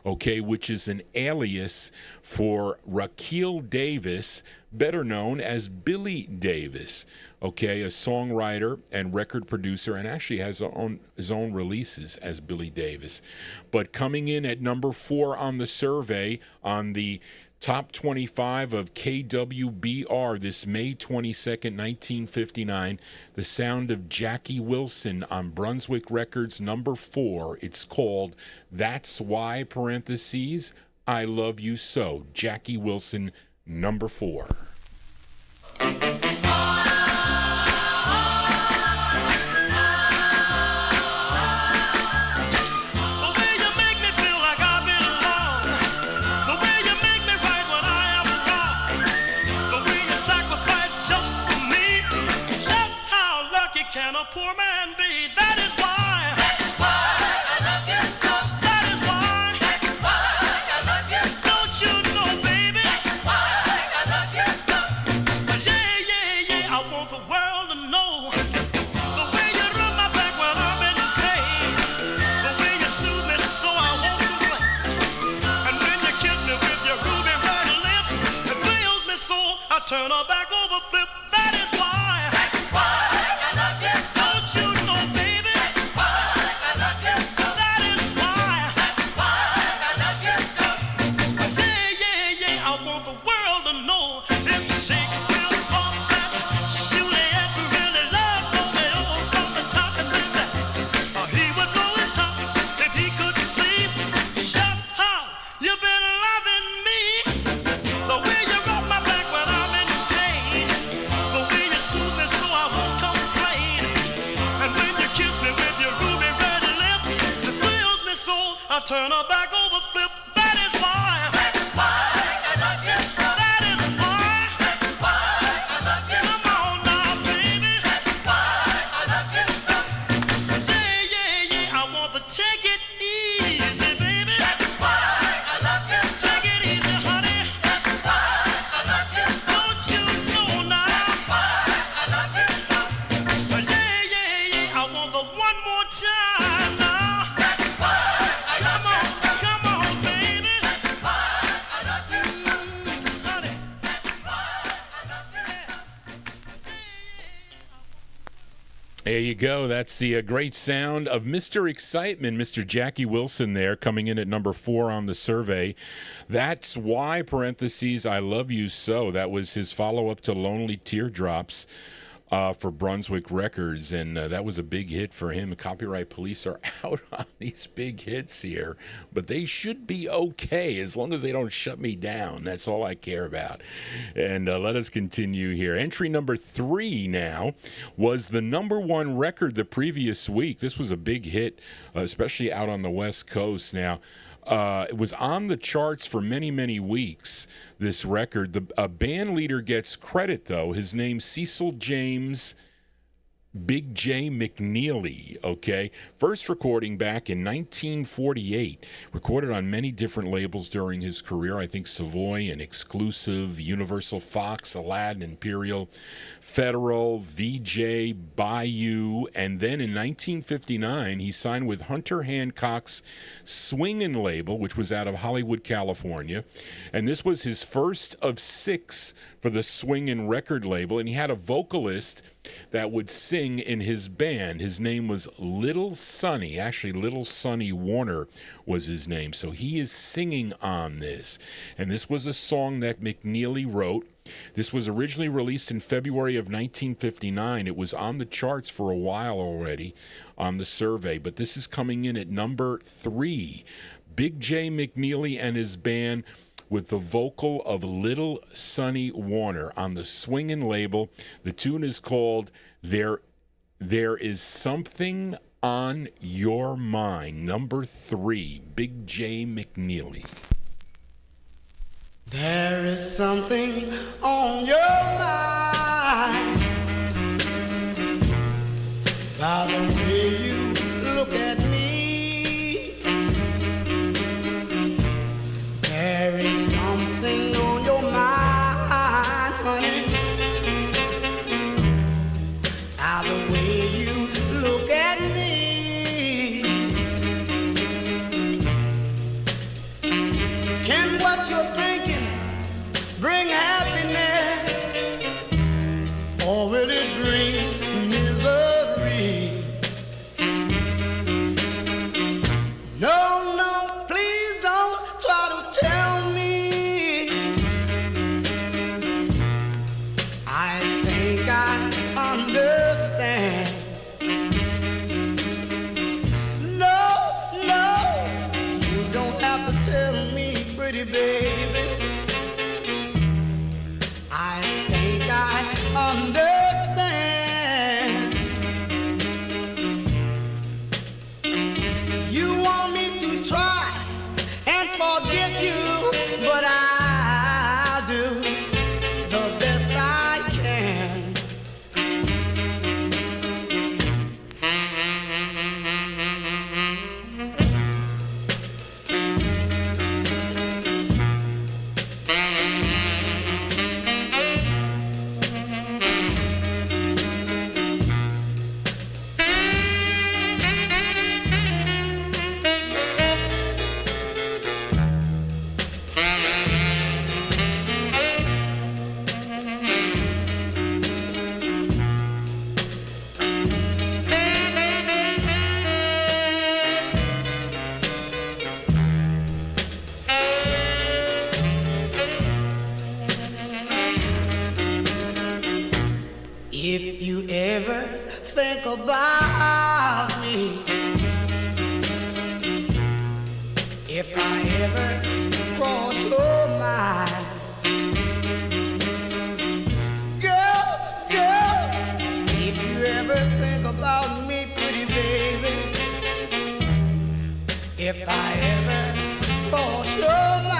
which is an alias for Raquel Davis, better known as Billy Davis, a songwriter and record producer, and actually has his own releases as Billy Davis. But coming in at number 4 on the survey, on the Top 25 of KWBR this May 22nd, 1959, the sound of Jackie Wilson on Brunswick Records number 4. It's called That's Why, I Love You So. Jackie Wilson, number 4. Can a poor man be? That is why. That's why I love you so. That is why. That's why I love you so. Don't you know, baby? That's why I love you so. Yeah, yeah, yeah. I want the world to know the way you rub my back when I'm in pain, the way you soothe me so I won't complain, and when you kiss me with your ruby red lips, it thrills me so I turn her back over flip. That is why. That's why. Don't you know, baby? That's why I love you so. That is why. That's why I love you so. Yeah, yeah, yeah. I want the world to know if Shakespeare thought that Juliet really loved Romeo from the top and then that he would blow his top if he could see just how you've been loving me. The way you rub my back when I'm in pain, the way you soothe me so I won't complain. And when you kiss me with your ruby red lips, it thrills me so I turn her back over flip. That is why. That's why I love you so. That is why. That's why I love you so. Come on now, baby. That's why I love you so. Yeah, yeah, yeah. I want to take it easy, baby. That's why I love you so. Take it easy, honey. That's why I love you so. Don't you know now? That's why I love you so. Yeah, yeah, yeah. I want the one more time now. That's why I love you so. Come on, baby. That's why I love you so. Honey. That's why I love you so. There you go. That's the great sound of Mr. Excitement, Mr. Jackie Wilson there, coming in at number 4 on the survey. That's why, I love you so. That was his follow-up to Lonely Teardrops. for Brunswick Records, and that was a big hit for him. Copyright Police are out on these big hits here, but they should be okay as long as they don't shut me down. That's all I care about. And let us continue here. Entry number 3 now was the number 1 record the previous week. This was a big hit, especially out on the West Coast. Now, it was on the charts for many, many weeks, this record. A band leader gets credit, though. His name's Cecil James Big Jay McNeely, okay? First recording back in 1948. Recorded on many different labels during his career. I think Savoy and Exclusive, Universal Fox, Aladdin, Imperial, Federal, VJ, Bayou, and then in 1959 he signed with Hunter Hancock's Swingin' label, which was out of Hollywood, California, and this was his first of 6 for the Swingin' record label, and he had a vocalist that would sing in his band. His name was Little Sonny. Actually, Little Sonny Warner was his name, so he is singing on this, and this was a song that McNeely wrote. This was originally released in February of 1959. It was on the charts for a while already on the survey, but this is coming in at number 3. Big Jay McNeely and his band with the vocal of Little Sonny Warner on the Swingin' label. The tune is called There Is Something on Your Mind. Number 3, Big Jay McNeely. There is something on your mind by the way you look at me. There is something on your mind, honey, by the way you look at me. Can what you're thinking bring happiness, or will it bring misery? No, no, please don't try to tell me. I think I understand. No, no, you don't have to tell me, pretty baby. Understand. You want me to try and forget you, but I'll do the best I can. If you ever think about me, if I ever cross your mind, girl, if you ever think about me, pretty baby, if I ever cross your mind,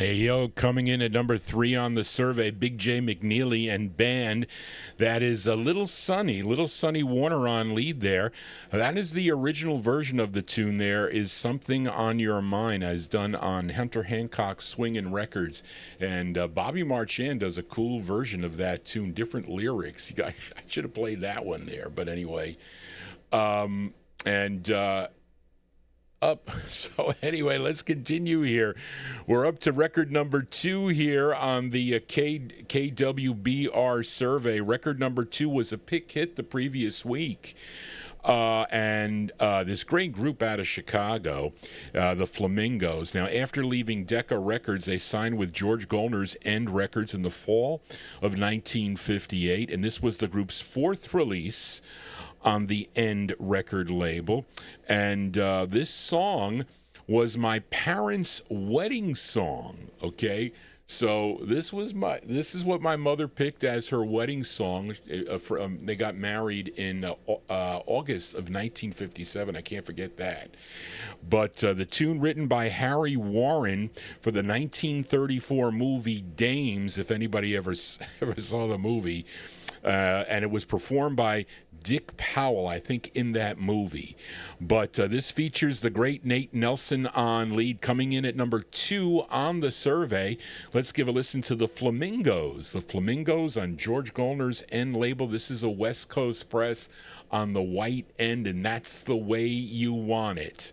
Hey, yo, coming in at number 3 on the survey, Big Jay McNeely and band. That is a Little Sonny Warner on lead there. That is the original version of the tune there, is Something on Your Mind, as done on Hunter Hancock's Swingin' Records. And Bobby Marchand does a cool version of that tune, different lyrics. I should have played that one there, but anyway. So anyway, let's continue here. We're up to record number 2 here on the KWBR survey. Record number 2 was a pick hit the previous week. And this great group out of Chicago, the Flamingos. Now, after leaving Decca Records, they signed with George Gollner's End Records in the fall of 1958, and this was the group's 4th release on the End record label. And this song was my parents' wedding song, okay? So this is what my mother picked as her wedding song. They got married in August of 1957. I can't forget that. But the tune written by Harry Warren for the 1934 movie Dames, if anybody ever saw the movie, and it was performed by Dick Powell, I think, in that movie. But this features the great Nate Nelson on lead, coming in at number 2 on the survey. Let's give a listen to the Flamingos. The Flamingos on George Gollner's End label. This is a West Coast press on the white end, and that's the way you want it.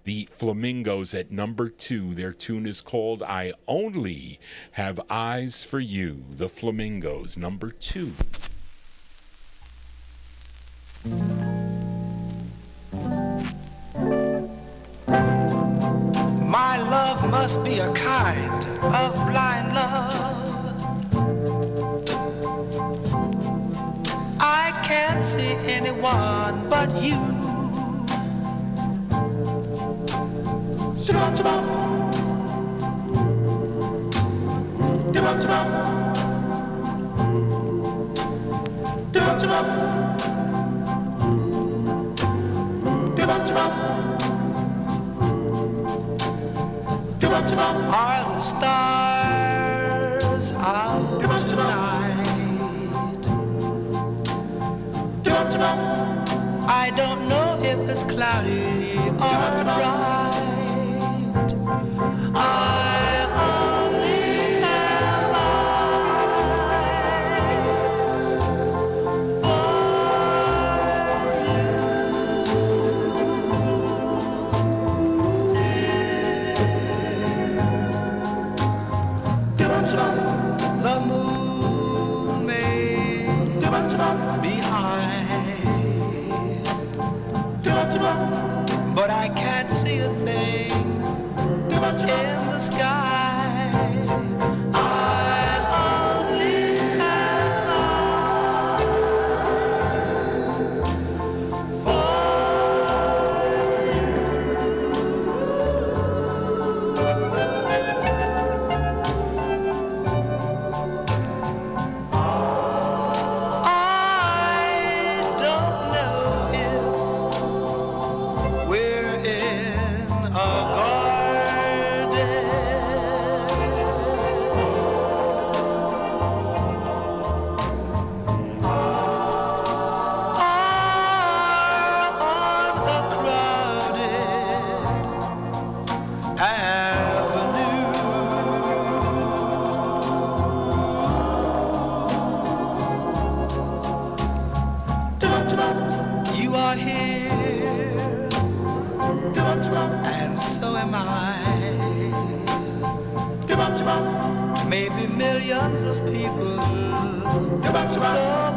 The Flamingos at number 2. Their tune is called I Only Have Eyes for You. The Flamingos, number 2. My love must be a kind of blind love. I can't see anyone but you. Chibam, chibam. Chibam, chibam. Chibam, chibam. Chibam, chibam. Are the stars out tonight? I don't know if it's cloudy or bright. I only have eyes for the moon may be high, but I can't see a thing in the sky. I only have eyes for maybe millions of people go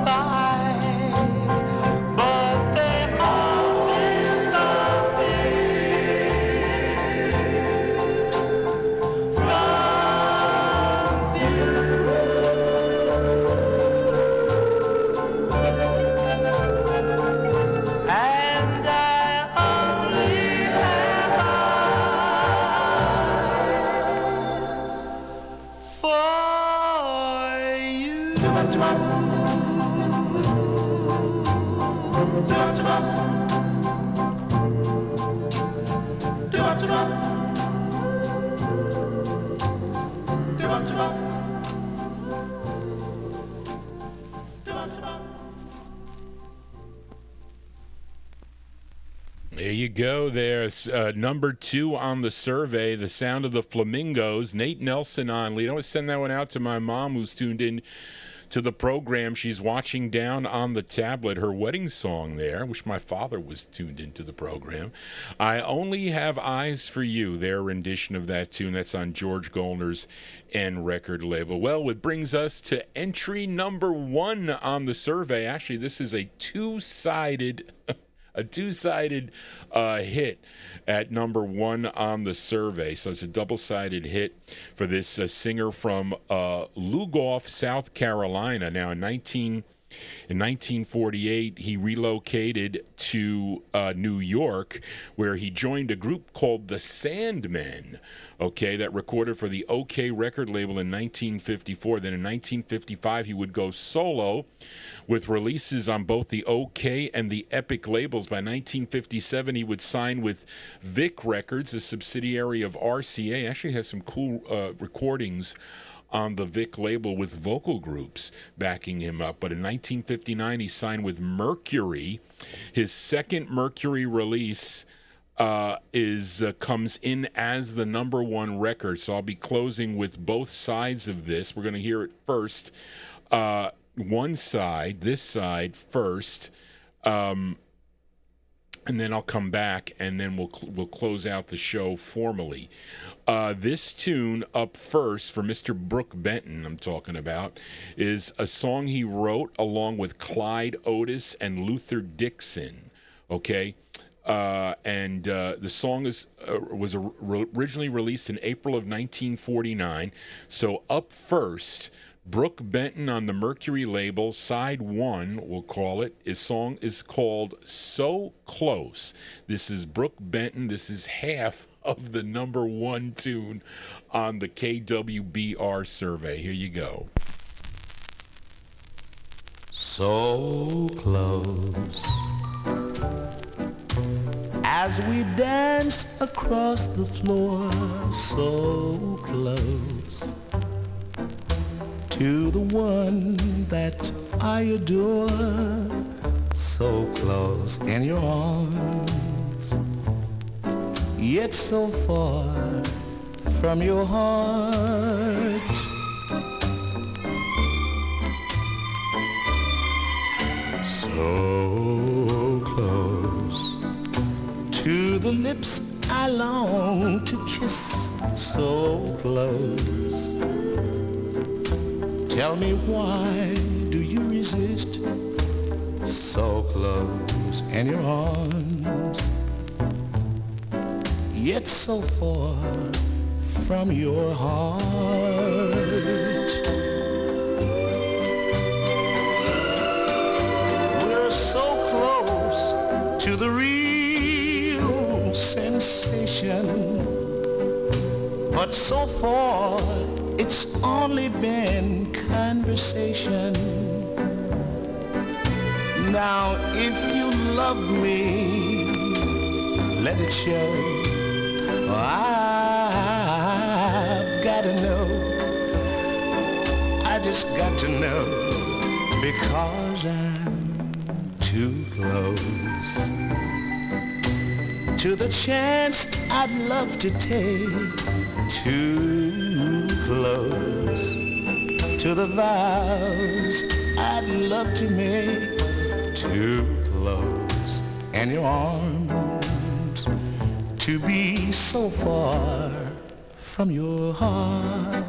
by, but they all disappear from view. And I only have eyes for you. go. There's number 2 on the survey, The Sound of the Flamingos. Nate Nelson on lead. I want to send that one out to my mom who's tuned in to the program. She's watching down on the tablet her wedding song there. I wish my father was tuned into the program. I Only Have Eyes for You, their rendition of that tune. That's on George Goldner's N record label. Well, it brings us to entry number 1 on the survey. Actually, this is a two-sided hit at number 1 on the survey. So it's a double-sided hit for this singer from Lugoff, South Carolina. Now, in 1948, he relocated to New York, where he joined a group called the Sandmen, that recorded for the OK record label in 1954. Then in 1955, he would go solo with releases on both the OK and the Epic labels. By 1957, he would sign with Vic Records, a subsidiary of RCA. Actually has some cool recordings on the Vic label with vocal groups backing him up. But in 1959, he signed with Mercury. His second Mercury release comes in as the number 1 record. So I'll be closing with both sides of this. We're going to hear it first. One side, this side first, and then I'll come back, and then we'll close out the show formally. This tune up first for Mr. Brook Benton, I'm talking about, is a song he wrote along with Clyde Otis and Luther Dixon. Okay. The song was originally released in April of 1949. So up first, Brook Benton on the Mercury label, side 1, we'll call it. His song is called So Close. This is Brook Benton. This is half of the number 1 tune on the KWBR survey. Here you go. So close, as we dance across the floor, so close to the one that I adore, so close in your arms, yet so far from your heart. So close to the lips I long to kiss, so close. Tell me, why do you resist? So close in your arms, yet so far from your heart. We're so close to the real sensation, but so far it's only been conversation. Now if you love me, let it show. I've gotta know, I just got to know, because I'm too close to the chance I'd love to take, too close to the vows I'd love to make, too close in your arms to be so far from your heart.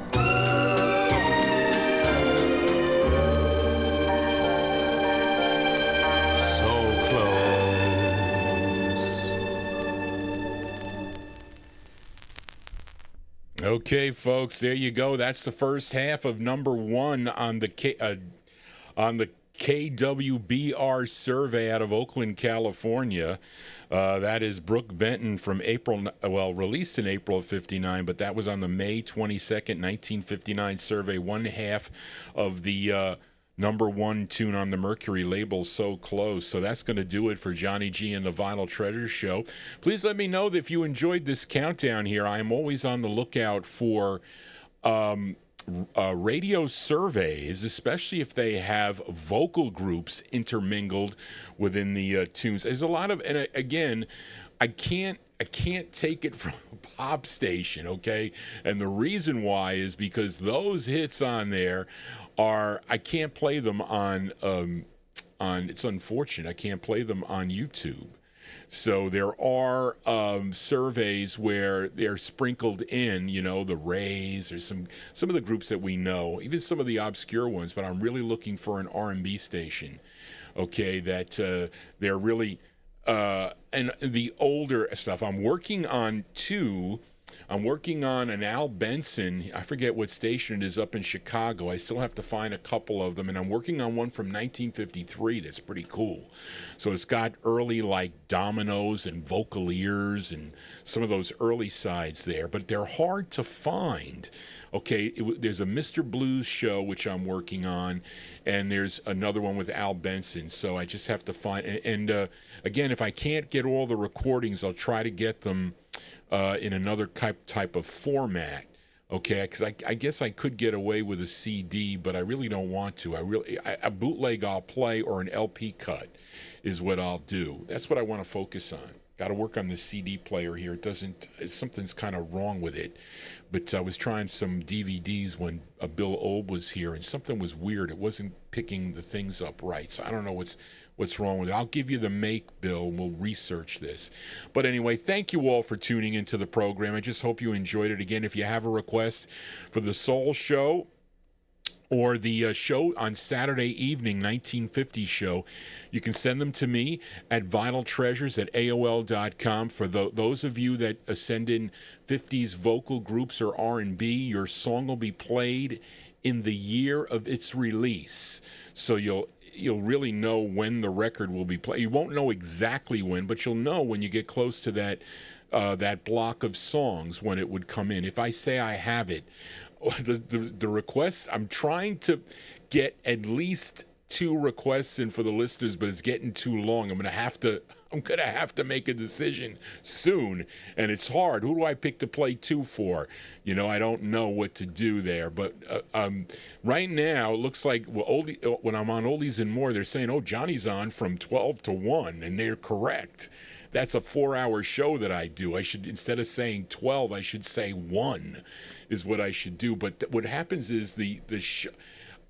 Okay, folks, there you go. That's the first half of number 1 on the KWBR survey out of Oakland, California. That is Brook Benton from released in April of 59, but that was on the May 22nd, 1959 survey, one half of the number 1 tune on the Mercury label, So Close. So that's going to do it for Johnny G and the Vinyl Treasures Show. Please let me know that if you enjoyed this countdown here. I am always on the lookout for radio surveys, especially if they have vocal groups intermingled within the tunes. There's a lot of, and again, I can't take it from a pop station, okay? And the reason why is because those hits on there I can't play them on it's unfortunate, I can't play them on YouTube. So there are surveys where they're sprinkled in, the Rays or some of the groups that we know, even some of the obscure ones, but I'm really looking for an R&B station, okay, that they're really and the older stuff. I'm working on an Al Benson. I forget what station it is up in Chicago. I still have to find a couple of them, and I'm working on one from 1953 that's pretty cool. So it's got early like Dominoes and Vocaliers and some of those early sides there, but they're hard to find. Okay, there's a Mr. Blues show, which I'm working on, and there's another one with Al Benson. So I just have to find, and again, if I can't get all the recordings, I'll try to get them in another type of format. Okay, because I guess I could get away with a CD, but I really don't want to. A bootleg I'll play, or an LP cut is what I'll do. That's what I want to focus on. Got to work on the CD player here. Something's kind of wrong with it. But I was trying some DVDs when Bill Old was here, and something was weird. It wasn't picking the things up right. So I don't know what's wrong with it. I'll give you the make, Bill, and we'll research this. But anyway, thank you all for tuning into the program. I just hope you enjoyed it. Again, if you have a request for the Soul Show, or the show on Saturday evening, 1950s show, you can send them to me at vinyltreasures@aol.com. For those of you that send in 50s vocal groups or R&B, your song will be played in the year of its release. So you'll really know when the record will be played. You won't know exactly when, but you'll know when you get close to that block of songs when it would come in. If I say I have it, the requests, I'm trying to get at least 2 requests in for the listeners, but it's getting too long. I'm gonna have to make a decision soon, and it's hard. Who do I pick to play 2 for? I don't know what to do there. But right now, it looks like when I'm on Oldies and More, they're saying, "Oh, Johnny's on from 12 to 1," and they're correct. That's a 4-hour show that I do. I should, instead of saying 12, I should say 1 is what I should do. But what happens is the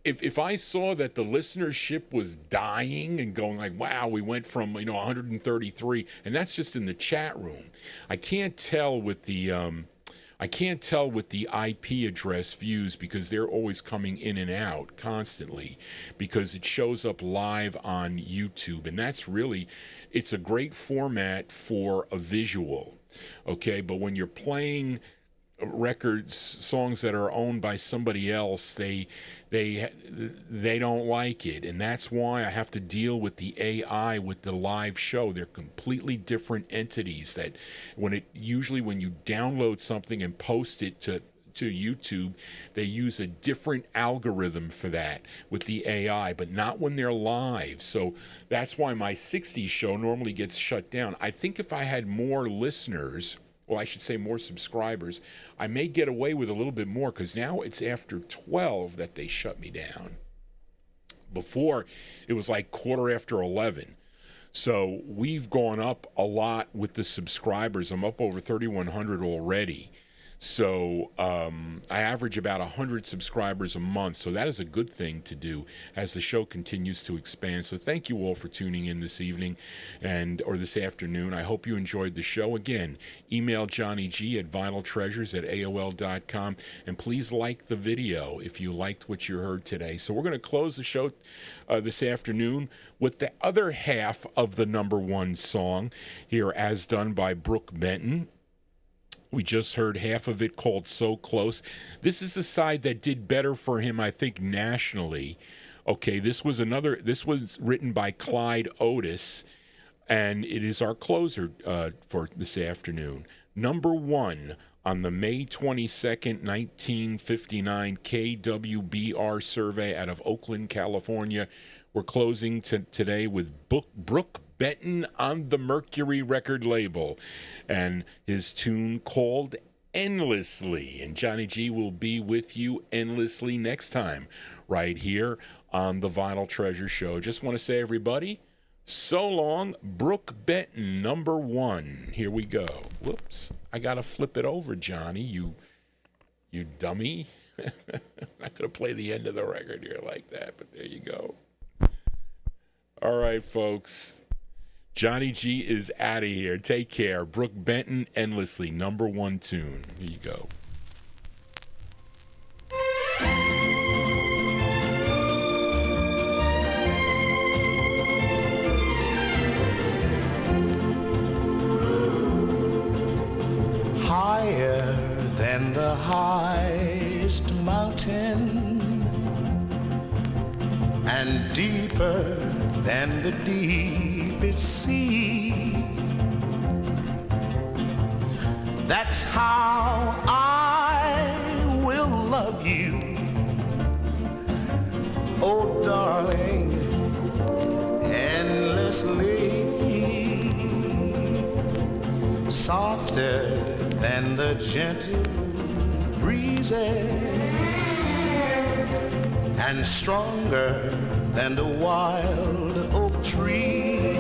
if I saw that the listenership was dying and going like, wow, we went from 133, and that's just in the chat room. I can't tell with the IP address views, because they're always coming in and out constantly, because it shows up live on YouTube, and it's a great format for a visual, okay? But when you're playing songs that are owned by somebody else, they don't like it, and that's why I have to deal with the AI with the live show. They're completely different entities. That when you download something and post it to YouTube, they use a different algorithm for that with the AI, but not when they're live. So that's why my 60s show normally gets shut down. I think if I had more listeners, well, I should say more subscribers, I may get away with a little bit more, because now it's after 12 that they shut me down. Before, it was like 11:15. So we've gone up a lot with the subscribers. I'm up over 3,100 already. So I average about 100 subscribers a month. So that is a good thing to do as the show continues to expand. So thank you all for tuning in this evening or this afternoon. I hope you enjoyed the show. Again, email Johnny G at vinyltreasures@aol.com. And please like the video if you liked what you heard today. So we're going to close the show this afternoon with the other half of the number 1 song here, as done by Brook Benton. We just heard half of it, called So Close. This is the side that did better for him, I think, nationally. Okay, this was written by Clyde Otis, and it is our closer for this afternoon. Number 1 on the May 22nd, 1959 KWBR survey out of Oakland, California. We're closing today with Brook Benton on the Mercury record label, and his tune called Endlessly. And Johnny G will be with you endlessly next time, right here on the Vinyl Treasure Show. Just want to say, everybody, So Long, Brook Benton, number 1. Here we go. Whoops. I got to flip it over, Johnny, you dummy. I'm not going to play the end of the record here like that, but there you go. All right, folks. Johnny G is out of here. Take care. Brook Benton, Endlessly, number 1 tune. Here you go. Higher than the highest mountain, and deeper than the deepest sea. That's how I will love you, oh darling, endlessly. Softer than the gentle breezes, and stronger than the wild oak tree.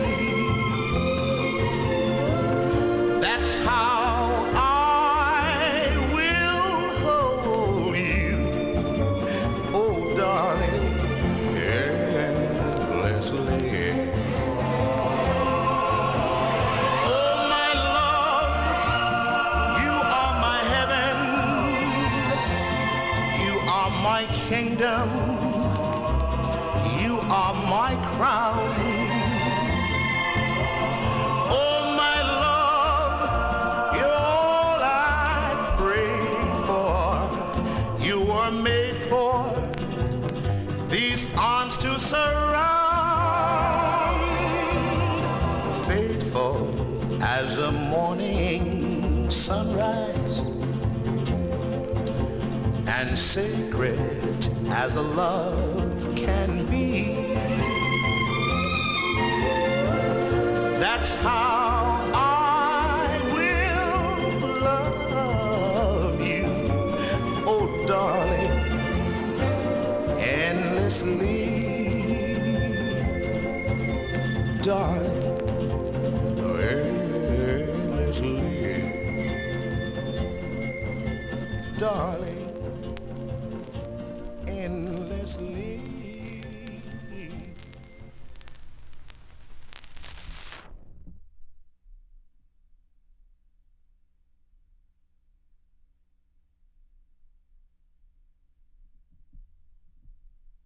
That's how I will hold you, oh darling, endlessly. Kingdom, you are my crown. Oh, my love, you're all I pray for. You were made for these arms to surround. Faithful as a morning sunrise, and sacred as a love can be. That's how I will love you, oh darling, endlessly. Darling, endlessly. Darling, endlessly.